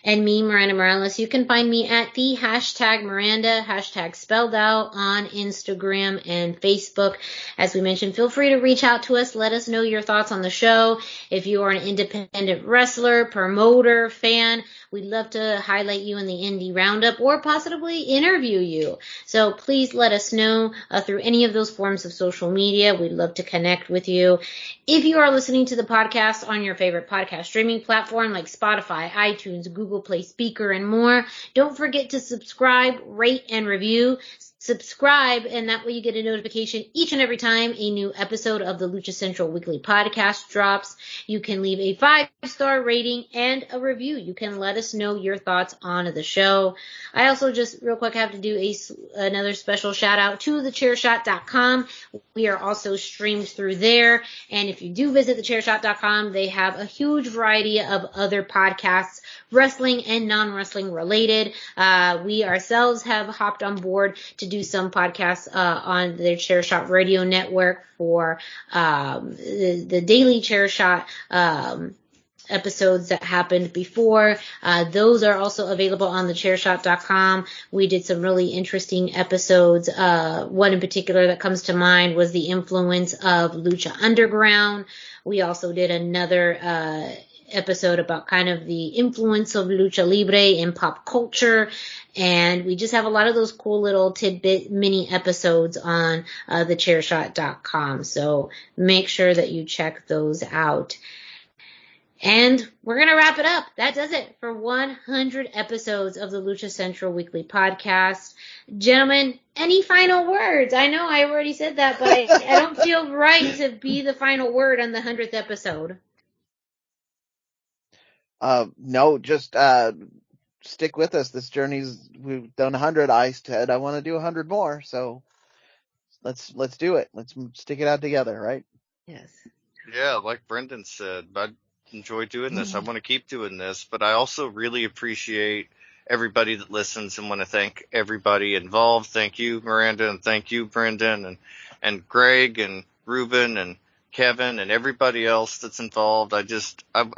Speaker 2: And me, Miranda Morales. You can find me at the hashtag Miranda, hashtag spelled out, on Instagram and Facebook. As we mentioned, feel free to reach out to us. Let us know your thoughts on the show. If you are an independent wrestler, promoter, fan, we'd love to highlight you in the Indie Roundup or possibly interview you. So please let us know through any of those forms of social media. We'd love to connect with you. If you are listening to the podcast on your favorite podcast streaming platform like Spotify, iTunes, Google Play Speaker, and more, don't forget to subscribe, rate, and review. Subscribe, and that way you get a notification each and every time a new episode of the Lucha Central Weekly podcast drops. You can leave a 5-star rating and a review. You can let us know your thoughts on the show. I also just real quick have to do another special shout out to thechairshot.com. We are also streamed through there. And if you do visit thechairshot.com, they have a huge variety of other podcasts, wrestling and non-wrestling related. We ourselves have hopped on board to do some podcasts on their Chair Shot radio network for the daily Chair Shot episodes that happened before. Those are also available on thechairshot.com. We did some really interesting episodes. One in particular that comes to mind was the influence of Lucha Underground. We also did another episode about kind of the influence of Lucha Libre in pop culture. And we just have a lot of those cool little tidbit mini episodes on thechairshot.com. So make sure that you check those out. And we're going to wrap it up. That does it for 100 episodes of the Lucha Central Weekly podcast. Gentlemen, any final words? I know I already said that, but I don't feel right to be the final word on the 100th episode.
Speaker 4: No, just stick with us. This journey's, we've done 100. I said I want to do 100 more, so let's do it. Let's stick it out together, right?
Speaker 2: Yes.
Speaker 3: Yeah, like Brendan said, I enjoy doing this. I want to keep doing this, but I also really appreciate everybody that listens and want to thank everybody involved. Thank you, Miranda, and thank you, Brendan, and Greg and Ruben and Kevin and everybody else that's involved. I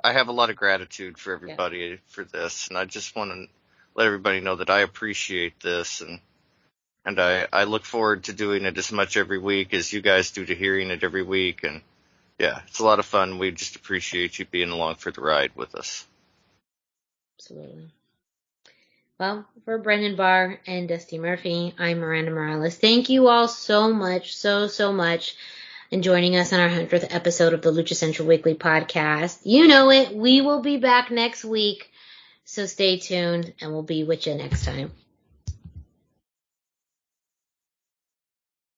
Speaker 3: have a lot of gratitude for everybody for this, and I just want to let everybody know that I appreciate this, and I look forward to doing it as much every week as you guys do to hearing it every week. And yeah, it's a lot of fun. We just appreciate you being along for the ride with us.
Speaker 2: Absolutely. Well, for Brendan Barr and Dusty Murphy, I'm Miranda Morales. Thank you all so much, so much, and joining us on our 100th episode of the Lucha Central Weekly podcast. You know it. We will be back next week, so stay tuned, and we'll be with you next time.